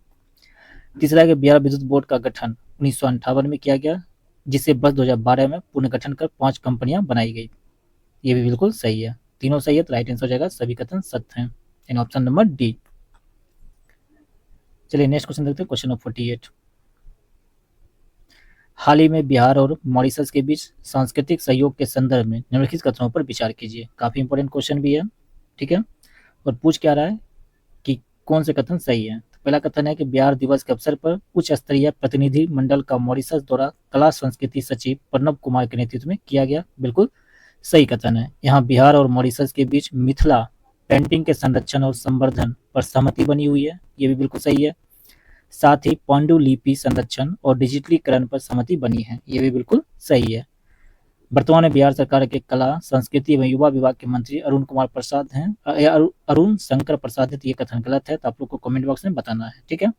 तीसरा है कि बिहार विद्युत बोर्ड का गठन 1958 में किया गया, जिसे वर्ष 2012 में पुनर्गठन कर 5 कंपनियां बनाई गई, ये भी बिल्कुल सही है। तीनों सही है, तो राइट आंसर हो जाएगा, सभी कथन सत्य हैं, इन ऑप्शन नंबर डी। चलिए नेक्स्ट क्वेश्चन देखते हैं, क्वेश्चन नंबर 48, हाल ही में बिहार और मॉरिशस के बीच सांस्कृतिक सहयोग के संदर्भ में निम्नलिखित कथनों पर विचार कीजिए। काफी इंपॉर्टेंट क्वेश्चन भी है, ठीक है। और पूछ क्या रहा है कि कौन से कथन सही है। तो पहला कथन है कि बिहार दिवस के अवसर पर उच्च स्तरीय प्रतिनिधि मंडल का मॉरिशस द्वारा कला संस्कृति सचिव प्रणब कुमार के नेतृत्व में किया गया। बिल्कुल सही कथन है। यहाँ बिहार और मॉरिशस के बीच मिथिला पेंटिंग के संरक्षण और संवर्धन पर सहमति बनी हुई है, ये भी बिल्कुल सही है। साथ ही पांडुलिपि संरक्षण और डिजिटलीकरण पर सहमति बनी है, ये भी बिल्कुल सही है। वर्तमान में बिहार सरकार के कला संस्कृति एवं युवा विभाग के मंत्री अरुण कुमार प्रसाद हैं, अरुण शंकर प्रसाद है। तो ये कथन गलत है, तो आप लोग को कमेंट बॉक्स में बताना है, ठीक है।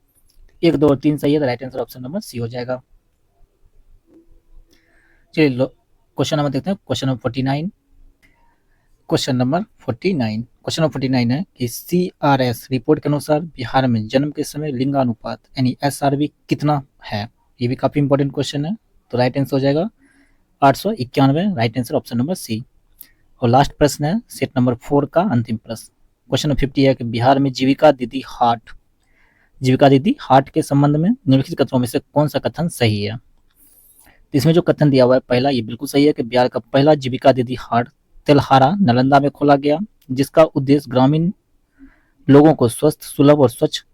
1, 2 और 3 सही है, तो right answer option number C हो जाएगा। चलिए क्वेश्चन नंबर देखते हैं, क्वेश्चन नंबर 49। क्वेश्चन नंबर 49 है कि CRS रिपोर्ट के अनुसार बिहार में जन्म के समय लिंगानुपात यानी SRV कितना है। ये भी काफी इंपॉर्टेंट क्वेश्चन है, तो राइट आंसर हो जाएगा 891, right answer option number C. और लास्ट प्रश्न है सेट नंबर 4 का अंतिम प्रश्न। क्वेश्चन नंबर 50 है कि बिहार में जीविका दीदी हाट के संबंध में निम्नलिखित कथनों में से कौन सा कथन सही है। तो इसमें जो कथन दिया हुआ है पहला, ये बिल्कुल सही है कि बिहार का पहला जीविका दीदी हाट तेल्हारा नालंदा में खोला गया, जिसका उद्देश्य ग्रामीण लोगों को स्वस्थ, सुलभ और स्वच्छ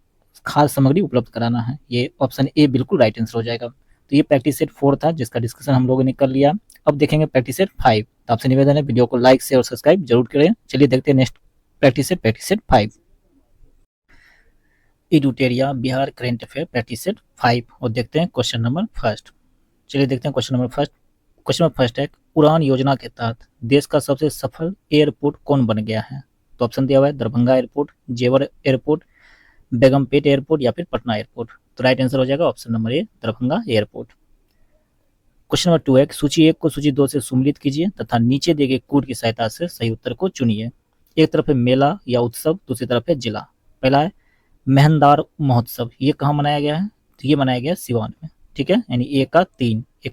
खाद्य सामग्री उपलब्ध कराना है। ये ऑप्शन ए बिल्कुल राइट आंसर हो जाएगा। तो ये प्रैक्टिस सेट 4 था, जिसका डिस्कशन हम लोगों ने कर लिया। अब देखेंगे प्रैक्टिस सेट 5। तो आपसे निवेदन है वीडियो को लाइक शेयर और सब्सक्राइब जरूर करें। चलिए देखते हैं next practice set 5। Edutoria Bihar current affair practice set 5 और देखते हैं क्वेश्चन नंबर फर्स्ट। चलिए देखते हैं question number first. Question number first है, उड़ान योजना के तहत देश का सबसे सफल एयरपोर्ट कौन बन गया है। तो ऑप्शन दिया हुआ है दरभंगा एयरपोर्ट, जेवर एयरपोर्ट, बेगमपेट एयरपोर्ट या फिर पटना एयरपोर्ट। तो राइट आंसर हो जाएगा ऑप्शन नंबर ए दरभंगा एयरपोर्ट। क्वेश्चन नंबर 2 है, सूची 1 को सूची 2 से सम्मिलित कीजिए तथा नीचे दिए गए कोड की सहायता से सही उत्तर को चुनिए। एक तरफ है मेला या उत्सव, दूसरी तरफ है जिला। पहला है मेहंदार महोत्सव, ये कहाँ मनाया गया है। तो ये मनाया गया सिवान में, ठीक है। यानी ए का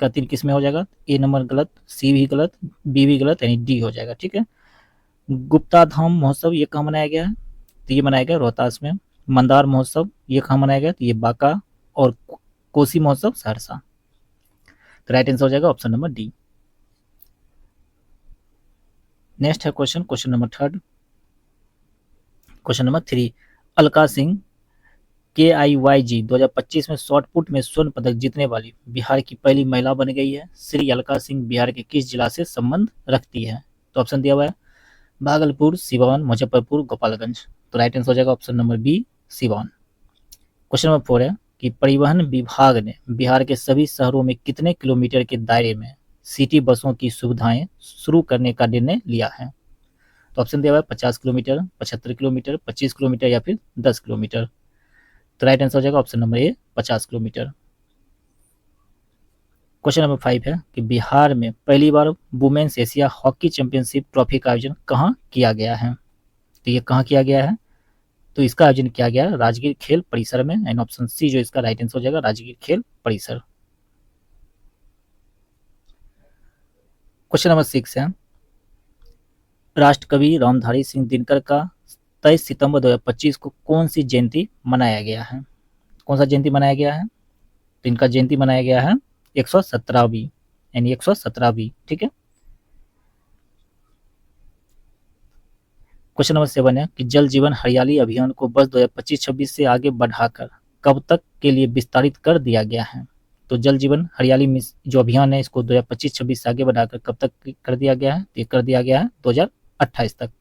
3 किस में हो जाएगा, ए नंबर गलत, सी भी गलत, बी भी गलत, यानी डी हो जाएगा, ठीक है। गुप्ता धाम महोत्सव ये कहाँ मनाया गया है। तो ये मनाया गया रोहतास में। मंदार महोत्सव ये कहाँ मनाया गया, तो ये बांका। और कोसी महोत्सव सहरसा। तो राइट आंसर हो जाएगा ऑप्शन नंबर डी। नेक्स्ट है question number 3। Question number 3, Alka Singh KIYG 2025 में शॉर्ट पुट में स्वर्ण पदक जीतने वाली बिहार की पहली महिला बन गई है। श्री अलका सिंह बिहार के किस जिला से संबंध रखती है। तो ऑप्शन दिया हुआ है भागलपुर, सिवान, मुजफ्फरपुर, गोपालगंज। तो राइट आंसर हो जाएगा option number B Siwan. Question number 4 है कि परिवहन विभाग ने बिहार के सभी शहरों में कितने किलोमीटर के दायरे में सिटी बसों की सुविधाएं शुरू करने का निर्णय लिया है। तो ऑप्शन दिया हुआ है 50 किलोमीटर, 75 किलोमीटर, 25 किलोमीटर या फिर 10 किलोमीटर। तो राइट आंसर हो जाएगा option number A 50 kilometre. Question number 5 है कि बिहार में पहली बार women's Asia hockey championship trophy का आयोजन कहाँ किया गया है। तो ये कहाँ किया गया है, तो इसका आयोजन किया गया राजगीर खेल परिसर में। एंड ऑप्शन सी जो इसका राइट आंसर हो जाएगा राजगीर खेल परिसर। क्वेश्चन नंबर 6 है, राष्ट्रकवि रामधारी सिंह दिनकर का 23 सितंबर 2025 को कौन सी जयंती मनाया गया है। कौन सा जयंती मनाया गया है, तो इनका जयंती मनाया गया है 117वीं, यानी 117वीं, ठीक है। क्वेश्चन नंबर 7 है कि जल जीवन हरियाली अभियान को वर्ष 2025-26 से आगे बढ़ाकर कब तक के लिए विस्तारित कर दिया गया है। तो जल जीवन हरियाली जो अभियान है इसको 2025-26 से आगे बढ़ाकर कब तक कर दिया गया है, तो कर दिया गया है 2028 तक।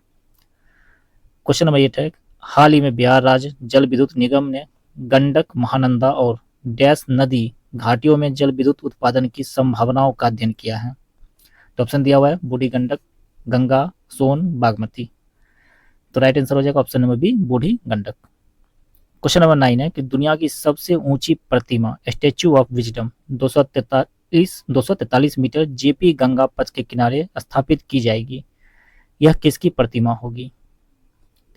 क्वेश्चन नंबर 8 है, हाल ही में बिहार राज्य जल विद्युत निगम ने गंडक, महानंदा और डैश नदी घाटियों में जल विद्युत उत्पादन की संभावनाओं का अध्ययन किया है। तो ऑप्शन दिया हुआ है बूढ़ी गंडक, गंगा, सोन, बागमती। तो राइट आंसर हो जाएगा ऑप्शन नंबर बी बूढ़ी गंडक। क्वेश्चन नंबर 9 है कि दुनिया की सबसे ऊंची प्रतिमा statue of wisdom 243 metre JP Ganga Path के किनारे स्थापित की जाएगी। यह किसकी प्रतिमा होगी।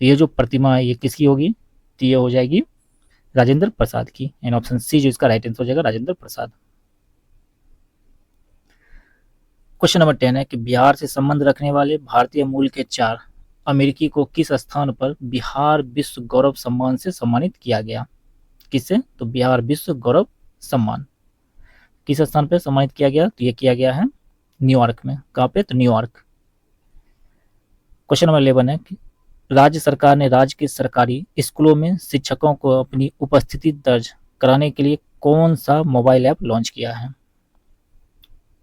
तो ये जो प्रतिमा है ये किसकी होगी, तो ये हो जाएगी राजेंद्र प्रसाद की। एंड ऑप्शन सी जो इसका राइट आंसर हो जाएगा राजेंद्र प्रसाद। क्वेश्चन नंबर 10 है कि बिहार से संबंध रखने वाले भारतीय मूल के 4 अमेरिकी को किस स्थान पर बिहार विश्व गौरव सम्मान से सम्मानित किया गया। किससे, तो बिहार विश्व गौरव सम्मान। किस स्थान पर सम्मानित किया गया? तो ये किया गया है न्यूयॉर्क में। कहाँ पे? तो न्यूयॉर्क। क्वेश्चन नंबर 11 है कि राज्य सरकार ने राज्य के सरकारी स्कूलों में शिक्षकों को अपनी उपस्थिति दर्ज कराने के लिए कौन सा मोबाइल ऐप लॉन्च किया है?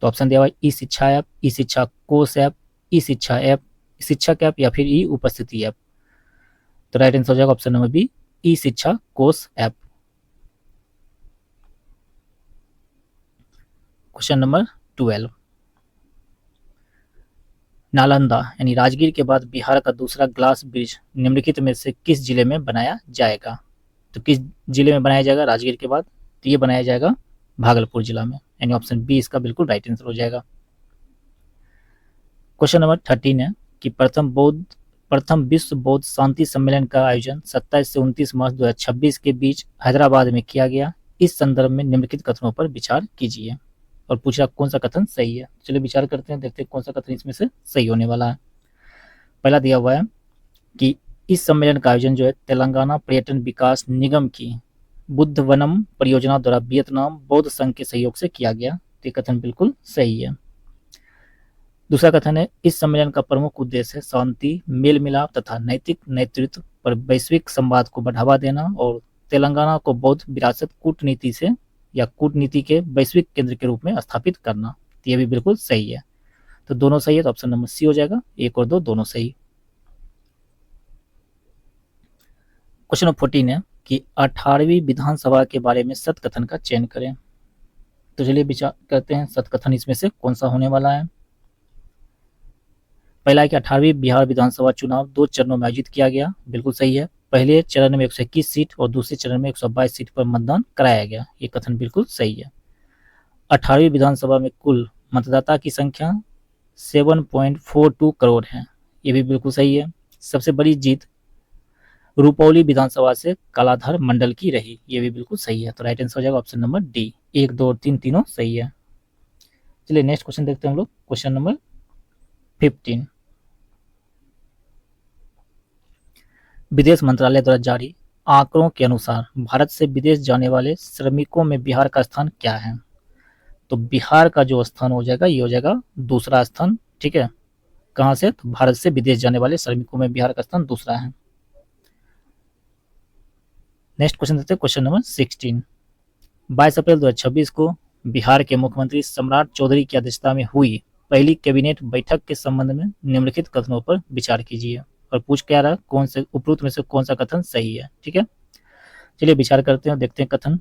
तो ऑप्शन दिया हुआ है ई शिक्षा ऐप, ई शिक्षा कोष ऐप, ई शिक्षा ऐप, शिक्षक ऐप या फिर ई उपस्थिति ऐप। तो राइट आंसर हो जाएगा ऑप्शन नंबर बी, ई शिक्षा कोष ऐप। क्वेश्चन नंबर 12, नालंदा यानी राजगीर के बाद बिहार का दूसरा ग्लास ब्रिज निम्नलिखित में से किस जिले में बनाया जाएगा? तो किस जिले में बनाया जाएगा राजगीर के बाद? तो ये बनाया जाएगा भागलपुर जिला में, यानी ऑप्शन बी इसका बिल्कुल राइट आंसर हो जाएगा। क्वेश्चन नंबर 13 है कि प्रथम विश्व बौद्ध शांति सम्मेलन का आयोजन 27 से 29 मार्च 2026 के बीच हैदराबाद में किया गया। इस संदर्भ में निम्नलिखित कथनों पर विचार कीजिए। और पूछ रहा कौन सा कथन सही है। चलिए विचार करते हैं, देखते हैं कौन सा कथन इसमें से सही होने वाला है। पहला दिया हुआ है कि इस सम्मेलन का आयोजन जो है तेलंगाना पर्यटन विकास निगम की बुद्ध वनम परियोजना द्वारा वियतनाम बौद्ध संघ के सहयोग से किया गया। तो ये कथन बिल्कुल सही है। दूसरा कथन है इस सम्मेलन का प्रमुख उद्देश्य है शांति, मेल मिलाप तथा नैतिक नेतृत्व पर वैश्विक संवाद को बढ़ावा देना और तेलंगाना को बौद्ध विरासत कूटनीति से या कूटनीति के वैश्विक केंद्र के रूप में स्थापित करना। तो ये भी बिल्कुल सही है। तो दोनों सही है, तो ऑप्शन नंबर सी हो जाएगा। 1 और 2 दोनों सही। क्वेश्चन नंबर 14 है कि 18वीं विधानसभा के बारे में सत्य कथन का चयन करें। तो चलिए विचार करते हैं सत्य कथन इसमें से कौन सा होने वाला है। पहला है कि 18वीं बिहार विधानसभा चुनाव 2 चरणों में आयोजित किया गया। बिल्कुल सही है। पहले चरण में 121 सीट और दूसरे चरण में 122 सीट पर मतदान कराया गया। ये कथन बिल्कुल सही है। 18वीं विधानसभा में कुल मतदाता की संख्या 7.42 करोड़ है। ये भी बिल्कुल सही है। सबसे बड़ी जीत रुपौली विधानसभा से कालाधर मंडल की रही। ये भी बिल्कुल सही है। तो राइट आंसर हो जाएगा ऑप्शन नंबर डी। 1, 2 और 3 तीनों सही है। चलिए नेक्स्ट क्वेश्चन देखते हैं हम लोग। क्वेश्चन नंबर 15, विदेश मंत्रालय द्वारा जारी आंकड़ों के अनुसार भारत से विदेश जाने वाले श्रमिकों में बिहार का स्थान क्या है? तो बिहार का जो स्थान हो जाएगा ये हो जाएगा दूसरा स्थान। ठीक है, कहां से? तो भारत से विदेश जाने वाले श्रमिकों में बिहार का स्थान दूसरा है। नेक्स्ट क्वेश्चन देखते हैं। क्वेश्चन नंबर 16, 22 अप्रैल 2026 को बिहार के मुख्यमंत्री सम्राट चौधरी की अध्यक्षता में हुई पहली कैबिनेट बैठक के संबंध में निम्नलिखित कथनों पर विचार कीजिए। और पूछ क्या रहा, कौन से उपरोक्त में से कौन सा कथन सही है। ठीक है, चलिए विचार करते हैं और देखते हैं कथन।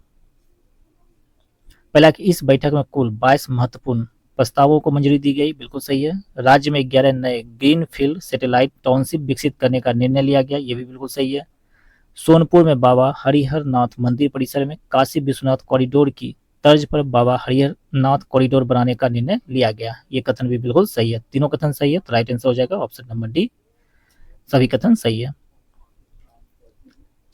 पहला कि इस बैठक में कुल 22 महत्वपूर्ण प्रस्तावों को मंजूरी दी गई। बिल्कुल सही है। राज्य में 11 नए ग्रीन फील्ड सैटेलाइट टाउनशिप विकसित करने का निर्णय लिया गया। ये भी बिल्कुल सही है। सोनपुर में बाबा हरिहर नाथ मंदिर परिसर में काशी विश्वनाथ कॉरिडोर की तर्ज पर बाबा हरिहर नाथ कॉरिडोर बनाने का निर्णय लिया गया। ये कथन भी बिल्कुल सही है। तीनों कथन सही है। तो राइट आंसर हो जाएगा ऑप्शन नंबर डी। सभी कथन सही है।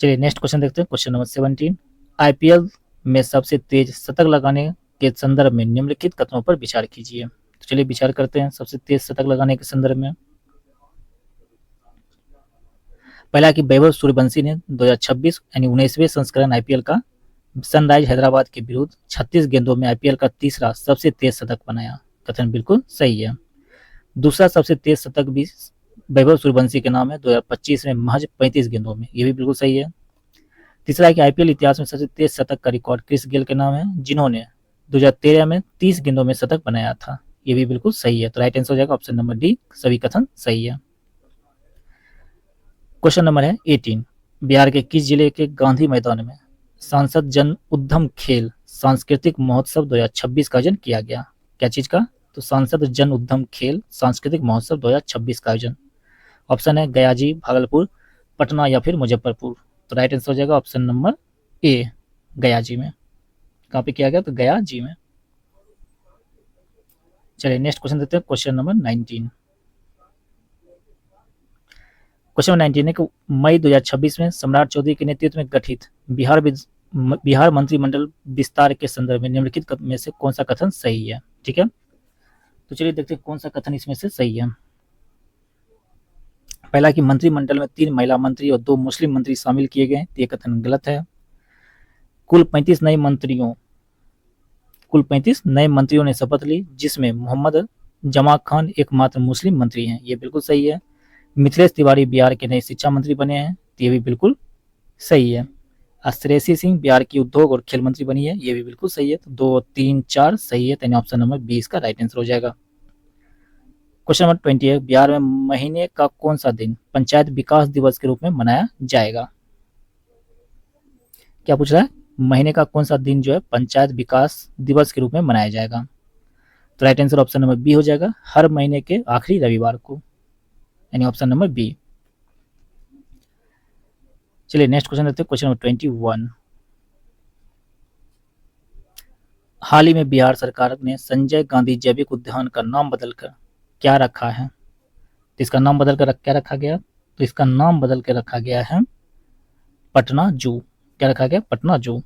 चलिए नेक्स्ट क्वेश्चन देखते हैं। क्वेश्चन नंबर 17, आईपीएल में सबसे तेज शतक लगाने के संदर्भ में निम्नलिखित कथनों पर विचार कीजिए। तो चलिए विचार करते हैं सबसे तेज शतक लगाने के संदर्भ में। पहला कि वैभव सूर्यवंशी ने 2026 यानी 19वें संस्करण आईपीएल का सनराइज हैदराबाद के विरुद्ध 36 गेंदों में आईपीएल का तीसरा सबसे तेज शतक बनाया। कथन बिल्कुल सही है। दूसरा सबसे तेज शतक भी वैभव सूर्यवंशी के नाम है 2025 में महज 35 गेंदों में। ये भी बिल्कुल सही है। तीसरा है कि आईपीएल इतिहास में सबसे तेज शतक का रिकॉर्ड क्रिस गेल के नाम है, जिन्होंने 2013 में 30 गेंदों में शतक बनाया था। ये भी बिल्कुल सही है। तो राइट आंसर हो जाएगा ऑप्शन नंबर डी। सभी कथन सही है। क्वेश्चन नंबर है 18, बिहार के किस जिले के गांधी मैदान में सांसद जन उद्यम खेल सांस्कृतिक महोत्सव 2026 का आयोजन किया गया? क्या चीज का? तो सांसद जन उद्यम खेल सांस्कृतिक महोत्सव 2026 का आयोजन। ऑप्शन है गया जी, भागलपुर, पटना या फिर मुजफ्फरपुर। तो राइट आंसर हो जाएगा ऑप्शन नंबर ए, गया जी में। कहाँ पे किया गया? तो गया जी में। चलिए नेक्स्ट क्वेश्चन देते हैं। क्वेश्चन नंबर 19, क्वेश्चन नंबर 19 है कि मई 2026 में सम्राट चौधरी के नेतृत्व में गठित बिहार मंत्रिमंडल विस्तार के संदर्भ में निम्नलिखित में से कौन सा कथन सही है? ठीक है, तो चलिए देखते हैं कौन सा कथन इसमें से सही है। पहला कि मंत्रिमंडल में 3 महिला मंत्री और 2 मुस्लिम मंत्री शामिल किए गए। ये कथन गलत है। कुल 35 नए मंत्रियों कुल 35 नए मंत्रियों ने शपथ ली, जिसमें मोहम्मद जमा खान एकमात्र मुस्लिम मंत्री हैं, ये बिल्कुल सही है। मिथिलेश तिवारी बिहार के नए शिक्षा मंत्री बने हैं, तो ये भी बिल्कुल सही है। श्रेयसी सिंह बिहार की उद्योग और खेल मंत्री बनी है, ये भी बिल्कुल सही है। तो 2, 3, 4 सही है, तो ऑप्शन नंबर 20 का राइट आंसर हो जाएगा। क्वेश्चन नंबर 20 बिहार में महीने का कौन सा दिन पंचायत विकास दिवस के रूप में मनाया जाएगा? क्या पूछ रहा है? महीने का कौन सा दिन जो है पंचायत विकास दिवस के रूप में मनाया जाएगा? तो right answer option number B हो जाएगा, हर महीने के आखिरी रविवार को, यानी ऑप्शन नंबर बी। चलिए नेक्स्ट क्वेश्चन देखते हैं, क्वेश्चन नंबर 21। हाल ही में बिहार सरकार ने संजय गांधी जैविक उद्यान का नाम बदलकर क्या रखा है? तो इसका नाम बदल कर क्या रखा गया? तो इसका नाम बदल के रखा गया है पटना जू। क्या रखा गया? पटना जू।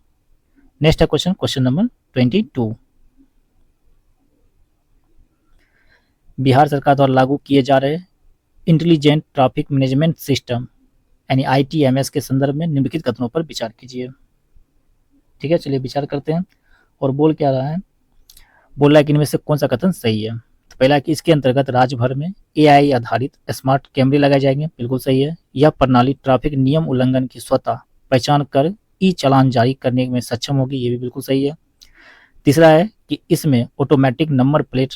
नेक्स्ट है क्वेश्चन, क्वेश्चन नंबर 22। बिहार सरकार द्वारा लागू किए जा रहे इंटेलिजेंट ट्रैफिक मैनेजमेंट सिस्टम यानी ITMS के संदर्भ में निम्नलिखित कथनों पर विचार कीजिए। ठीक है, चलिए विचार करते हैं। और बोल क्या रहा है? बोल रहा है कि इनमें से कौन सा कथन सही है। तो पहला कि इसके अंतर्गत राज्य भर में AI आधारित स्मार्ट कैमरे लगाए जाएंगे, बिल्कुल सही है। यह प्रणाली ट्रैफिक नियम उल्लंघन की स्वतः पहचान कर चालान जारी करने में सक्षम होगी, ये भी बिल्कुल सही है। तीसरा है कि इसमें ऑटोमेटिक नंबर प्लेट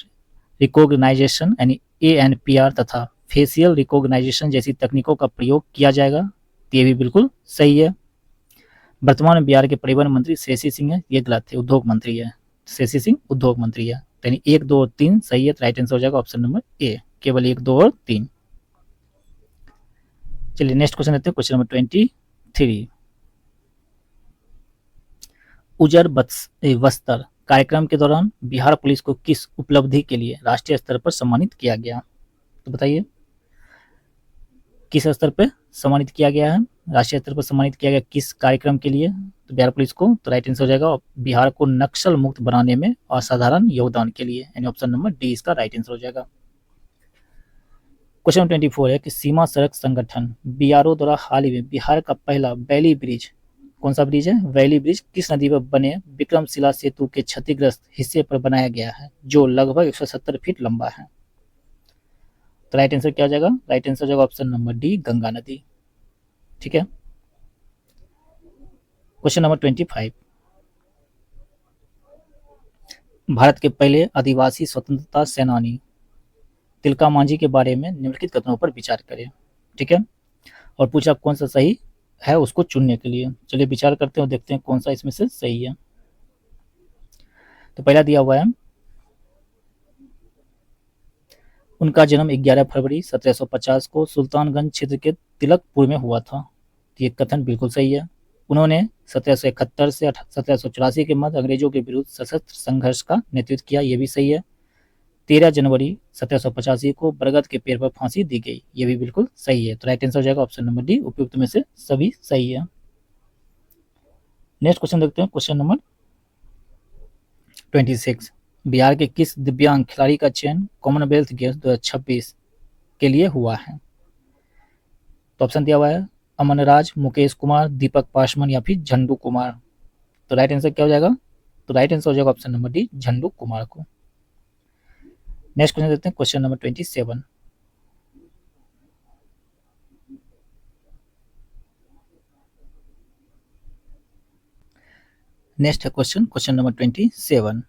रिकॉग्नाइजेशन यानी ANPR तथा फेशियल रिकॉग्नाइजेशन जैसी तकनीकों का प्रयोग किया जाएगा, तो ये भी बिल्कुल सही है। वर्तमान में बिहार के परिवहन मंत्री श्रेयसी सिंह है, ये गलत है, उद्योग मंत्री है। श्रेयसी सिंह उद्योग मंत्री है, यानी 1, 2 और 3 सही है, तो राइट आंसर हो जाएगा ऑप्शन नंबर ए, केवल 1, 2 और 3। चलिए नेक्स्ट क्वेश्चन देखते हैं, क्वेश्चन नंबर 23। उजर बस्तर कार्यक्रम के दौरान बिहार पुलिस को किस उपलब्धि के लिए राष्ट्रीय स्तर पर सम्मानित किया गया? तो बताइए किस स्तर पर सम्मानित किया गया है? राष्ट्रीय स्तर पर सम्मानित किया गया किस कार्यक्रम के लिए? तो बिहार पुलिस को, तो राइट आंसर हो जाएगा बिहार को नक्सल मुक्त बनाने में असाधारण योगदान के लिए, यानी ऑप्शन नंबर डी इसका राइट आंसर हो जाएगा। क्वेश्चन 24 है कि सीमा सड़क संगठन BRO द्वारा हाल ही में बिहार का पहला वैली ब्रिज, कौन सा ब्रिज है? वैली ब्रिज किस नदी पर बने विक्रमशिला सेतु के क्षतिग्रस्त हिस्से पर बनाया गया है, जो लगभग 170 फीट लंबा है? तो राइट आंसर क्या हो जाएगा? राइट आंसर हो जाएगा ऑप्शन नंबर डी, गंगा नदी। ठीक है। Question number 25। भारत के पहले आदिवासी स्वतंत्रता सेनानी तिलका मांझी के बारे में निम्नलिखित कथनों पर विचार करें। ठीक है, और पूछा कौन सा सही है उसको चुनने के लिए। चलिए विचार करते हैं और देखते हैं कौन सा इसमें से सही है। तो पहला दिया हुआ है उनका जन्म 11 फरवरी 1750 को सुल्तानगंज क्षेत्र के तिलकपुर में हुआ था, ये कथन बिल्कुल सही है। उन्होंने 1771 से 1784 के मध्य अंग्रेजों के विरुद्ध सशस्त्र संघर्ष का नेतृत्व किया, ये भी सही है। 13 जनवरी 1785 को बरगद के पेड़ पर फांसी दी गई, ये भी बिल्कुल सही है। तो राइट आंसर हो जाएगा ऑप्शन नंबर डी, उपयुक्त में से सभी सही है। नेक्स्ट क्वेश्चन देखते हैं, क्वेश्चन नंबर 26। बिहार के किस दिव्यांग खिलाड़ी का चयन कॉमनवेल्थ गेम्स 2026 के लिए हुआ है? तो ऑप्शन दिया हुआ है अमन राज, मुकेश कुमार, दीपक पासवान या फिर झंडू कुमार। तो राइट आंसर क्या हो जाएगा? तो राइट आंसर हो जाएगा ऑप्शन नंबर डी, झंडू कुमार को। नेक्स्ट क्वेश्चन देखते हैं, क्वेश्चन नंबर 27। नेक्स्ट है क्वेश्चन, क्वेश्चन नंबर 27।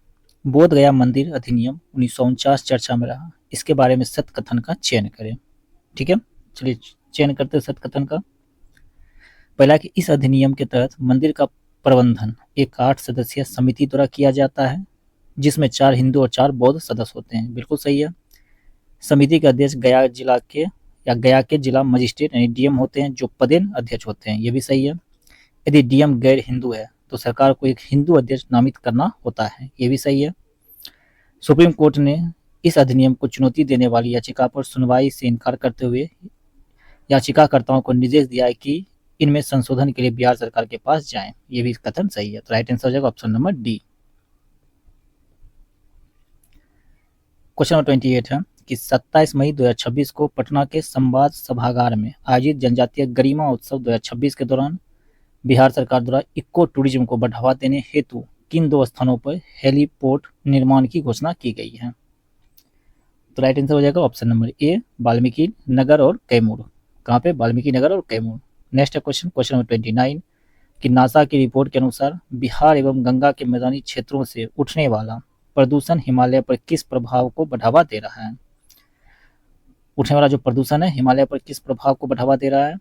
बोध गया मंदिर अधिनियम 1949 चर्चा में रहा, इसके बारे में सत्य कथन का चयन करें। ठीक है, चलिए चयन करते हैं सत्य कथन का। पहला कि इस अधिनियम के तहत मंदिर का प्रबंधन एक 8 सदस्यीय समिति द्वारा किया जाता है, जिसमें 4 हिंदू और 4 बौद्ध सदस्य होते हैं, बिल्कुल सही है। समिति के अध्यक्ष गया जिला के या गया के जिला मजिस्ट्रेट यानी DM होते हैं, जो पदेन अध्यक्ष होते हैं, ये भी सही है। यदि DM गैर हिंदू है तो सरकार को एक हिंदू अध्यक्ष नामित करना होता है, ये भी सही है। सुप्रीम कोर्ट ने इस अधिनियम को चुनौती देने वाली याचिका पर सुनवाई से इनकार करते हुए याचिकाकर्ताओं को निर्देश दिया है कि इनमें संशोधन के लिए बिहार सरकार के पास जाएं, ये भी कथन सही है। तो राइट आंसर हो जाएगा option number D. Question number 28 है कि 27 मई 2026 को पटना के संवाद सभागार में आयोजित जनजातीय गरिमा उत्सव 2026 के दौरान बिहार सरकार द्वारा इको टूरिज्म को बढ़ावा देने हेतु किन दो स्थानों पर हेलीपोर्ट निर्माण की घोषणा की गई है? तो राइट आंसर हो जाएगा ऑप्शन नंबर ए, वाल्मीकि नगर और कैमूर। कहाँ पे? वाल्मीकि नगर और Kaimur. Next question, question number 29 कि नासा की रिपोर्ट के अनुसार बिहार एवं गंगा के मैदानी क्षेत्रों से उठने वाला प्रदूषण हिमालय पर किस प्रभाव को बढ़ावा दे रहा है? उठने वाला जो प्रदूषण है हिमालय पर किस प्रभाव को बढ़ावा दे रहा है?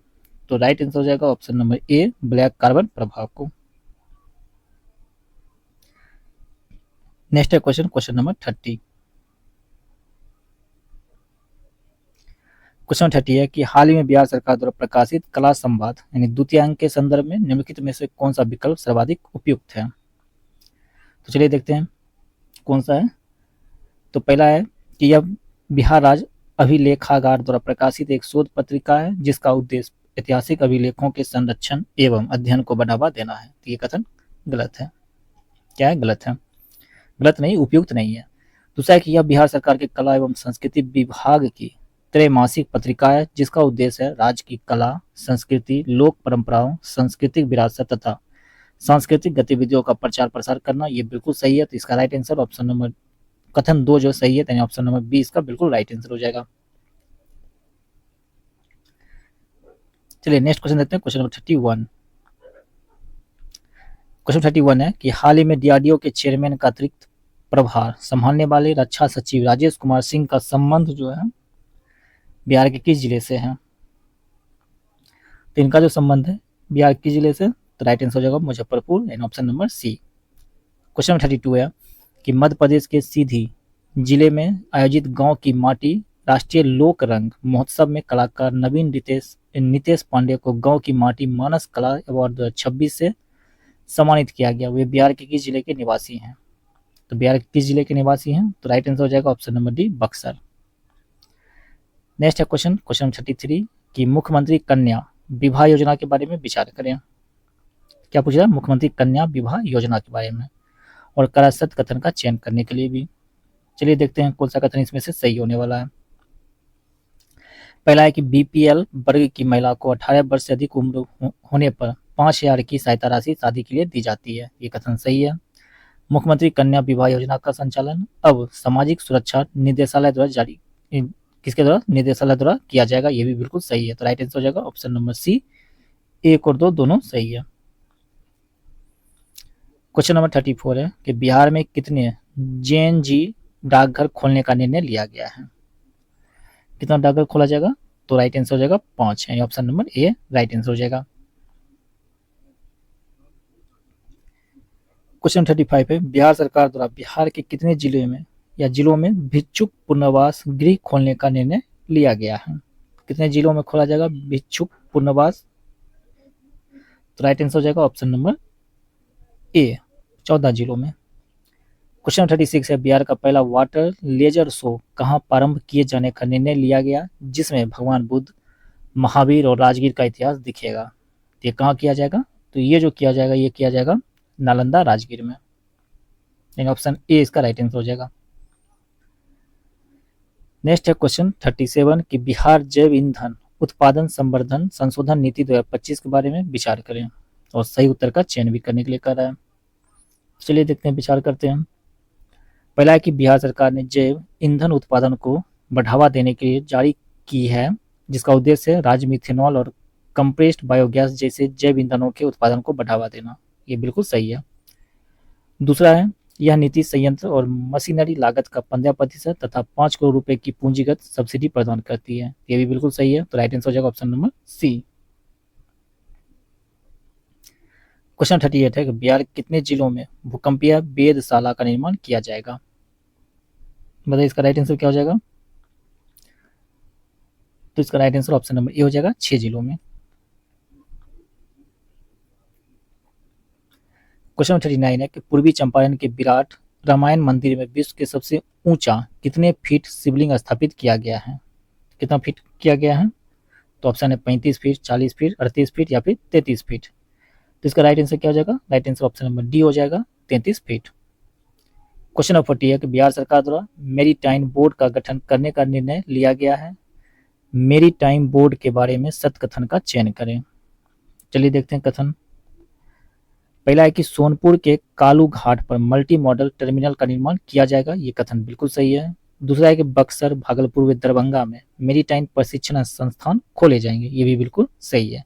तो राइट आंसर हो जाएगा ऑप्शन नंबर ए, ब्लैक कार्बन प्रभाव को। नेक्स्ट है क्वेश्चन, क्वेश्चन नंबर 30। क्वेश्चन 30 है कि हाल ही में बिहार सरकार द्वारा प्रकाशित कला संवाद यानी द्वितीय अंक के संदर्भ में निम्नलिखित में से कौन सा विकल्प सर्वाधिक उपयुक्त है? तो चलिए देखते हैं कौन सा है। तो पहला है कि यह बिहार राज्य अभिलेखागार द्वारा प्रकाशित एक शोध पत्रिका है जिसका उद्देश्य ऐतिहासिक अभिलेखों के संरक्षण एवं अध्ययन को बढ़ावा देना है। तो ये कथन गलत है। क्या है? गलत है। गलत नहीं, उपयुक्त नहीं है। दूसरा है कि यह बिहार सरकार के कला एवं संस्कृति विभाग की त्रैमासिक पत्रिका है जिसका उद्देश्य है राज्य की कला, संस्कृति, लोक परंपराओं, सांस्कृतिक विरासत तथा सांस्कृतिक गतिविधियों का प्रचार प्रसार करना। ये बिल्कुल सही है। तो इसका राइट आंसर ऑप्शन नंबर कथन 2 जो सही है, यानी ऑप्शन नंबर बी इसका बिल्कुल राइट आंसर हो जाएगा। चलिए नेक्स्ट क्वेश्चन देखते हैं, क्वेश्चन नंबर 31। क्वेश्चन 31 है कि हाल ही में डीआरडीओ के चेयरमैन का अतिरिक्त प्रभार संभालने वाले रक्षा सचिव राजेश कुमार सिंह का संबंध जो है बिहार के किस जिले से है? तो इनका जो संबंध है बिहार किस जिले से? तो राइट आंसर हो जाएगा मुजफ्फरपुर, यानी option number C. Question number 32 है कि मध्य प्रदेश के सीधी जिले में आयोजित गांव की माटी राष्ट्रीय लोक रंग महोत्सव में कलाकार नवीन नितेश पांडे को गांव की माटी मानस कला अवार्ड 2026 से सम्मानित किया गया। वे बिहार के किस जिले के निवासी हैं? तो बिहार के किस जिले के निवासी हैं? तो राइट आंसर हो जाएगा option number D, Buxar. Next है क्वेश्चन, क्वेश्चन 33 कि मुख्यमंत्री कन्या विवाह योजना के बारे में विचार करें। क्या पूछ रहा है? मुख्यमंत्री कन्या विवाह योजना के बारे में और करासत कथन का चयन करने के लिए भी। चलिए देखते हैं कौन सा कथन इसमें से सही होने वाला है। पहला है कि बीपीएल वर्ग की महिला को 18 वर्ष से अधिक उम्र होने पर 5,000 की सहायता राशि शादी के लिए दी जाती है। ये कथन सही है। मुख्यमंत्री कन्या विवाह योजना का संचालन अब सामाजिक सुरक्षा निदेशालय द्वारा जारी किसके द्वारा? निदेशालय द्वारा किया जाएगा। ये भी बिल्कुल सही है। तो राइट आंसर हो जाएगा ऑप्शन नंबर सी, 1 और 2 दोनों सही है। क्वेश्चन नंबर 34 है कि बिहार में कितने जेएनजी डाकघर खोलने का निर्णय लिया गया है? कितना डाकघर खोला जाएगा? तो राइट आंसर हो जाएगा 5, यानी ऑप्शन नंबर ए राइट आंसर हो जाएगा। क्वेश्चन 35 है बिहार सरकार द्वारा बिहार के कितने जिले में या जिलों में भिक्षुक पुनर्वास गृह खोलने का निर्णय लिया गया है? कितने जिलों में खोला जाएगा भिक्षुक पुनर्वास? तो राइट आंसर हो जाएगा ऑप्शन नंबर ए, 14 जिलों में। क्वेश्चन 36 है बिहार का पहला वाटर लेजर शो कहाँ प्रारंभ किए जाने का निर्णय लिया गया जिसमें भगवान बुद्ध, महावीर और राजगीर का इतिहास दिखेगा? ये कहाँ किया जाएगा? तो ये जो किया जाएगा ये किया जाएगा नालंदा राजगीर में, यानी ऑप्शन ए इसका राइट आंसर हो जाएगा। नेक्स्ट है क्वेश्चन 37 कि बिहार जैव ईंधन उत्पादन संवर्धन संशोधन नीति 2025 के बारे में विचार करें और सही उत्तर का चयन भी करने के लिए कह रहा है। चलिए देखते हैं, विचार करते हैं। पहला है कि बिहार सरकार ने जैव ईंधन उत्पादन को बढ़ावा देने के लिए जारी की है जिसका उद्देश्य है राज्य में इथेनॉल और कंप्रेस्ड बायोगैस जैसे जैव ईंधनों के उत्पादन को बढ़ावा देना। ये बिल्कुल सही है। दूसरा है यह नीति संयंत्र और मशीनरी लागत का 15% तथा 5 करोड़ रुपए की पूंजीगत सब्सिडी प्रदान करती है। ये भी बिल्कुल सही है। तो राइट आंसर हो जाएगा ऑप्शन नंबर सी। क्वेश्चन 38 है कि बिहार के कितने जिलों में भूकंपीय वेधशाला का निर्माण किया जाएगा? बताइए इसका राइट आंसर क्या हो जाएगा? तो इसका राइट आंसर ऑप्शन नंबर ए हो जाएगा, 6 जिलों में। क्वेश्चन 39 है कि पूर्वी चंपारण के विराट रामायण मंदिर में विश्व के सबसे ऊंचा कितने फीट शिवलिंग स्थापित किया गया है? कितना फीट किया गया है? तो ऑप्शन है 35 फीट, 40 फीट, 38 फीट या फिर 33 फीट। तो इसका राइट आंसर क्या हो जाएगा? Right answer option number D हो जाएगा, 33 फीट। क्वेश्चन नंबर 40 है कि बिहार सरकार द्वारा मेरीटाइम बोर्ड का गठन करने का निर्णय लिया गया है। मेरीटाइम बोर्ड के बारे में सत्य कथन का चयन करें। चलिए देखते हैं कथन। पहला है कि सोनपुर के कालू घाट पर मल्टी मॉडल टर्मिनल का निर्माण किया जाएगा, ये कथन बिल्कुल सही है। दूसरा है कि बक्सर, भागलपुर व दरभंगा में मेरीटाइम प्रशिक्षण संस्थान खोले जाएंगे, ये भी बिल्कुल सही है।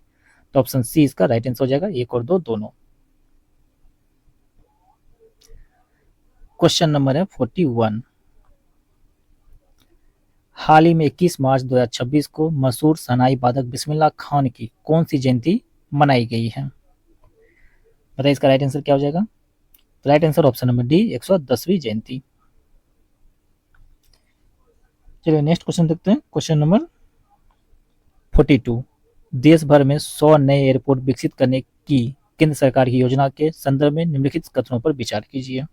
तो ऑप्शन सी इसका राइट आंसर हो जाएगा, 1 और 2 दोनों। क्वेश्चन नंबर है 41। हाल ही में 21 मार्च 2026 को मशहूर शहनाई वादक बिस्मिल्लाह खान की कौन सी जयंती मनाई गई है? बताइए इसका राइट आंसर क्या हो जाएगा? Right answer option number D, 110वीं जयंती। चलिए नेक्स्ट क्वेश्चन देखते हैं। Question number 42। देश भर में 100 नए एयरपोर्ट विकसित करने की केंद्र सरकार की योजना के संदर्भ में निम्नलिखित कथनों पर विचार कीजिए।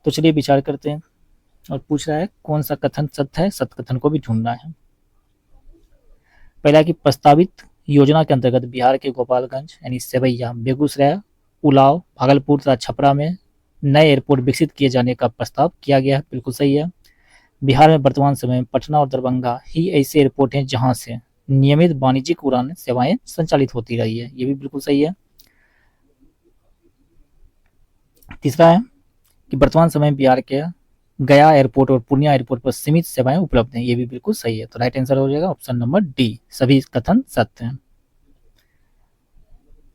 तो चलिए विचार करते हैं। और पूछ रहा है कौन सा कथन सत्य है, सत्य कथन को भी ढूंढना है। पहला कि प्रस्तावित योजना के अंतर्गत बिहार के गोपालगंज यानी सेवैया, बेगूसराय, उलाव, भागलपुर तथा छपरा में नए एयरपोर्ट विकसित किए जाने का प्रस्ताव किया गया है, बिल्कुल सही है। बिहार में वर्तमान समय में पटना और दरभंगा ही ऐसे एयरपोर्ट हैं जहां से नियमित वाणिज्यिक उड़ान सेवाएं संचालित होती रही है, ये भी बिल्कुल सही है। तीसरा है कि वर्तमान समय में बिहार के गया एयरपोर्ट और पूर्णिया एयरपोर्ट पर सीमित सेवाएं उपलब्ध हैं, ये भी बिल्कुल सही है। तो राइट आंसर हो जाएगा ऑप्शन नंबर डी, सभी कथन सत्य हैं।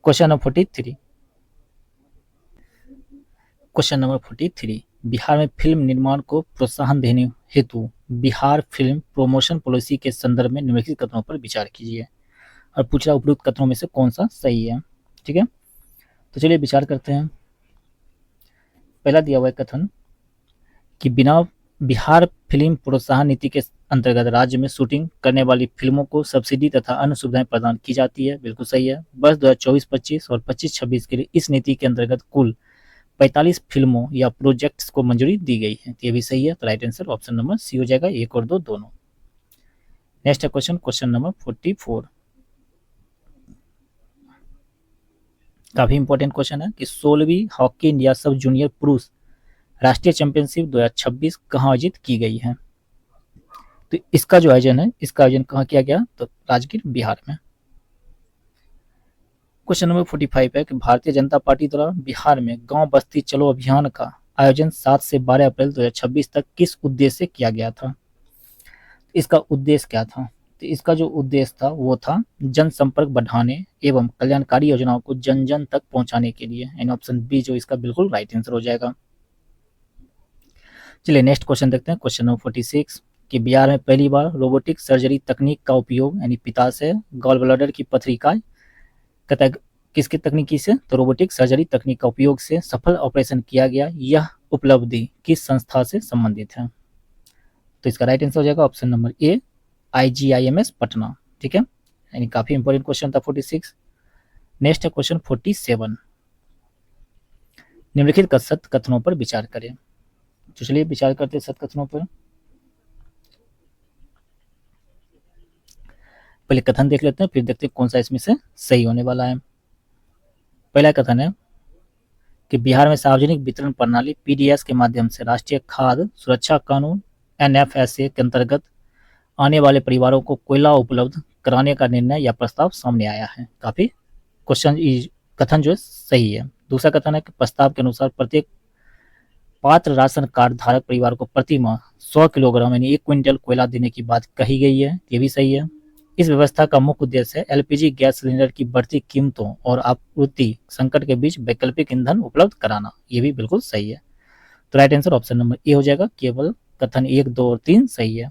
Question number 43। Question number 43। Bihar में फिल्म निर्माण को प्रोत्साहन देने हेतु बिहार फिल्म प्रमोशन पॉलिसी के संदर्भ में निम्नलिखित कथनों पर विचार कीजिए। और पूछ रहा उपयुक्त कथनों में से कौन सा सही है, ठीक है। तो चलिए विचार करते हैं। पहला दिया हुआ है कथन कि बिना बिहार फिल्म प्रोत्साहन नीति के अंतर्गत राज्य में शूटिंग करने वाली फिल्मों को सब्सिडी तथा अन्य सुविधाएं प्रदान की जाती है, बिल्कुल सही है। वर्ष 2024-25 और 25-26 के लिए इस नीति के अंतर्गत कुल 45 फिल्मों या प्रोजेक्ट्स को मंजूरी दी गई है, ये भी सही है। तो right answer option number C हो जाएगा, 1 और 2 दोनों। नेक्स्ट है क्वेश्चन, क्वेश्चन नंबर 44। काफी इंपॉर्टेंट क्वेश्चन है कि 16वीं हॉकी इंडिया सब जूनियर पुरुष राष्ट्रीय चैंपियनशिप 2026 कहाँ आयोजित की गई है? तो इसका जो आयोजन है, इसका आयोजन कहाँ किया गया? तो राजगीर, बिहार में। क्वेश्चन नंबर 45 है कि भारतीय जनता पार्टी द्वारा बिहार में गांव बस्ती चलो अभियान का आयोजन 7 से 12 अप्रैल 2026 तक किस उद्देश्य से किया गया था? इसका उद्देश्य क्या था? तो इसका जो उद्देश्य था वो था जनसंपर्क बढ़ाने एवं कल्याणकारी योजनाओं को जन जन तक पहुंचाने के लिए, यानी ऑप्शन बी जो इसका बिल्कुल राइट आंसर हो जाएगा। चलिए नेक्स्ट क्वेश्चन देखते हैं। क्वेश्चन नंबर 46 कि बिहार में पहली बार रोबोटिक सर्जरी तकनीक का उपयोग यानी पित्ताशय गॉल ब्लैडर की पथरी का किसकी तकनीकी से? तो रोबोटिक सर्जरी तकनीक का उपयोग से सफल ऑपरेशन किया गया। यह उपलब्धि किस संस्था से संबंधित है? तो इसका राइट आंसर हो जाएगा ऑप्शन नंबर ए, IGIMS पटना, ठीक है। यानी काफी इंपॉर्टेंट क्वेश्चन था 46। नेक्स्ट है क्वेश्चन 47। निम्नलिखित सत्य कथनों पर विचार करें। तो चलिए विचार करते हैं सत्य कथनों पर। पहले कथन देख लेते हैं, फिर देखते हैं कौन सा इसमें से सही होने वाला है। पहला कथन है कि बिहार में सार्वजनिक वितरण प्रणाली PDS के माध्यम से राष्ट्रीय खाद्य सुरक्षा कानून NFSA के अंतर्गत आने वाले परिवारों को कोयला उपलब्ध कराने का निर्णय या प्रस्ताव सामने आया है। काफी क्वेश्चन कथन जो है सही है। दूसरा कथन है कि प्रस्ताव के अनुसार प्रत्येक पात्र राशन कार्ड धारक परिवार को प्रति माह 100 किलोग्राम यानी 1 क्विंटल कोयला देने की बात कही गई है, ये भी सही है। इस व्यवस्था का मुख्य उद्देश्य है LPG गैस सिलेंडर की बढ़ती कीमतों और आपूर्ति संकट के बीच वैकल्पिक ईंधन उपलब्ध कराना, ये भी बिल्कुल सही है। तो राइट आंसर ऑप्शन नंबर ए हो जाएगा, केवल कथन 1, 2 और 3 सही है।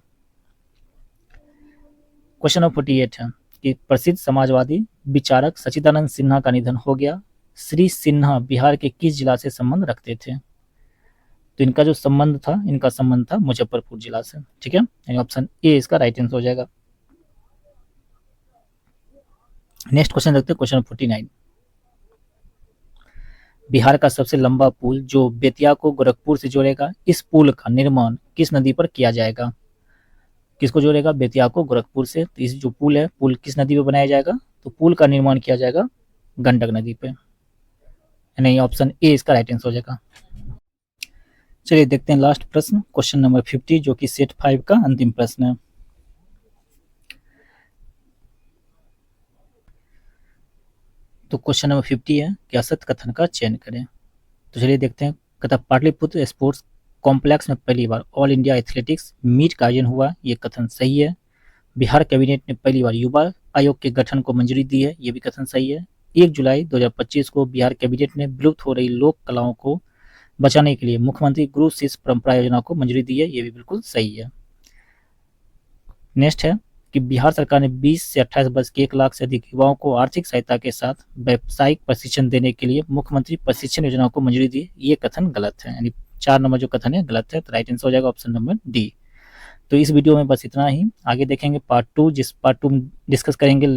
क्वेश्चन नंबर 48 है कि प्रसिद्ध समाजवादी विचारक सच्चिदानंद सिन्हा का निधन हो गया। श्री सिन्हा बिहार के किस जिला से संबंध रखते थे? तो इनका जो संबंध था, इनका संबंध था मुजफ्फरपुर जिला से, ठीक है। यानी ऑप्शन ए इसका राइट आंसर हो जाएगा। नेक्स्ट क्वेश्चन देखते हैं, क्वेश्चन 49। बिहार का सबसे लंबा पुल जो बेतिया को गोरखपुर से जोड़ेगा, इस पुल का निर्माण किस नदी पर किया जाएगा? किसको जोड़ेगा? बेतिया को गोरखपुर से। तो इस जो पुल है, पुल किस नदी पे बनाया जाएगा? तो पुल का निर्माण किया जाएगा गंडक नदी पे, नहीं ऑप्शन ए इसका राइट आंसर हो जाएगा। चलिए देखते हैं लास्ट प्रश्न, क्वेश्चन नंबर 50 जो कि सेट 5 का अंतिम प्रश्न है। तो तो क्वेश्चन नंबर 50 है कि असत्य कथन का चयन करें। तो चलिए देखते हैं। कहता पाटलिपुत्र स्पोर्ट्स कॉम्प्लेक्स में पहली बार ऑल इंडिया एथलेटिक्स मीट का आयोजन हुआ, ये कथन सही है। बिहार कैबिनेट ने पहली बार युवा आयोग के गठन को मंजूरी दी है, ये भी कथन सही है। 1 जुलाई 2025 को बिहार कैबिनेट ने विलुप्त हो रही लोक कलाओं को बचाने के लिए मुख्यमंत्री गुरु शिष्य परंपरा योजना को मंजूरी दी है, ये भी बिल्कुल सही है। नेक्स्ट है कि बिहार सरकार ने 20 से 28 वर्ष के 1 लाख से अधिक युवाओं को आर्थिक सहायता के साथ व्यावसायिक प्रशिक्षण देने के लिए मुख्यमंत्री प्रशिक्षण योजना को मंजूरी दी, ये कथन गलत है, यानी 4 नंबर जो कथन है गलत है। तो राइट आंसर हो जाएगा ऑप्शन नंबर डी। तो इस वीडियो में बस इतना ही, आगे देखेंगे पार्ट 2, जिस पार्ट 2 में डिस्कस करेंगे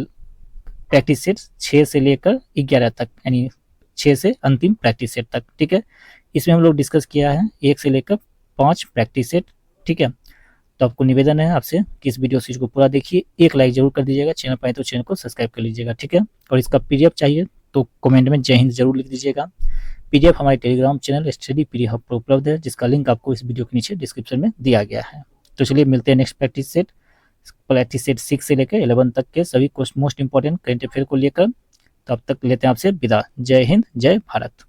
प्रैक्टिस सेट 6 से लेकर 11 तक, यानी 6 से अंतिम प्रैक्टिस सेट तक। ठीक है, इसमें हम लोग डिस्कस किया है 1 से लेकर 5 प्रैक्टिस सेट। ठीक है, तो आपको निवेदन है आपसे कि इस वीडियो सीरीज को पूरा देखिए, एक लाइक जरूर कर दीजिएगा, चैनल पर आए तो चैनल को सब्सक्राइब कर लीजिएगा। ठीक है, और इसका पीडीएफ चाहिए तो कमेंट में जय हिंद जरूर लिख दीजिएगा। पीडीएफ हमारे टेलीग्राम चैनल स्टडी पीडीएफ पर उपलब्ध है, जिसका लिंक आपको इस वीडियो के नीचे डिस्क्रिप्शन में दिया गया है। तो चलिए मिलते हैं नेक्स्ट प्रैक्टिस सेट 6 से लेकर 11 तक के सभी मोस्ट इंपॉर्टेंट करंट अफेयर को लेकर। तो अब तक लेते हैं आपसे विदा। जय हिंद, जय भारत।